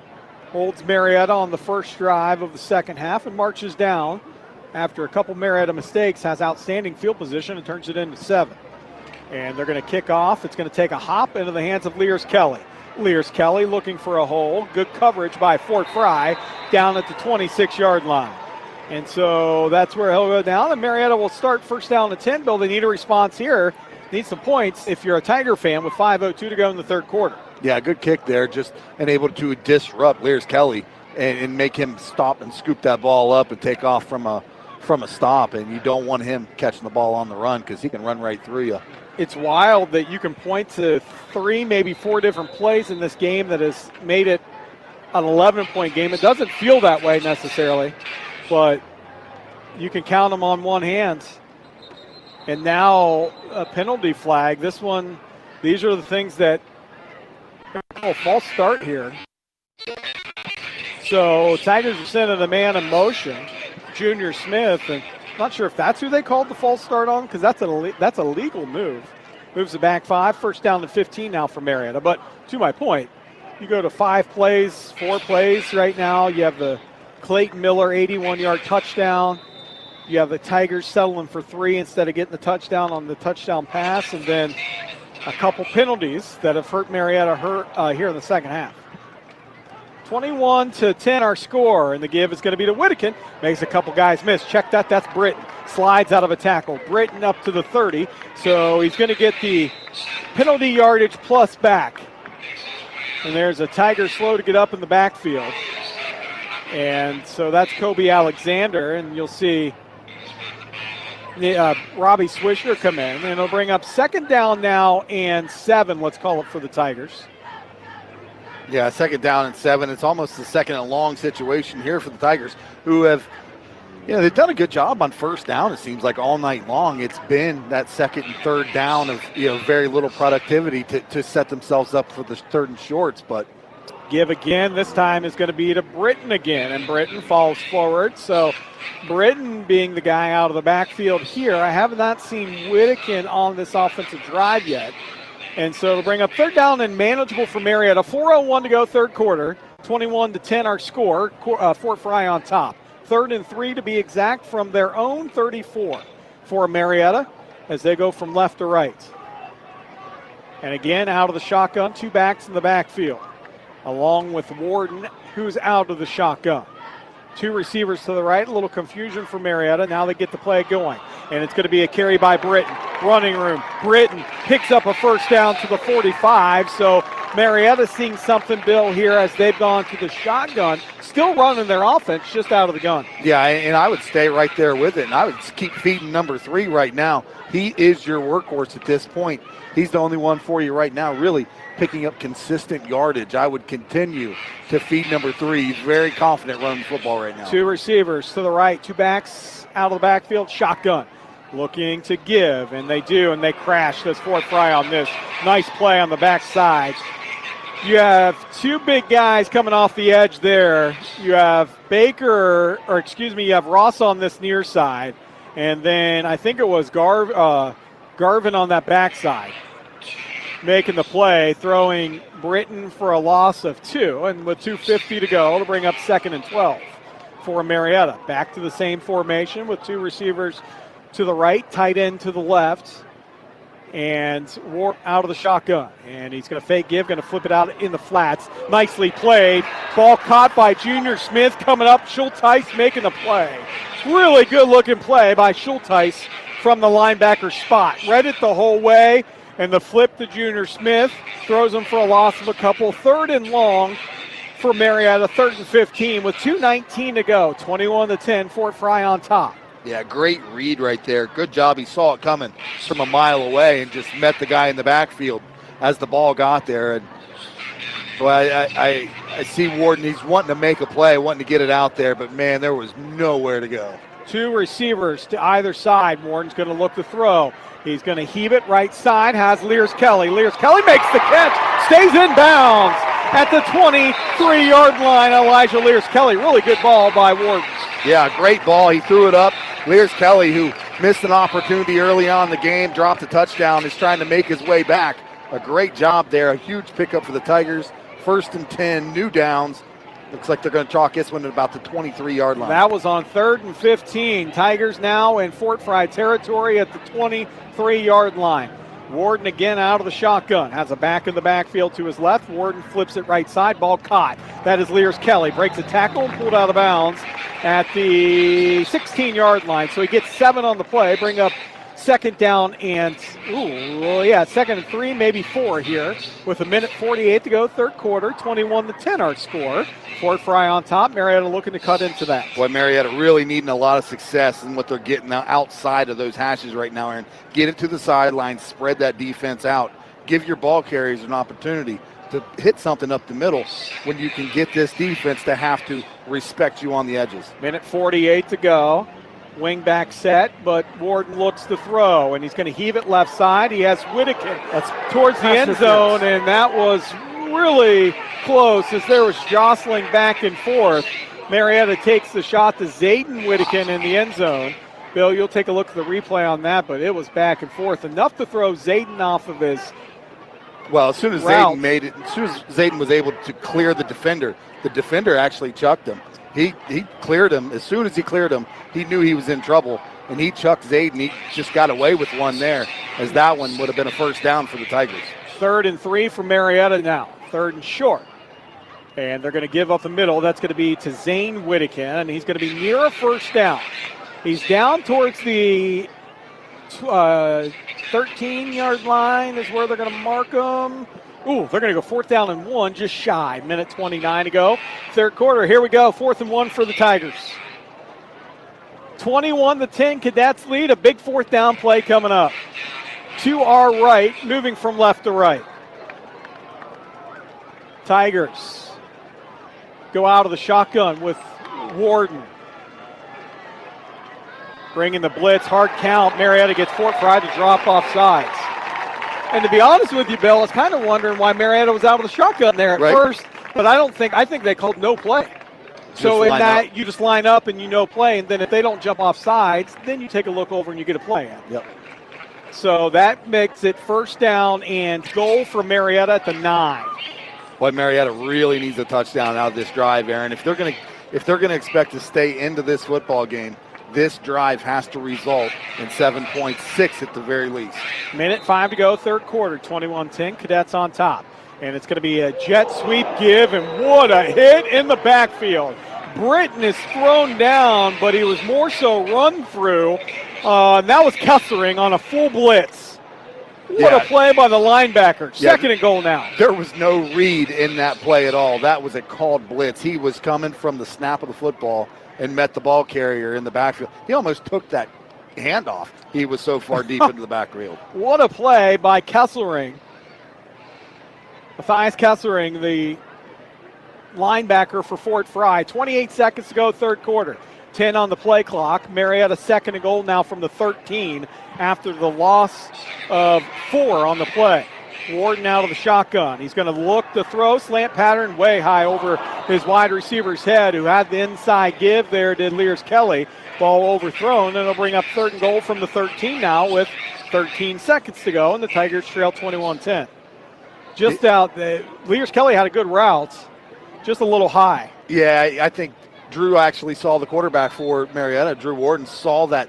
holds Marietta on the first drive of the second half and marches down after a couple Marietta mistakes, has outstanding field position and turns it into 7. And they're going to kick off. It's going to take a hop into the hands of Lears Kelly. Lears Kelly looking for a hole. Good coverage by Fort Frye down at the 26-yard line. And so that's where he'll go down. And Marietta will start first down and 10. Bill, they need a response here. Need some points if you're a Tiger fan with 5:02 to go in the third quarter. Yeah, good kick there. Just and able to disrupt Lears Kelly and make him stop and scoop that ball up and take off from a stop. And you don't want him catching the ball on the run because he can run right through you. It's wild that you can point to 3, maybe 4 different plays in this game that has made it an 11-point game. It doesn't feel that way necessarily, but you can count them on one hand. And now a penalty flag. This one, these are the things that, false start here. So Tigers are sending a man in motion, Junior Smith, and not sure if that's who they called the false start on because that's a legal move. Moves it back 5, first down to 15 now for Marietta. But to my point, you go to 5 plays, 4 plays right now. You have the Clayton Miller 81-yard touchdown. You have the Tigers settling for 3 instead of getting the touchdown on the touchdown pass, and then a couple penalties that have hurt Marietta here in the second half. 21-10 our score, and the give is going to be to Whittakin. Makes a couple guys miss. Check that. That's Britton. Slides out of a tackle. Britton up to the 30, so he's going to get the penalty yardage plus back. And there's a Tiger slow to get up in the backfield. And so that's Kobe Alexander, and you'll see Robbie Swisher come in, and it'll bring up second down now and 7, let's call it, for the Tigers. Yeah, second down and 7. It's almost a second and long situation here for the Tigers, who have, they've done a good job on first down, it seems like, all night long. It's been that second and third down of, very little productivity to set themselves up for the third and shorts, but give again. This time is going to be to Britton again, and Britton falls forward. So Britton being the guy out of the backfield here. I have not seen Whittakin on this offensive drive yet. And so it'll bring up third down and manageable for Marietta. 4:01 to go, third quarter. 21-10 our score. Fort Frye on top. 3rd and 3 to be exact from their own 34 for Marietta as they go from left to right. And again, out of the shotgun, 2 backs in the backfield, along with Warden, who's out of the shotgun. 2 receivers to the right, a little confusion for Marietta. Now they get the play going, and it's going to be a carry by Britton. Running room, Britton picks up a first down to the 45, so Marietta seeing something, Bill, here as they've gone to the shotgun, still running their offense, just out of the gun. Yeah, and I would stay right there with it, and I would keep feeding number 3 right now. He is your workhorse at this point. He's the only one for you right now, really picking up consistent yardage. I would continue to feed number 3. He's very confident running football right now. 2 receivers to the right, 2 backs out of the backfield, shotgun. Looking to give, and they do, and they crash this Fort Frye on this. Nice play on the backside. You have 2 big guys coming off the edge there. You have you have Ross on this near side, and then I think it was Garvin on that backside making the play, throwing Britton for a loss of 2, and with 2:50 to go to bring up 2nd and 12 for Marietta. Back to the same formation with 2 receivers to the right, tight end to the left, and Ward out of the shotgun. And he's going to fake give, going to flip it out in the flats. Nicely played. Ball caught by Junior Smith coming up. Schulteis making the play. Really good looking play by Schulteis from the linebacker spot. Read it the whole way, and the flip to Junior Smith throws him for a loss of a couple. 3rd and long for Marietta, 3rd and 15 with 2:19 to go. 21-10, Fort Frye on top. Yeah, great read right there. Good job. He saw it coming from a mile away and just met the guy in the backfield as the ball got there. And boy, I see Warden. He's wanting to make a play, wanting to get it out there, but man, there was nowhere to go. Two receivers to either side. Warden's going to look to throw. He's going to heave it right side, has Lears Kelly. Lears Kelly makes the catch, stays in bounds at the 23-yard line. Elijah Lears Kelly, really good ball by Warden. Yeah, great ball. He threw it up. Lears Kelly, who missed an opportunity early on in the game, dropped a touchdown, is trying to make his way back. A great job there. A huge pickup for the Tigers. 1st and 10, new downs. Looks like they're going to chalk this one at about the 23-yard line. That was on 3rd and 15. Tigers now in Fort Frye territory at the 23-yard line. Warden again out of the shotgun. Has a back in the backfield to his left. Warden flips it right side. Ball caught. That is Lears Kelly. Breaks a tackle and pulled out of bounds at the 16-yard line. So he gets 7 on the play. Bring up 2nd down and, 2nd and 3, maybe 4 here. With 1:48 to go, 3rd quarter, 21-10 our score. Fort Frye on top. Marietta looking to cut into that. Boy, Marietta really needing a lot of success in what they're getting outside of those hashes right now, Aaron. Get it to the sideline, spread that defense out. Give your ball carriers an opportunity to hit something up the middle when you can get this defense to have to respect you on the edges. 1:48 to go. Wing back set, but Warden looks to throw, and he's going to heave it left side. He has Whittaker towards the end zone, and that was really close as there was jostling back and forth. Marietta takes the shot to Zayden Whittaker in the end zone. Bill, you'll take a look at the replay on that, but it was back and forth. Enough to throw Zayden off of his Well, as soon as route. Zayden made it, as soon as Zayden was able to clear the defender actually chucked him. He cleared him. As soon as he cleared him, he knew he was in trouble, and he chucked Zayden. He just got away with one there, as that one would have been a 1st down for the Tigers. 3rd and 3 for Marietta now. 3rd and short. And they're going to give up the middle. That's going to be to Zane Whittaker, and he's going to be near a 1st down. He's down towards the 13-yard line is where they're going to mark him. Ooh, they're going to go 4th down and 1, just shy. 1:29 to go. 3rd quarter, here we go. 4th and 1 for the Tigers. 21-10, Cadets lead. A big 4th down play coming up. To our right, moving from left to right. Tigers go out of the shotgun with Warden. Bringing the blitz, hard count. Marietta gets Fort Frye to drop off sides. And to be honest with you, Bill, I was kind of wondering why Marietta was out of the shotgun there at first, but I think they called no play. So in that, you just line up and you know play, and then if they don't jump off sides, then you take a look over and you get a play in. Yep. So that makes it 1st down and goal for Marietta at the 9. Boy, Marietta really needs a touchdown out of this drive, Aaron. If they're going to expect to stay into this football game, this drive has to result in 7.6 at the very least. 1:05 to go, 3rd quarter, 21-10, Cadets on top. And it's going to be a jet sweep give, and what a hit in the backfield. Britton is thrown down, but he was more so run through. And that was Kessering on a full blitz. What a play by the linebacker. 2nd and goal now. There was no read in that play at all. That was a called blitz. He was coming from the snap of the football and met the ball carrier in the backfield. He almost took that handoff. He was so far deep into the backfield. What a play by Kessering. Matthias Kessering, the linebacker for Fort Frye. 28 seconds to go, 3rd quarter. 10 on the play clock. Marietta 2nd and goal now from the 13 after the loss of 4 on the play. Warden out of the shotgun. He's going to look to throw. Slant pattern way high over his wide receiver's head, who had the inside give there, did Lears Kelly. Ball overthrown, and it'll bring up 3rd and goal from the 13 now with 13 seconds to go, and the Tigers trail 21-10. Just out, Lears Kelly had a good route, just a little high. Yeah, I think Drew actually saw the quarterback for Marietta. Drew Warden saw that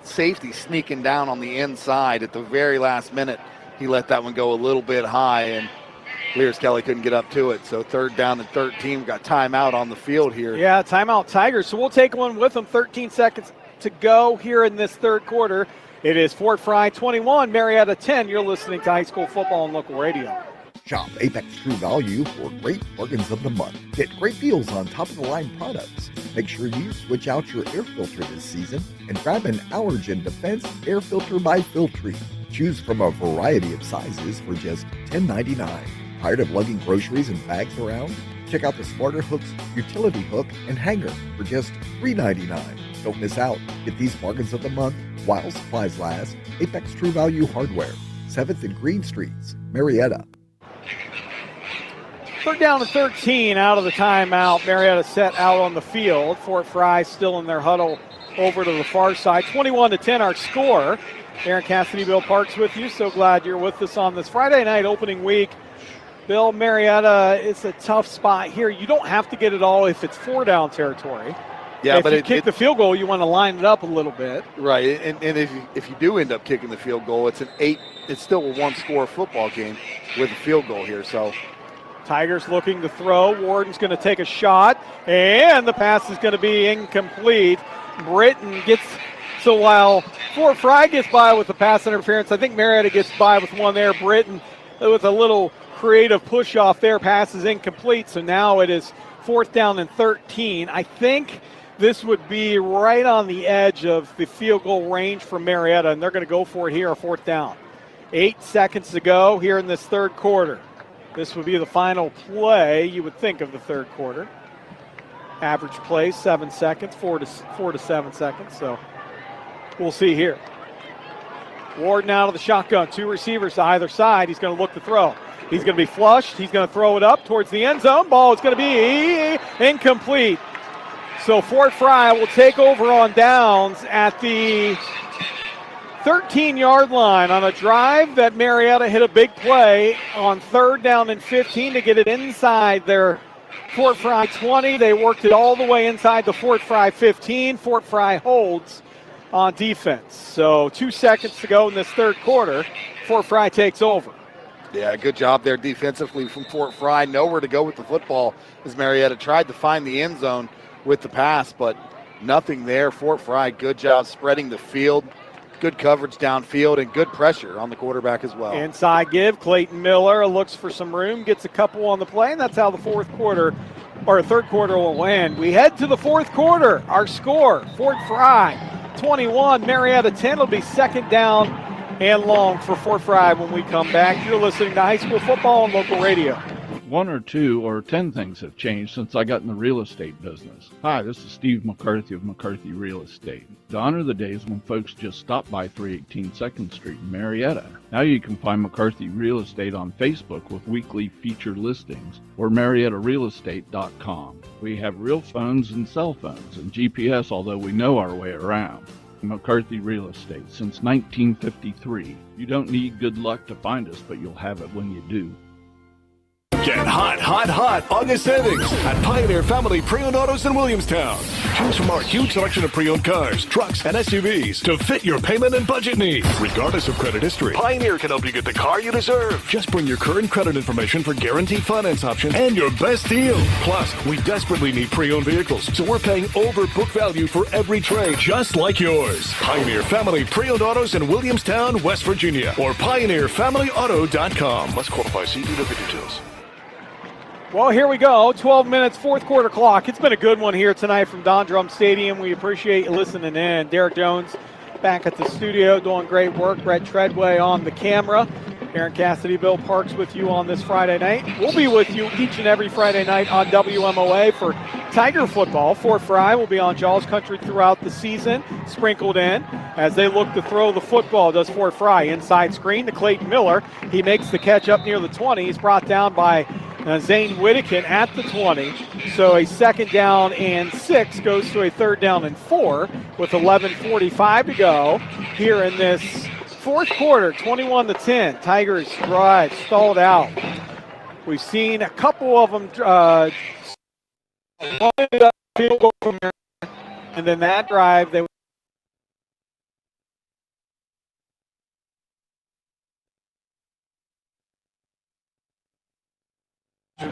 safety sneaking down on the inside at the very last minute. He let that one go a little bit high, and Lears Kelly couldn't get up to it. So 3rd down and 13. We've got timeout on the field here. Yeah, timeout Tigers. So we'll take one with them. 13 seconds to go here in this 3rd quarter. It is Fort Frye 21, Marietta 10. You're listening to High School Football on local radio. Shop Apex True Value for great bargains of the month. Get great deals on top-of-the-line products. Make sure you switch out your air filter this season and grab an Allergen Defense Air Filter by Filtree. Choose from a variety of sizes for just $10.99. Tired of lugging groceries and bags around? Check out the Smarter Hooks utility hook and hanger for just $3.99. Don't miss out. Get these bargains of the month while supplies last. Apex True Value Hardware, 7th and Green Streets, Marietta. Third down to 13 out of the timeout. Marietta set out on the field. Fort Frye still in their huddle over to the far side. 21-10 our score. Aaron Cassidy, Bill Parks with you. So glad you're with us on this Friday night opening week. Bill, Marietta, it's a tough spot here. You don't have to get it all if it's 4-down territory. Yeah, if you kick the field goal, you want to line it up a little bit. Right, and if you do end up kicking the field goal, it's still a one-score football game with a field goal here. So Tigers looking to throw. Warden's going to take a shot, and the pass is going to be incomplete. Britton gets, so while Fort Frye gets by with the pass interference, I think Marietta gets by with one there. Britton with a little creative push off there, pass is incomplete. So now it is 4th down and 13. I think this would be right on the edge of the field goal range for Marietta, and they're going to go for it here, a 4th down. 8 seconds to go here in this third quarter. This would be the final play, you would think, of the third quarter. Average play, 7 seconds, 4 to 7 seconds. So we'll see here. Warden out of the shotgun, 2 receivers to either side. He's going to look to throw. He's going to be flushed. He's going to throw it up towards the end zone. Ball is going to be incomplete. So Fort Frye will take over on downs at the 13-yard line on a drive that Marietta hit a big play on 3rd down and 15 to get it inside their Fort Frye 20. They worked it all the way inside the Fort Frye 15. Fort Frye holds on defense. So 2 seconds to go in this third quarter. Fort Frye takes over. Yeah, good job there defensively from Fort Frye. Nowhere to go with the football as Marietta tried to find the end zone with the pass, but nothing there. Fort Frye, good job spreading the field. Good coverage downfield and good pressure on the quarterback as well. Inside give, Clayton Miller looks for some room, gets a couple on the play, and that's how the third quarter will end. We head to the fourth quarter. Our score, Fort Frye 21, Marietta 10. It'll be 2nd down and long for Fort Frye when we come back. You're listening to High School Football on local radio. 1 or 2 or 10 things have changed since I got in the real estate business. Hi, this is Steve McCarthy of McCarthy Real Estate. Gone are the days when folks just stop by 318 2nd Street in Marietta. Now you can find McCarthy Real Estate on Facebook with weekly featured listings or MariettaRealEstate.com. We have real phones and cell phones and GPS, although we know our way around. McCarthy Real Estate since 1953. You don't need good luck to find us, but you'll have it when you do. Get hot, hot, hot August savings at Pioneer Family Pre-Owned Autos in Williamstown. Choose from our huge selection of pre-owned cars, trucks, and SUVs to fit your payment and budget needs. Regardless of credit history, Pioneer can help you get the car you deserve. Just bring your current credit information for guaranteed finance options and your best deal. Plus, we desperately need pre-owned vehicles, so we're paying over book value for every trade, just like yours. Pioneer Family Pre-Owned Autos in Williamstown, West Virginia, or PioneerFamilyAuto.com. Must qualify. See dealer for details. Well, here we go. 12 minutes, fourth quarter clock. It's been a good one here tonight from Drumm Stadium. We appreciate you listening in. Derek Jones back at the studio doing great work. Brett Treadway on the camera. Aaron Cassidy, Bill Parks with you on this Friday night. We'll be with you each and every Friday night on WMOA for Tiger football. Fort Frye will be on Jaws Country throughout the season, sprinkled in as they look to throw the football. Does Fort Frye inside screen to Clayton Miller. He makes the catch up near the 20. He's brought down by Zane Whittakin at the 20. So a 2nd down and 6 goes to a 3rd down and 4 with 11:45 to go here in this fourth quarter. 21-10. Tigers drive stalled out. We've seen a couple of them field goal from there, and then that drive they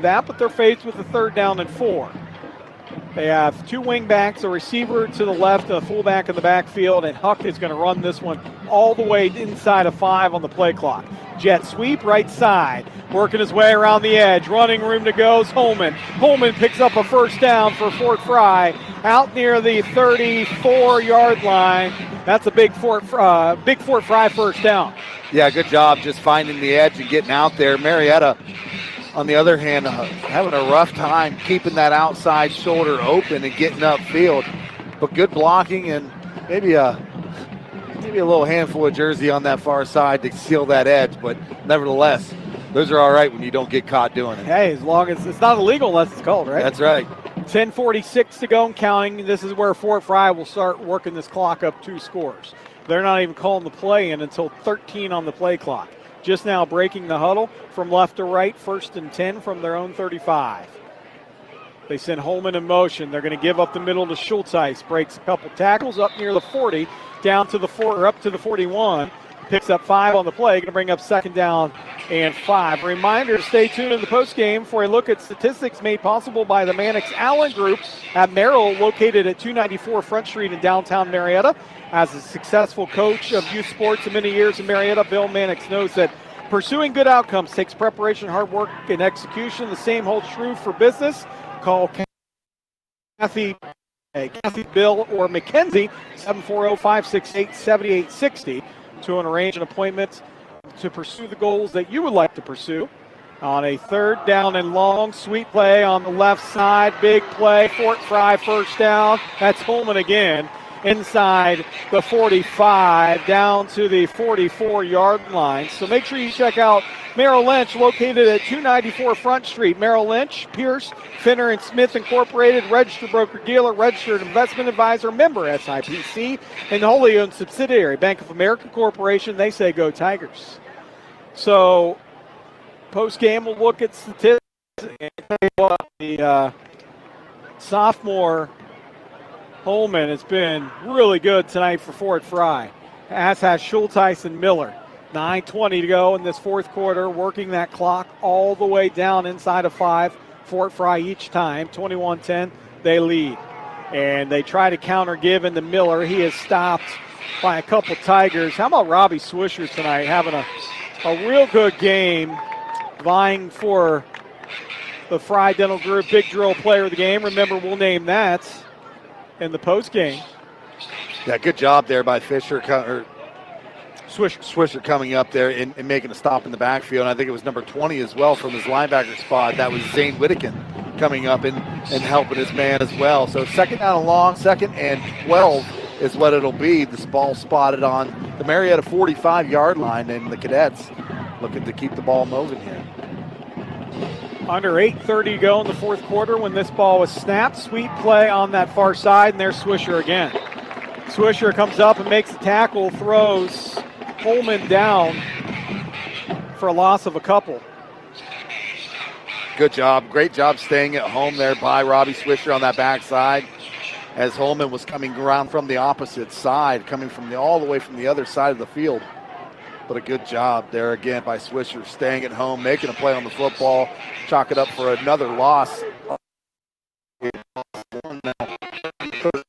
that, but they're faced with a 3rd down and 4. They have two wing backs, a receiver to the left, a fullback in the backfield, and Huck is going to run this one all the way inside of 5 on the play clock. Jet sweep right side, working his way around the edge, running room to go is Holman. Holman picks up a first down for Fort Frye out near the 34-yard line. That's a big Fort Frye first down. Yeah, good job just finding the edge and getting out there. Marietta, on the other hand, having a rough time keeping that outside shoulder open and getting upfield. But good blocking and maybe a little handful of jersey on that far side to seal that edge. But nevertheless, those are all right when you don't get caught doing it. Hey, as long as it's not illegal unless it's called, right? That's right. 10:46 to go and counting. This is where Fort Frye will start working this clock up 2 scores. They're not even calling the play in until 13 on the play clock. Just now breaking the huddle from left to right, 1st and 10 from their own 35. They send Holman in motion. They're going to give up the middle to Schulteis. Breaks a couple tackles up near the 40, down to the 4, or up to the 41. Picks up 5 on the play. Going to bring up 2nd down and 5. Reminder, stay tuned in the postgame for a look at statistics made possible by the Mannix Allen Group at Merrill, located at 294 Front Street in downtown Marietta. As a successful coach of youth sports in many years in Marietta, Bill Mannix knows that pursuing good outcomes takes preparation, hard work, and execution. The same holds true for business. Call Kathy, Bill, or Mackenzie, 740-568-7860 to arrange an appointment to pursue the goals that you would like to pursue. On a 3rd down and long, sweet play on the left side, big play, Fort Frye first down. That's Holman again. Inside the 45, down to the 44-yard line. So make sure you check out Merrill Lynch, located at 294 Front Street. Merrill Lynch, Pierce, Finner & Smith Incorporated, registered broker-dealer, registered investment advisor, member SIPC, and wholly owned subsidiary, Bank of America Corporation. They say go Tigers. So post-game, we'll look at statistics. And tell you what, the sophomore Holman has been really good tonight for Fort Frye, as has Schulteis and Miller. 9:20 to go in this 4th quarter, working that clock all the way down inside of 5. Fort Frye each time, 21-10, they lead. And they try to counter give into Miller. He is stopped by a couple Tigers. How about Robbie Swisher tonight, having a real good game, vying for the Frye Dental Group Big Drill Player of the Game. Remember, we'll name that in the post game. Yeah, good job there by Swisher coming up there and making a stop in the backfield. And I think it was number 20 as well from his linebacker spot. That was Zane Whittakin coming up and helping his man as well. So 2nd down and long, 2nd and 12 is what it'll be. This ball spotted on the Marietta 45-yard line, and the Cadets looking to keep the ball moving here. Under 8:30 to go in the 4th quarter when this ball was snapped. Sweet play on that far side, and there's Swisher again. Swisher comes up and makes the tackle, throws Holman down for a loss of a couple. Good job. Great job staying at home there by Robbie Swisher on that backside, as Holman was coming around from the opposite side, coming from all the way from the other side of the field. But a good job there again by Swisher, staying at home, making a play on the football, chalk it up for another loss. 13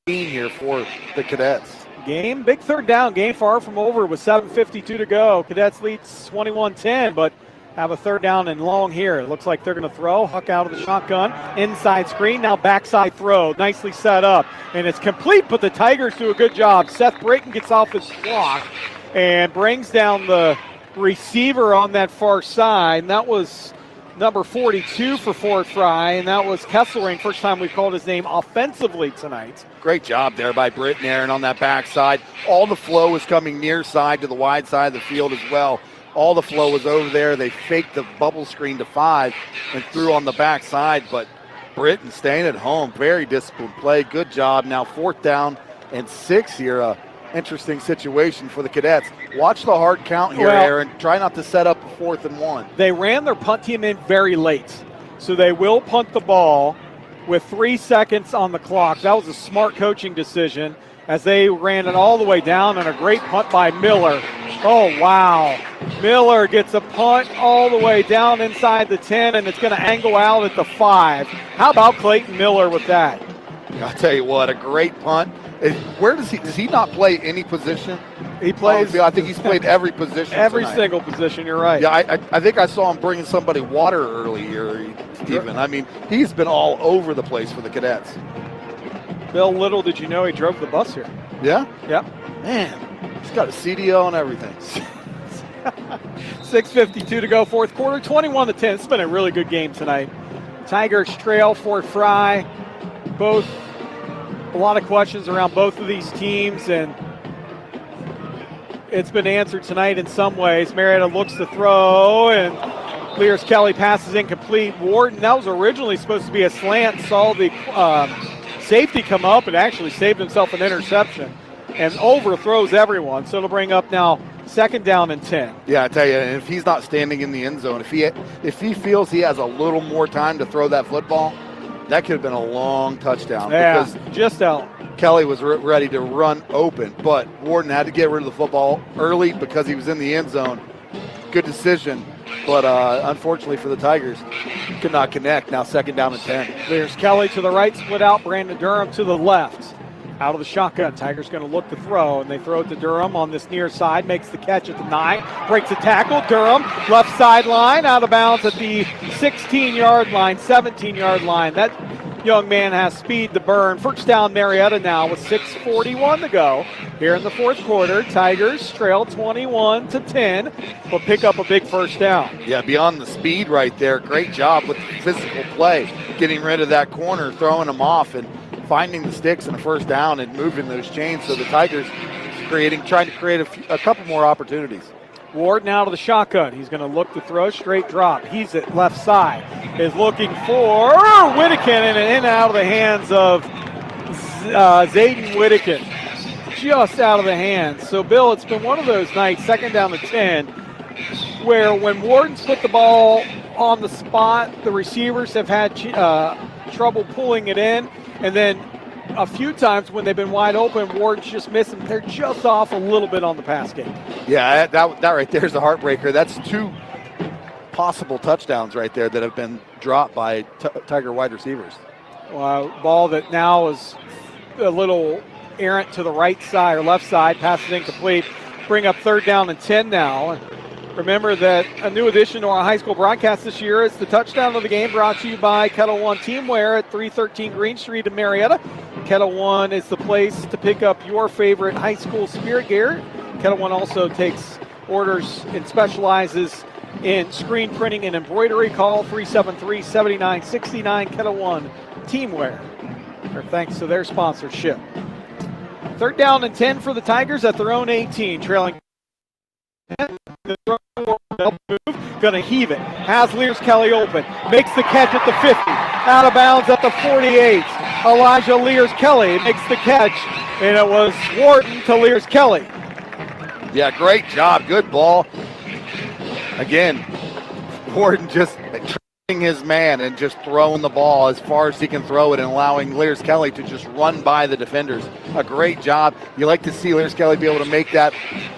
here for the Cadets. Big 3rd down game, far from over with 7:52 to go. Cadets leads 21-10, but have a 3rd down and long here. It looks like they're going to throw. Huck out of the shotgun, inside screen, now backside throw, nicely set up, and it's complete, but the Tigers do a good job. Seth Brayton gets off his block and brings down the receiver on that far side, and that was number 42 for Fort Frye, and that was Kesselring. First time we've called his name offensively tonight. Great job there by Britton Aaron on that backside. All the flow was coming near side to the wide side of the field as well. All the flow was over there. They faked the bubble screen to 5 and threw on the backside, but Britton staying at home. Very disciplined play. Good job. Now 4th down and 6 here. Interesting situation for the Cadets. Watch the hard count here, Aaron. Try not to set up a 4th and 1. They ran their punt team in very late, so they will punt the ball with 3 seconds on the clock. That was a smart coaching decision as they ran it all the way down, and a great punt by Miller. Oh, wow. Miller gets a punt all the way down inside the 10, and it's going to angle out at the 5. How about Clayton Miller with that? I'll tell you what, a great punt. Where does he not play any position? He plays. I think he's played every position. Every tonight. single position. You're right. Yeah, I think I saw him bringing somebody water earlier. Even I mean, he's been all over the place for the Cadets. Bill Little, did you know he drove the bus here? Yeah. Yep. Man, he's got a CDL and everything. 6:52 to go, fourth quarter, 21-10. It's been a really good game tonight. Tigers trail for Frye. Both, a lot of questions around both of these teams, and it's been answered tonight in some ways. Marietta looks to throw, and Lears Kelly passes incomplete. Warden, that was originally supposed to be a slant, saw the safety come up and actually saved himself an interception and overthrows everyone. So it'll bring up now second down and 10. Yeah, I tell you, and if he's not standing in the end zone, if he feels he has a little more time to throw that football, that could have been a long touchdown. Yeah, because just out. Kelly was ready to run open, but Warden had to get rid of the football early because he was in the end zone. Good decision, but unfortunately for the Tigers, could not connect. Now second down and 10. There's Kelly to the right, split out. Brandon Durham to the left. Out of the shotgun, Tigers going to look to throw, and they throw it to Durham on this near side, makes the catch at the 9, breaks a tackle. Durham, left sideline, out of bounds at the 16-yard line, 17-yard line. That young man has speed to burn. First down Marietta now with 6:41 to go. Here in the fourth quarter, Tigers trail 21-10, but pick up a big first down. Yeah, beyond the speed right there, great job with physical play, getting rid of that corner, throwing them off, and finding the sticks in the first down and moving those chains. So the Tigers trying to create a couple more opportunities. Warden out of the shotgun. He's going to look to throw, straight drop. He's at left side. Is looking for Whittakin, and in and out of the hands of Zayden Whittakin. Just out of the hands. So, Bill, it's been one of those nights, second down to 10, where when Warden's put the ball on the spot, the receivers have had trouble pulling it in. And then a few times when they've been wide open, Ward's just missing. They're just off a little bit on the pass game. Yeah, that right there is the heartbreaker. That's two possible touchdowns right there that have been dropped by Tiger wide receivers. Ball that now is a little errant to the right side or left side, passes incomplete. Bring up third down and 10 now. Remember that a new addition to our high school broadcast this year is the touchdown of the game, brought to you by Kettle One Teamwear at 313 Green Street in Marietta. Kettle One is the place to pick up your favorite high school spirit gear. Kettle One also takes orders and specializes in screen printing and embroidery. Call 373-7969 Kettle One Teamwear. Thanks to their sponsorship. Third down and 10 for the Tigers at their own 18, trailing. Going to heave it. Has Lears Kelly open. Makes the catch at the 50. Out of bounds at the 48. Elijah Lears Kelly makes the catch. And it was Warden to Lears Kelly. Yeah, great job. Good ball. Again, Warden just training his man and just throwing the ball as far as he can throw it and allowing Lears Kelly to just run by the defenders. A great job. You like to see Lears Kelly be able to make that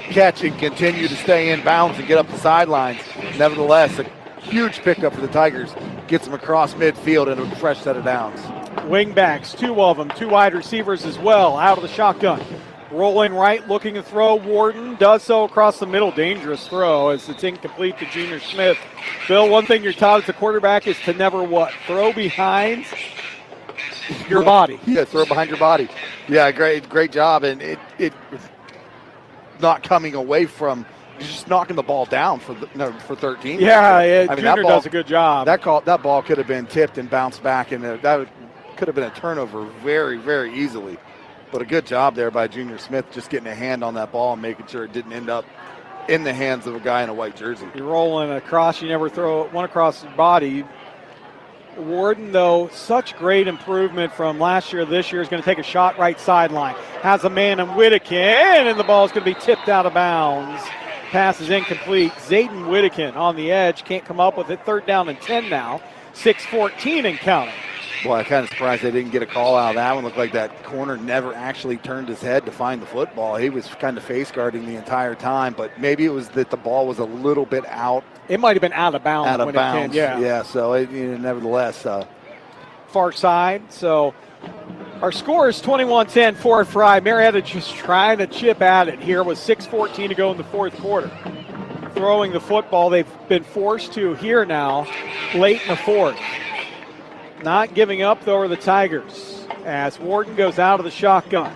catch and continue to stay in bounds and get up the sidelines. Nevertheless, a huge pickup for the Tigers. Gets them across midfield and a fresh set of downs. Wing backs, two of them, two wide receivers as well, out of the shotgun. Rolling right, looking to throw. Warden does so across the middle. Dangerous throw as it's incomplete to Junior Smith. Bill, one thing you're taught as a quarterback is to never what? Throw behind your body. Yeah, throw behind your body. Yeah, great job. And it not coming away from, just knocking the ball down for 13. Yeah, I mean, Junior does a good job. That ball could have been tipped and bounced back, and that could have been a turnover very, very easily. But a good job there by Junior Smith, just getting a hand on that ball and making sure it didn't end up in the hands of a guy in a white jersey. You're rolling across, you never throw one across his body. Warden, though, such great improvement from last year. This year is going to take a shot right sideline. Has a man in Whittakin, and the ball is going to be tipped out of bounds. Pass is incomplete. Zayden Whittakin on the edge, can't come up with it. Third down and 10 now. 6:14 and counting. Boy, I'm kind of surprised they didn't get a call out of that one. Looked like that corner never actually turned his head to find the football. He was kind of face guarding the entire time, but maybe it was that the ball was a little bit out. It might have been out of bounds. It came, yeah. So nevertheless. Far side, so Our score is 21-10 for Frye. Marietta just trying to chip at it here with 6:14 to go in the fourth quarter. Throwing the football, they've been forced to here now, late in the fourth. Not giving up, though, are the Tigers as Warden goes out of the shotgun.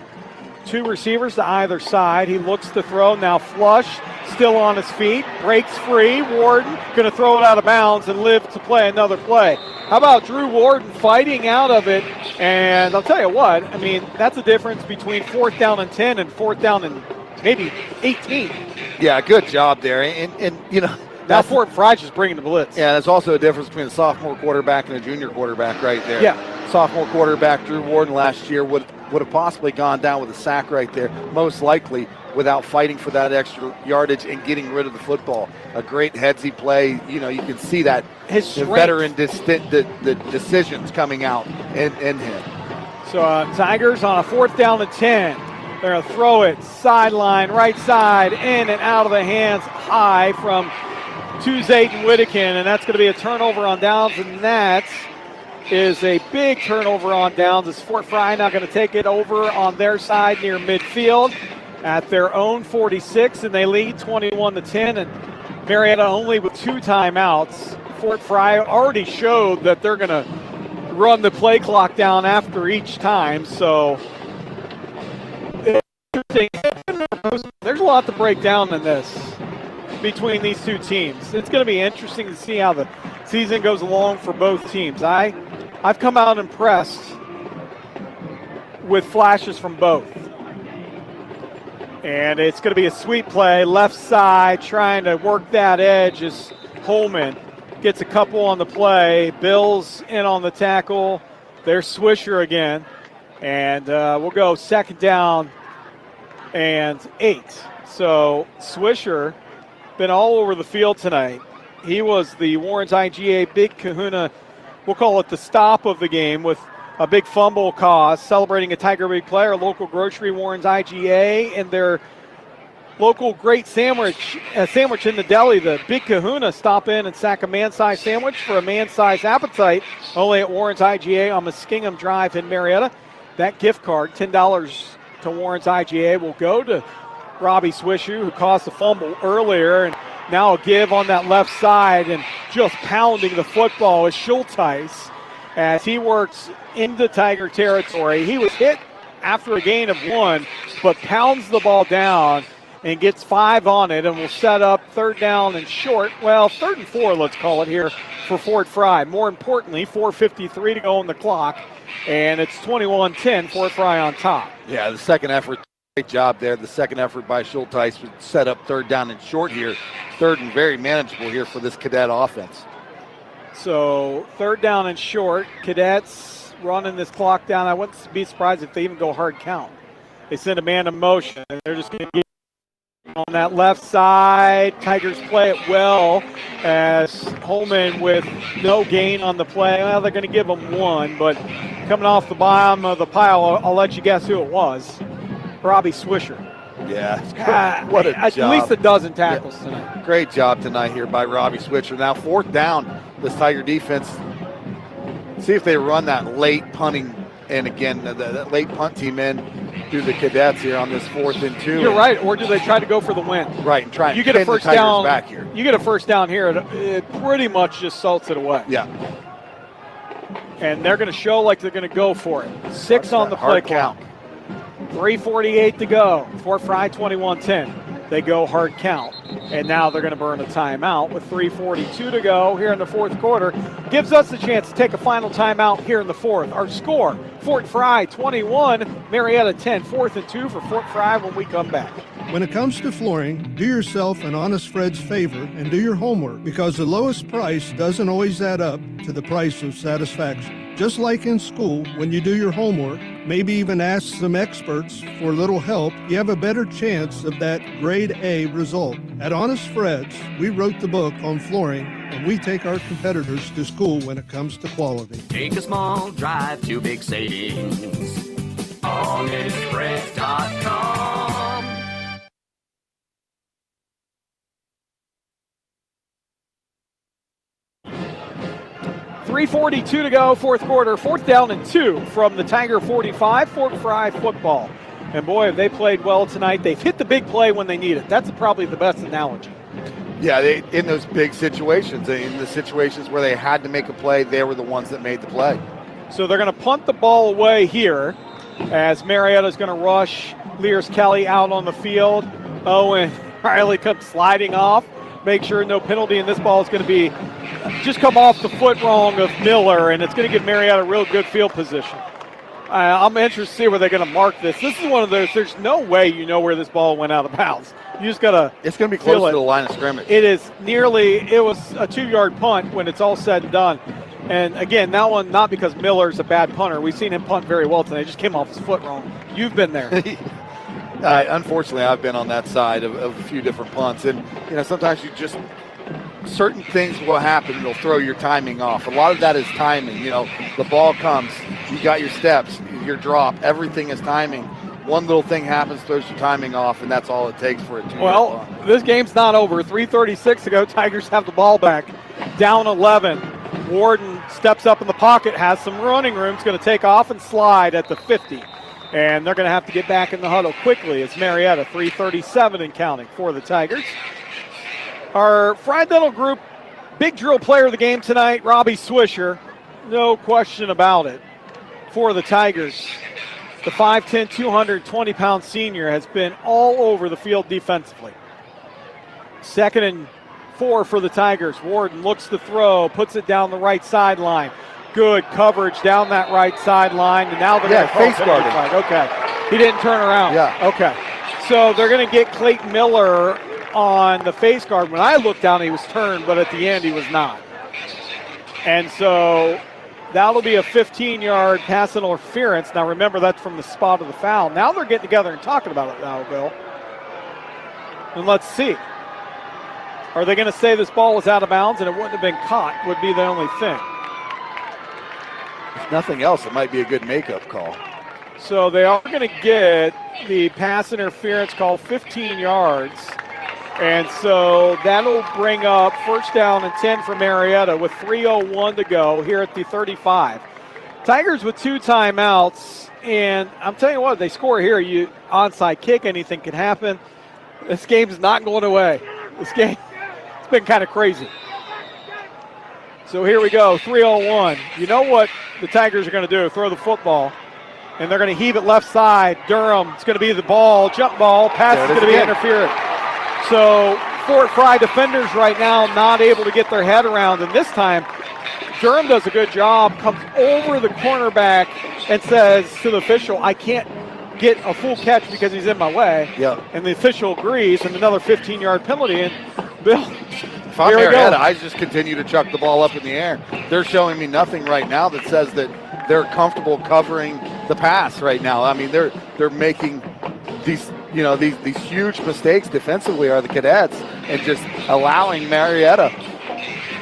2 receivers to either side. He looks to throw, now flush, still on his feet, breaks free. Warden going to throw it out of bounds and live to play another play. How about Drew Warden fighting out of it? And I'll tell you what, I mean, that's the difference between 4th down and 10 and 4th down and maybe 18. Yeah, good job there. And you know, now Fort Frye's just bringing the blitz. Yeah, there's also a difference between a sophomore quarterback and a junior quarterback right there. Yeah. Sophomore quarterback Drew Warden last year would have possibly gone down with a sack right there, most likely without fighting for that extra yardage and getting rid of the football. A great headsy play. You know, you can see that his veteran the decisions coming out in him. So Tigers on a 4th down and 10. They're going to throw it sideline, right side, in and out of the hands high from Zayden Whittakin, and that's going to be a turnover on downs, and that is a big turnover on downs. It's Fort Frye now going to take it over on their side near midfield at their own 46, and they lead 21-10, and Marietta only with 2 timeouts. Fort Frye already showed that they're going to run the play clock down after each time, so there's a lot to break down in this between these 2 teams. It's going to be interesting to see how the season goes along for both teams. I've come out impressed with flashes from both. And it's going to be a sweep play, left side, trying to work that edge as Holman gets a couple on the play. Bills in on the tackle. There's Swisher again. And we'll go 2nd down and 8. So Swisher been all over the field tonight. He was the Warren's IGA big kahuna, we'll call it the stop of the game, with a big fumble cause, celebrating a Tiger Big player, local grocery, Warren's IGA, and their local great sandwich in the deli, the Big Kahuna. Stop in and sack a man-sized sandwich for a man-sized appetite, only at Warren's IGA on Muskingum Drive in Marietta. That gift card, $10 to Warren's IGA, will go to Robbie Swisher, who caused the fumble earlier, and now a give on that left side, and just pounding the football is Schulteis as he works into Tiger territory. He was hit after a gain of 1, but pounds the ball down and gets 5 on it, and will set up 3rd down and short. Well, 3rd and 4, let's call it here for Fort Frye. More importantly, 4:53 to go on the clock, and it's 21-10, Fort Frye on top. Yeah, the second effort, great job there. The second effort by Schulteis would set up 3rd down and short here. 3rd and very manageable here for this Cadet offense. So 3rd down and short. Cadets running this clock down. I wouldn't be surprised if they even go hard count. They send a man in motion, and they're just going to get on that left side. Tigers play it well as Holman with no gain on the play. Well, they're going to give them 1, but coming off the bottom of the pile, I'll let you guess who it was. Robbie Swisher. Yeah, what a job. At least a dozen tackles tonight. Great job tonight here by Robbie Swisher. Now 4th down, this Tiger defense. See if they run that late punting, and again, that late punt team in through the Cadets here on this 4th and 2. You're right, or do they try to go for the win? Right, and try and you get a first down back here. You get a first down here, it pretty much just salts it away. Yeah. And they're going to show like they're going to go for it. 6 on the play clock. 3:48 to go. Fort Frye 21-10. They go hard count. And now they're going to burn a timeout with 3:42 to go here in the fourth quarter. Gives us the chance to take a final timeout here in the fourth. Our score, Fort Frye 21, Marietta 10. 4th and 2 for Fort Frye when we come back. When it comes to flooring, do yourself an honest Fred's favor and do your homework, because the lowest price doesn't always add up to the price of satisfaction. Just like in school, when you do your homework, maybe even ask some experts for a little help, you have a better chance of that grade A result. At Honest Fred's, we wrote the book on flooring, and we take our competitors to school when it comes to quality. Take a small drive to big savings. HonestFreds.com. 3:42 to go, fourth quarter, 4th down and 2 from the Tiger 45, Fort Frye football. And boy, have they played well tonight. They've hit the big play when they need it. That's probably the best analogy. Yeah, in those big situations, in the situations where they had to make a play, they were the ones that made the play. So they're going to punt the ball away here as Marietta's going to rush Lears Kelly out on the field. And Riley comes sliding off. Make sure no penalty, and this ball is going to be just come off the foot wrong of Miller, and it's going to give Marietta a real good field position. I'm interested to see where they're going to mark this. This is one of those, there's no way you know where this ball went out of bounds. You just got to It's going to be close to the line of scrimmage. It was a 2-yard punt when it's all said and done. And again, that one, not because Miller's a bad punter. We've seen him punt very well tonight. He just came off his foot wrong. You've been there. Unfortunately, I've been on that side of a few different punts. And, sometimes certain things will happen and it'll throw your timing off. A lot of that is timing. The ball comes, you got your steps, your drop, everything is timing. One little thing happens, throws your timing off, and that's all it takes for a 2-yard punt. This game's not over. 3:36 to go. Tigers have the ball back. Down 11. Warden steps up in the pocket, has some running room. Is going to take off and slide at the 50. And they're going to have to get back in the huddle quickly. It's Marietta, 3:37 and counting for the Tigers. Our Frye Dental Group big drill player of the game tonight, Robbie Swisher. No question about it for the Tigers. The 5'10", 220-pound senior has been all over the field defensively. 2nd and 4 for the Tigers. Warden looks to throw, puts it down the right sideline. Good coverage down that right sideline, and now they're going to face guarding. Okay, he didn't turn around. Yeah. Okay, so they're going to get Clayton Miller on the face guard. When I looked down, he was turned, but at the end, he was not. And so that'll be a 15-yard pass interference. Now, remember, that's from the spot of the foul. Now they're getting together and talking about it now, Bill. And let's see. Are they going to say this ball was out of bounds and it wouldn't have been caught? Would be the only thing. If nothing else, it might be a good makeup call. So they are going to get the pass interference call 15 yards. And so that'll bring up 1st down and 10 for Marietta with 3:01 to go here at the 35. Tigers with 2 timeouts. And I'm telling you what, they score here, you onside kick, anything can happen. This game's not going away. This game, it's been kind of crazy. So here we go, 3:01. You know what the Tigers are going to do, throw the football. And they're going to heave it left side. Durham, it's going to be the ball, jump ball, pass is going to be interfered. So Fort Frye defenders right now not able to get their head around. And this time, Durham does a good job, comes over the cornerback and says to the official, I can't get a full catch because he's in my way. Yeah. And the official agrees, and another 15-yard penalty. And Bill, if I'm Marietta, I just continue to chuck the ball up in the air. They're showing me nothing right now that says that they're comfortable covering the pass right now. I mean, they're making these huge mistakes defensively, are the Cadets, and just allowing Marietta.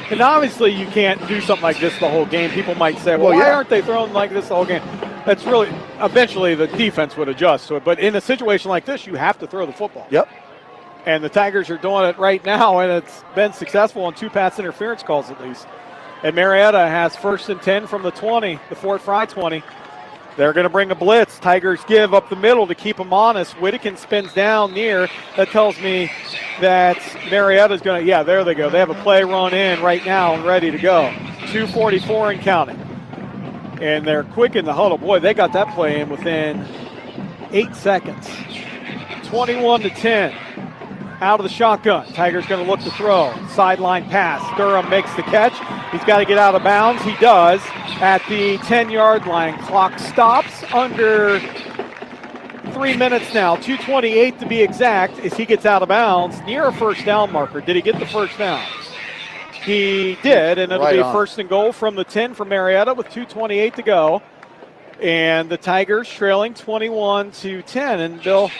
And obviously you can't do something like this the whole game. People might say, well, why aren't they throwing like this the whole game? That's really, eventually the defense would adjust to it. But in a situation like this, you have to throw the football. Yep. And the Tigers are doing it right now, and it's been successful on 2 pass interference calls at least. And Marietta has 1st and 10 from the 20, the Fort Frye 20. They're going to bring a blitz. Tigers give up the middle to keep them honest. Whittakin spins down near. That tells me that Marietta's going to, there they go. They have a play run in right now and ready to go. 2:44 and counting. And they're quick in the huddle. Boy, they got that play in within 8 seconds. 21-10. Out of the shotgun. Tigers going to look to throw. Sideline pass. Durham makes the catch. He's got to get out of bounds. He does at the 10-yard line. Clock stops under 3 minutes now. 2:28 to be exact as he gets out of bounds near a 1st down marker. Did he get the 1st down? He did, and it'll be 1st and goal from the 10 for Marietta with 2:28 to go. And the Tigers trailing 21-10. And Bill,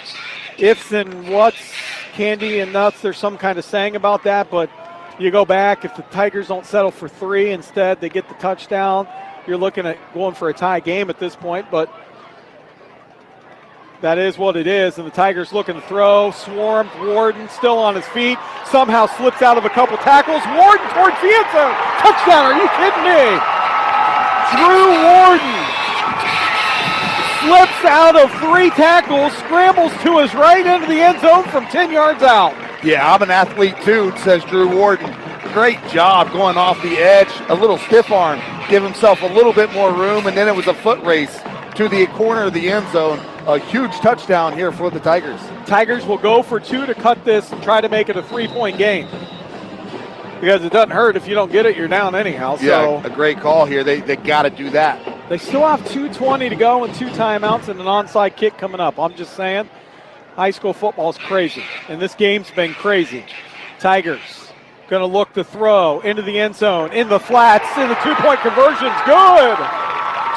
ifs and whats, candy and nuts, there's some kind of saying about that, but you go back, if the Tigers don't settle for 3, instead they get the touchdown, you're looking at going for a tie game at this point, but that is what it is. And the Tigers looking to throw, swarmed, Warden still on his feet, somehow slips out of a couple tackles, Warden towards the end zone, touchdown, are you kidding me? Drew Warden slips out of 3 tackles, scrambles to his right into the end zone from 10 yards out. Yeah, I'm an athlete too, says Drew Warden. Great job going off the edge, a little stiff arm, give himself a little bit more room, and then it was a foot race to the corner of the end zone. A huge touchdown here for the Tigers. Tigers will go for 2 to cut this and try to make it a 3-point game. Because it doesn't hurt if you don't get it, you're down anyhow. Yeah, a great call here. They got to do that. They still have 2:20 to go and 2 timeouts and an onside kick coming up. I'm just saying, high school football is crazy, and this game's been crazy. Tigers going to look to throw into the end zone, in the flats, and the 2-point conversion's good.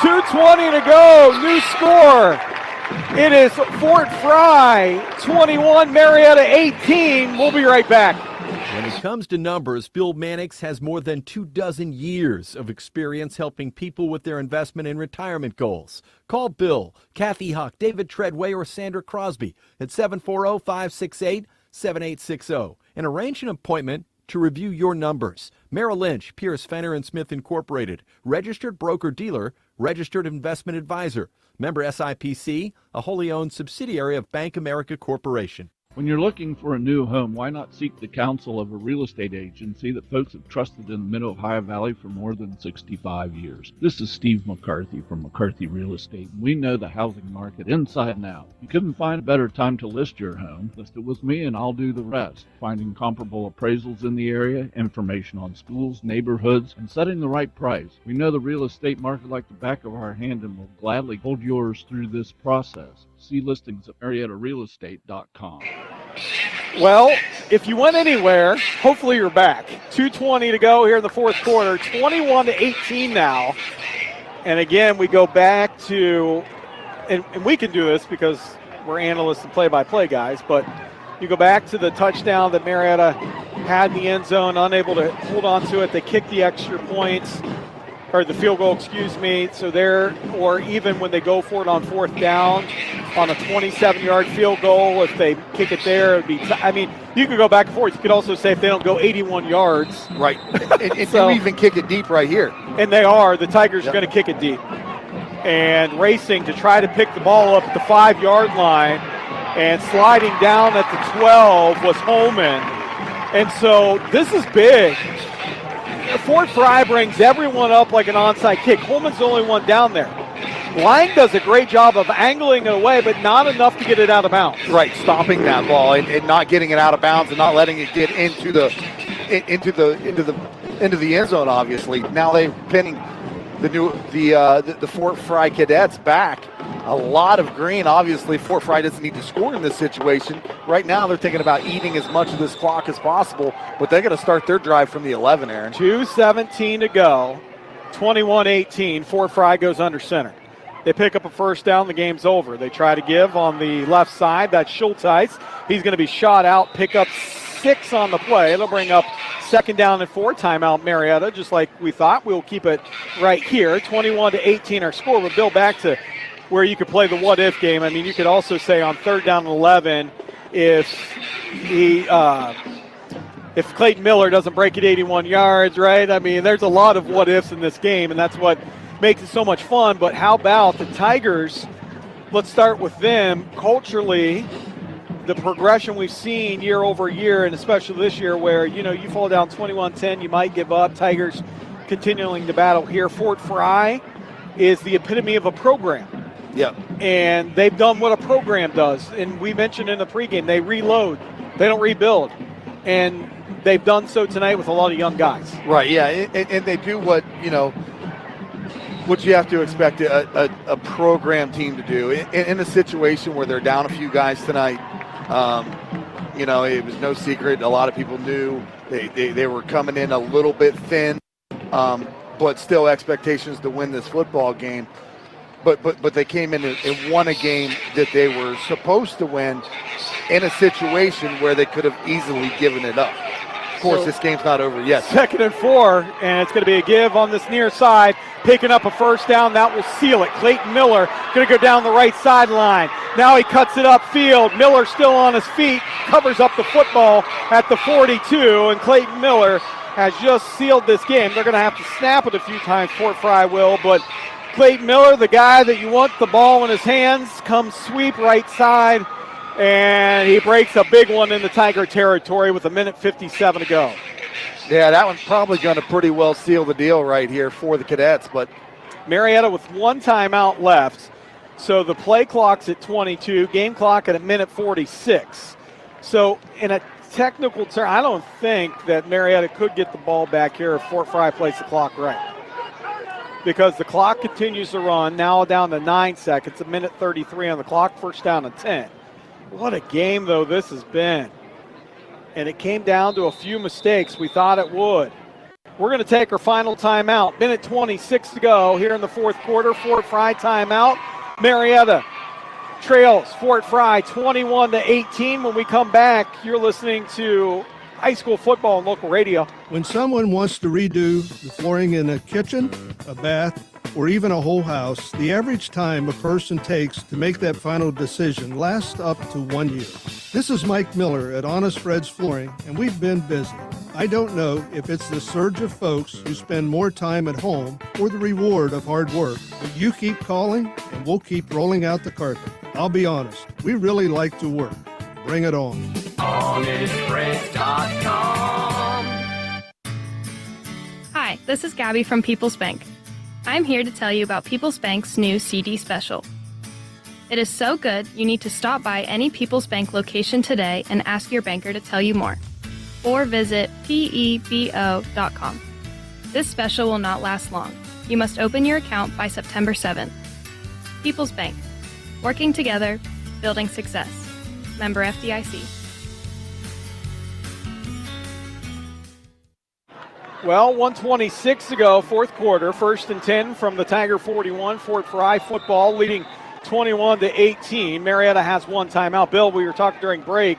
2:20 to go, new score. It is Fort Frye 21, Marietta 18. We'll be right back. When it comes to numbers, Bill Mannix has more than 24 years of experience helping people with their investment and retirement goals. Call Bill, Kathy Huck, David Treadway, or Sandra Crosby at 740-568-7860 and arrange an appointment to review your numbers. Merrill Lynch, Pierce, Fenner & Smith Incorporated, registered broker-dealer, registered investment advisor. Member SIPC, a wholly owned subsidiary of Bank America Corporation. When you're looking for a new home, why not seek the counsel of a real estate agency that folks have trusted in the Mid-Ohio Valley for more than 65 years? This is Steve McCarthy from McCarthy Real Estate. We know the housing market inside and out. You couldn't find a better time to list your home. List it with me and I'll do the rest. Finding comparable appraisals in the area, information on schools, neighborhoods, and setting the right price. We know the real estate market like the back of our hand and will gladly hold yours through this process. See listings at MariettaRealEstate.com. Well, if you went anywhere, hopefully you're back. 2:20 to go here in the fourth quarter, 21-18 now. And again, we go back to, and we can do this because we're analysts and play-by-play guys, but you go back to the touchdown that Marietta had in the end zone, unable to hold on to it. They kicked the extra points, or the field goal, excuse me. So there, or even when they go for it on fourth down on a 27-yard field goal, if they kick it there, it would be, I mean, you could go back and forth. You could also say if they don't go 81 yards. Right. And so, you even kick it deep right here. And they are. The Tigers are going to kick it deep. And racing to try to pick the ball up at the 5-yard line, and sliding down at the 12 was Holman. And so this is big. Fort Frye brings everyone up like an onside kick. Holman's the only one down there. Lang does a great job of angling it away, but not enough to get it out of bounds. Right, stopping that ball and not getting it out of bounds and not letting it get into the end zone. Obviously, now they're pinning the Fort Frye Cadets back. A lot of green. Obviously, Fort Frye doesn't need to score in this situation. Right now, they're thinking about eating as much of this clock as possible, but they're going to start their drive from the 11, Aaron. 2:17 to go. 21-18. Fort Frye goes under center. They pick up a first down. The game's over. They try to give on the left side. That's Schulteis. He's going to be shot out. Pick up 6 on the play. It'll bring up second down and 4. Timeout Marietta, just like we thought. We'll keep it right here. 21-18 our score. But Bill, back to where you could play the what-if game. I mean, you could also say on third down and 11, if Clayton Miller doesn't break it 81 yards, right? I mean, there's a lot of what-ifs in this game, and that's what makes it so much fun. But how about the Tigers? Let's start with them. Culturally, the progression we've seen year over year, and especially this year where, you know, you fall down 21-10, you might give up. Tigers continuing to battle here. Fort Frye is the epitome of a program. Yep. And they've done what a program does. And we mentioned in the pregame, they reload. They don't rebuild. And they've done so tonight with a lot of young guys. Right, yeah. And they do what, you know, what you have to expect a program team to do. In a situation where they're down a few guys tonight, you know, it was no secret. A lot of people knew they were coming in a little bit thin, but still expectations to win this football game. But they came in and won a game that they were supposed to win in a situation where they could have easily given it up. Of course, this game's not over yet. 2nd and 4, and it's going to be a give on this near side. Picking up a first down, that will seal it. Clayton Miller going to go down the right sideline. Now he cuts it upfield. Miller still on his feet, covers up the football at the 42, and Clayton Miller has just sealed this game. They're going to have to snap it a few times, Fort Frye will, but Clayton Miller, the guy that you want the ball in his hands, comes sweep right side, and he breaks a big one in the Tiger territory with 1:57 to go. Yeah, that one's probably going to pretty well seal the deal right here for the Cadets, but Marietta with one timeout left, so the play clock's at 22, game clock at 1:46. So in a technical term, I don't think that Marietta could get the ball back here if Fort Frye plays the clock right, because the clock continues to run, now down to 9 seconds, 1:33 on the clock, first down and 10. What a game, though, this has been. And it came down to a few mistakes. We thought it would. We're going to take our final timeout. 1:26 to go here in the fourth quarter. Fort Frye timeout. Marietta trails Fort Frye 21-18. When we come back, you're listening to high school football on local radio. When someone wants to redo the flooring in a kitchen, a bath, or even a whole house, the average time a person takes to make that final decision lasts up to 1 year. This is Mike Miller at Honest Fred's Flooring, and we've been busy. I don't know if it's the surge of folks who spend more time at home or the reward of hard work, but you keep calling and we'll keep rolling out the carpet. I'll be honest, we really like to work. Bring it on. HonestFreds.com. Hi, this is Gabby from People's Bank. I'm here to tell you about People's Bank's new CD special. It is so good, you need to stop by any People's Bank location today and ask your banker to tell you more. Or visit pebo.com. This special will not last long. You must open your account by September 7th. People's Bank. Working together, building success. Member FDIC. Well, 1:26 to go, fourth quarter, 1st and 10 from the Tiger 41. Fort Frye football leading 21-18. Marietta has one timeout. Bill, we were talking during break,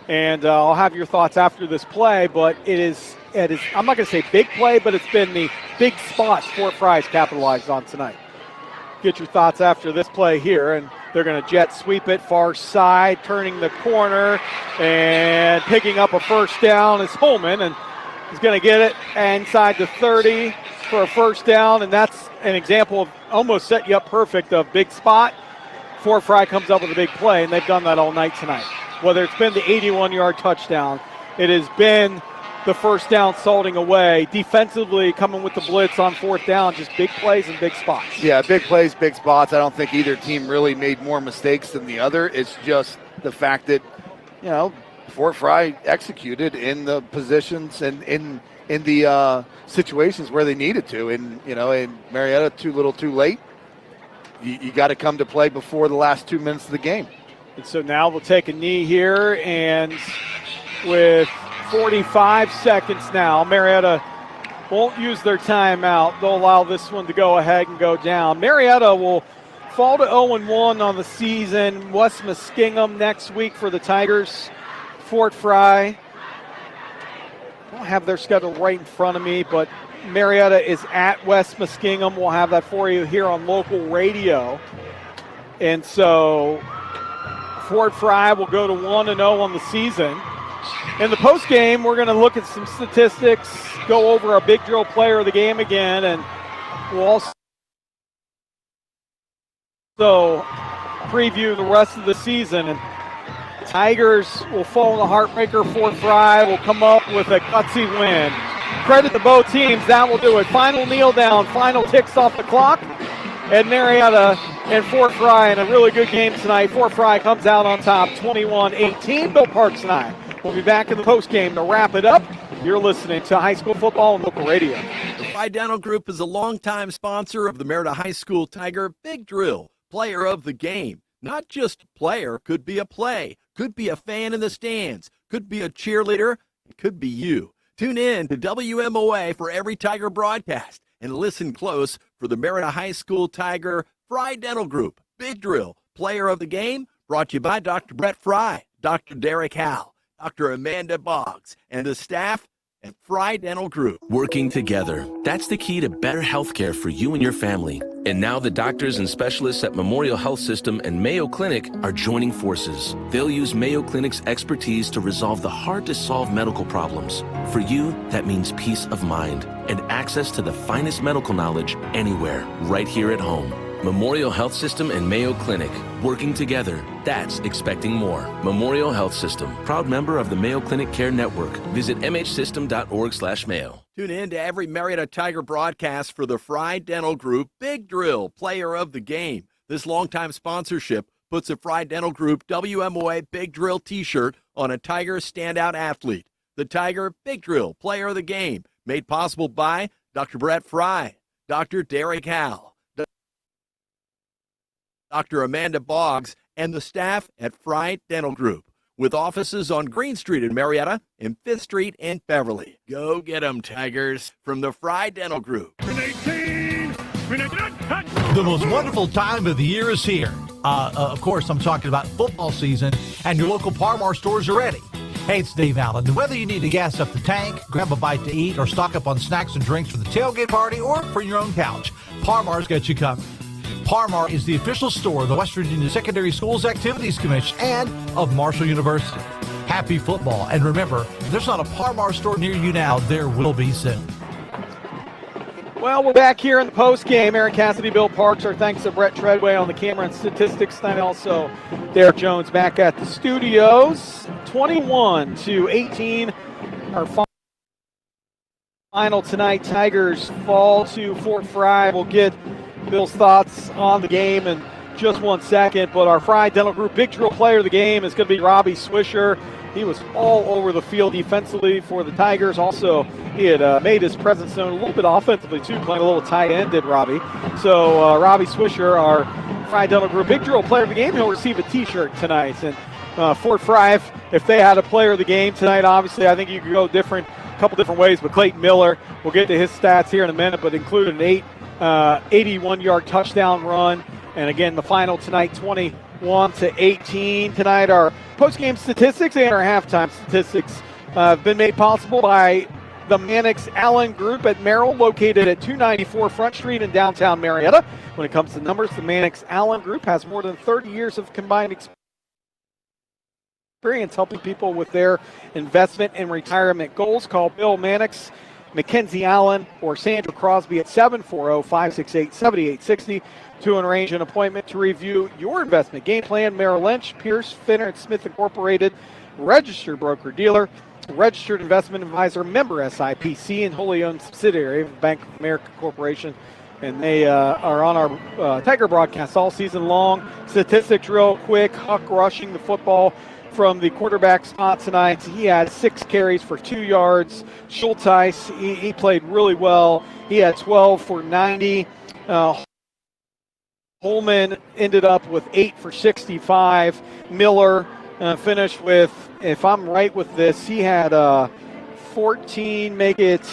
and I'll have your thoughts after this play, but it is I'm not going to say big play, but it's been the big spots Fort Frye's capitalized on tonight. Get your thoughts after this play here, and they're going to jet sweep it far side, turning the corner, and picking up a first down is Holman, and he's going to get it inside the 30 for a first down, and that's an example of almost set you up perfect of big spot. Fort Frye comes up with a big play, and they've done that all night tonight. Whether it's been the 81-yard touchdown, it has been the first down salting away, defensively coming with the blitz on fourth down, just big plays and big spots. Yeah, big plays, big spots. I don't think either team really made more mistakes than the other. It's just the fact that, Fort Frye executed in the positions and in the situations where they needed to. And, in Marietta, too little too late. You got to come to play before the last 2 minutes of the game. And so now we'll take a knee here, and with 45 seconds now, Marietta won't use their timeout. They'll allow this one to go ahead and go down. Marietta will fall to 0-1 on the season. West Muskingum next week for the Tigers. Fort Frye, I don't have their schedule right in front of me, but Marietta is at West Muskingum. We'll have that for you here on local radio. And so Fort Frye will go to 1-0 on the season. In the post game, we're going to look at some statistics, go over a big drill player of the game again, and we'll also preview the rest of the season. And Tigers will fall in the heartbreaker. Fort Frye will come up with a gutsy win. Credit to both teams. That will do it. Final kneel down, final ticks off the clock. And Marietta and Fort Frye in a really good game tonight. Fort Frye comes out on top, 21-18. Bill Parks and I will be back in the post game to wrap it up. You're listening to High School Football on local radio. The Frye Dental Group is a longtime sponsor of the Marietta High School Tiger Big Drill, player of the game. Not just player, could be a play, could be a fan in the stands, could be a cheerleader, it could be you. Tune in to WMOA for every Tiger broadcast and listen close for the Marietta High School Tiger Frye Dental Group Big Drill, player of the game, brought to you by Dr. Brett Frye, Dr. Derek Howe, Dr. Amanda Boggs, and the staff at Frye Dental Group. Working together. That's the key to better health care for you and your family. And now the doctors and specialists at Memorial Health System and Mayo Clinic are joining forces. They'll use Mayo Clinic's expertise to resolve the hard-to-solve medical problems. For you, that means peace of mind and access to the finest medical knowledge anywhere, right here at home. Memorial Health System and Mayo Clinic. Working together. That's expecting more. Memorial Health System. Proud member of the Mayo Clinic Care Network. Visit mhsystem.org/Mayo. Tune in to every Marietta Tiger broadcast for the Frye Dental Group Big Drill Player of the Game. This longtime sponsorship puts a Frye Dental Group WMOA Big Drill t-shirt on a Tiger standout athlete. The Tiger Big Drill Player of the Game, made possible by Dr. Brett Frye, Dr. Derek Howell, Dr. Amanda Boggs, and the staff at Frye Dental Group, with offices on Green Street in Marietta and 5th Street in Beverly. Go get 'em, Tigers, from the Frye Dental Group. The most wonderful time of the year is here. Of course, I'm talking about football season, and your local Parmar stores are ready. Hey, it's Dave Allen. Whether you need to gas up the tank, grab a bite to eat, or stock up on snacks and drinks for the tailgate party or for your own couch, Parmar's got you covered. Parmar is the official store of the West Virginia Secondary Schools Activities Commission and of Marshall University. Happy football. And remember, if there's not a Parmar store near you now, there will be soon. Well, we're back here in the post game. Aaron Cassidy, Bill Parks. Our thanks to Brett Treadway on the camera and statistics tonight. Also, Derek Jones back at the studios. 21-18. Our final tonight. Tigers fall to Fort Frye. We'll get Bill's thoughts on the game in just 1 second. But our Frye Dental Group Big Drill Player of the game is going to be Robbie Swisher. He was all over the field defensively for the Tigers. Also, he had made his presence known a little bit offensively, too, playing a little tight end, did Robbie. So, Robbie Swisher, our Frye Dental Group Big Drill Player of the game, he'll receive a T-shirt tonight. And Fort Frye, if they had a player of the game tonight, obviously, I think you could go a couple different ways. But Clayton Miller, we'll get to his stats here in a minute, but included an 81-yard touchdown run. And again, the final tonight, 21-18. Tonight, our post-game statistics and our halftime statistics have been made possible by the Mannix Allen Group at Merrill, located at 294 Front Street in downtown Marietta. When it comes to numbers, the Mannix Allen Group has more than 30 years of combined experience helping people with their investment and retirement goals. Call Bill Mannix, Mackenzie Allen, or Sandra Crosby at 740-568-7860 to arrange an appointment to review your investment game plan. Merrill Lynch, Pierce, Finner & Smith Incorporated, registered broker-dealer, registered investment advisor, member SIPC, and wholly owned subsidiary of Bank of America Corporation. And they are on our Tiger broadcast all season long. Statistics real quick. Huck rushing the football from the quarterback spot tonight. He had 6 carries for 2 yards. Schulteis, he played really well. He had 12 for 90. Holman ended up with 8 for 65. Miller finished with, if I'm right with this, he had 14, make it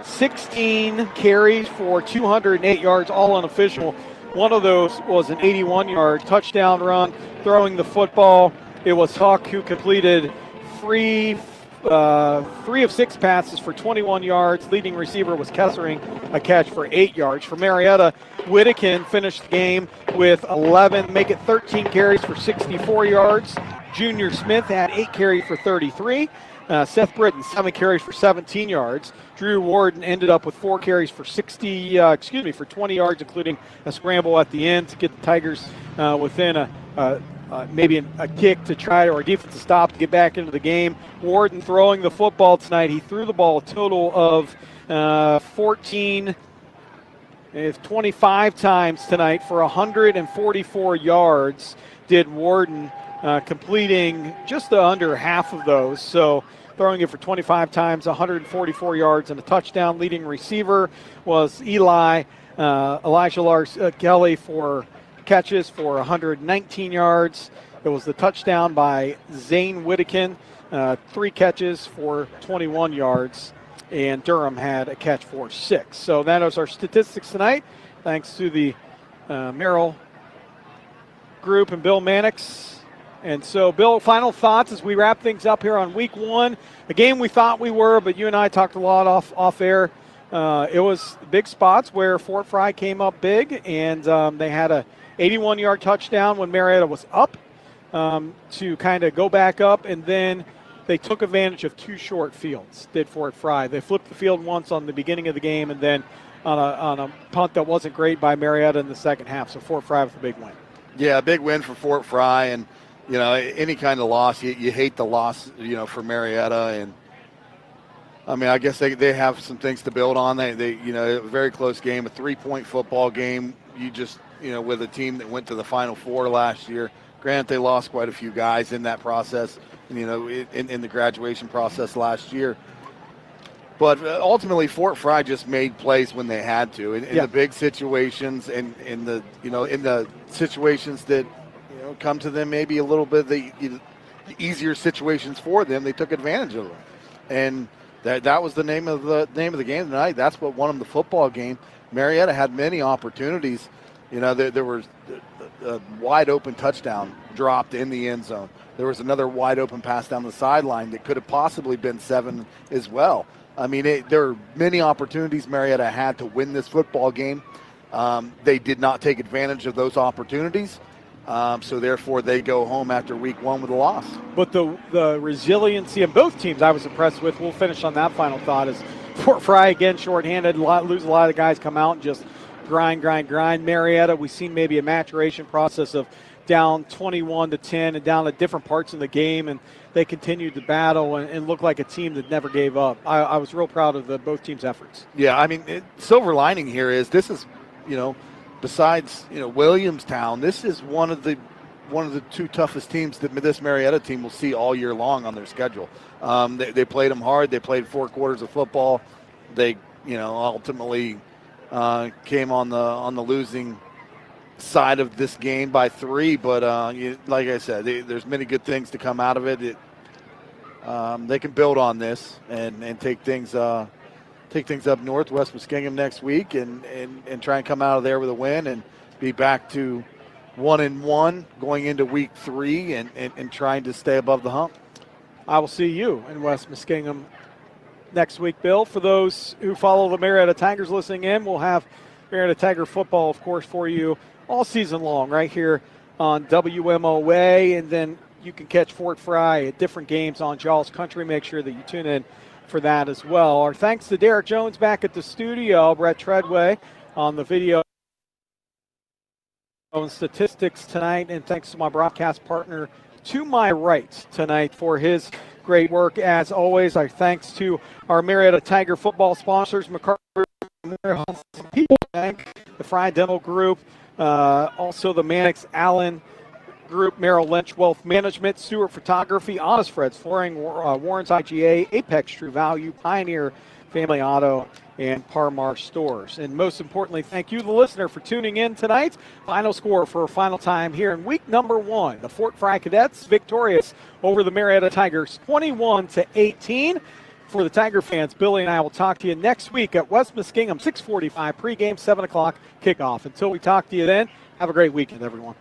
16 carries for 208 yards, all unofficial. One of those was an 81-yard touchdown run. Throwing the football, it was Huck who completed 3 of 6 passes for 21 yards. Leading receiver was Kessering, a catch for 8 yards. For Marietta, Whittakin finished the game with 11, make it 13 carries for 64 yards. Junior Smith had 8 carries for 33. Seth Britton, 7 carries for 17 yards. Drew Warden ended up with 4 carries for 20 yards, including a scramble at the end to get the Tigers within maybe a kick to try, or a defensive stop to get back into the game. Warden throwing the football tonight. He threw the ball a total of 25 times tonight for 144 yards. Did Warden, completing just under half of those. So throwing it for 25 times, 144 yards and a touchdown. Leading receiver was Elijah Lars Kelly for catches for 119 yards. It was the touchdown by Zane Whittakin, 3 catches for 21 yards, and Durham had a catch for 6. So that is our statistics tonight. Thanks to the Merrill Group and Bill Mannix. And so, Bill, final thoughts as we wrap things up here on week one. A game we thought we were, but you and I talked a lot off air. It was big spots where Fort Frye came up big, and they had a 81-yard touchdown when Marietta was up to kind of go back up, and then they took advantage of two short fields, did Fort Frye. They flipped the field once on the beginning of the game, and then on a punt that wasn't great by Marietta in the second half. So Fort Frye with a big win. Yeah, a big win for Fort Frye, and any kind of loss, you hate the loss, for Marietta. And I mean, I guess they have some things to build on. They a very close game, a 3-point football game. You just, with a team that went to the Final Four last year. Granted, they lost quite a few guys in that process, in the graduation process last year. But ultimately, Fort Frye just made plays when they had to in the big situations, and in the situations that come to them maybe a little bit the easier situations for them. They took advantage of them, and that was the name of the game tonight. That's what won them the football game. Marietta had many opportunities. There was a wide open touchdown dropped in the end zone. There was another wide open pass down the sideline that could have possibly been 7 as well. I mean, there are many opportunities Marietta had to win this football game. They did not take advantage of those opportunities, so therefore they go home after week one with a loss. But the resiliency of both teams I was impressed with. We'll finish on that final thought. Is Fort Frye, again, shorthanded, lose a lot of guys, come out and just grind. Marietta, we've seen maybe a maturation process of down 21-10 and down at different parts of the game, and they continued to battle and look like a team that never gave up. I was real proud of both teams' efforts. Yeah, I mean, silver lining here is this is, besides Williamstown, this is one of the two toughest teams that this Marietta team will see all year long on their schedule. They played them hard. They played 4 quarters of football. They ultimately came on the losing side of this game by 3, but like I said, there's many good things to come out of it. They can build on this and take things up north, West Muskingum next week, and try and come out of there with a win and be back to 1-1 going into week 3 and trying to stay above the hump. I will see you in West Muskingum next week, Bill. For those who follow the Marietta Tigers listening in, we'll have Marietta Tiger football, of course, for you all season long right here on WMOA, and then you can catch Fort Frye at different games on Jaws Country. Make sure that you tune in for that as well. Our thanks to Derek Jones back at the studio, Brett Treadway on the video and statistics tonight, and thanks to my broadcast partner to my right tonight for his great work. As always, our thanks to our Marietta Tiger football sponsors, McCarthy People Bank, the Frye Dental Group, also the Mannix Allen Group, Merrill Lynch Wealth Management, Stewart Photography, Honest Fred's Flooring, Warren's IGA, Apex True Value, Pioneer Family Auto, and Parmar Stores. And most importantly, thank you, the listener, for tuning in tonight. Final score for a final time here in week number 1. The Fort Frye Cadets victorious over the Marietta Tigers 21-18. For the Tiger fans, Billy and I will talk to you next week at West Muskingum, 6:45 pregame, 7 o'clock kickoff. Until we talk to you then, have a great weekend, everyone.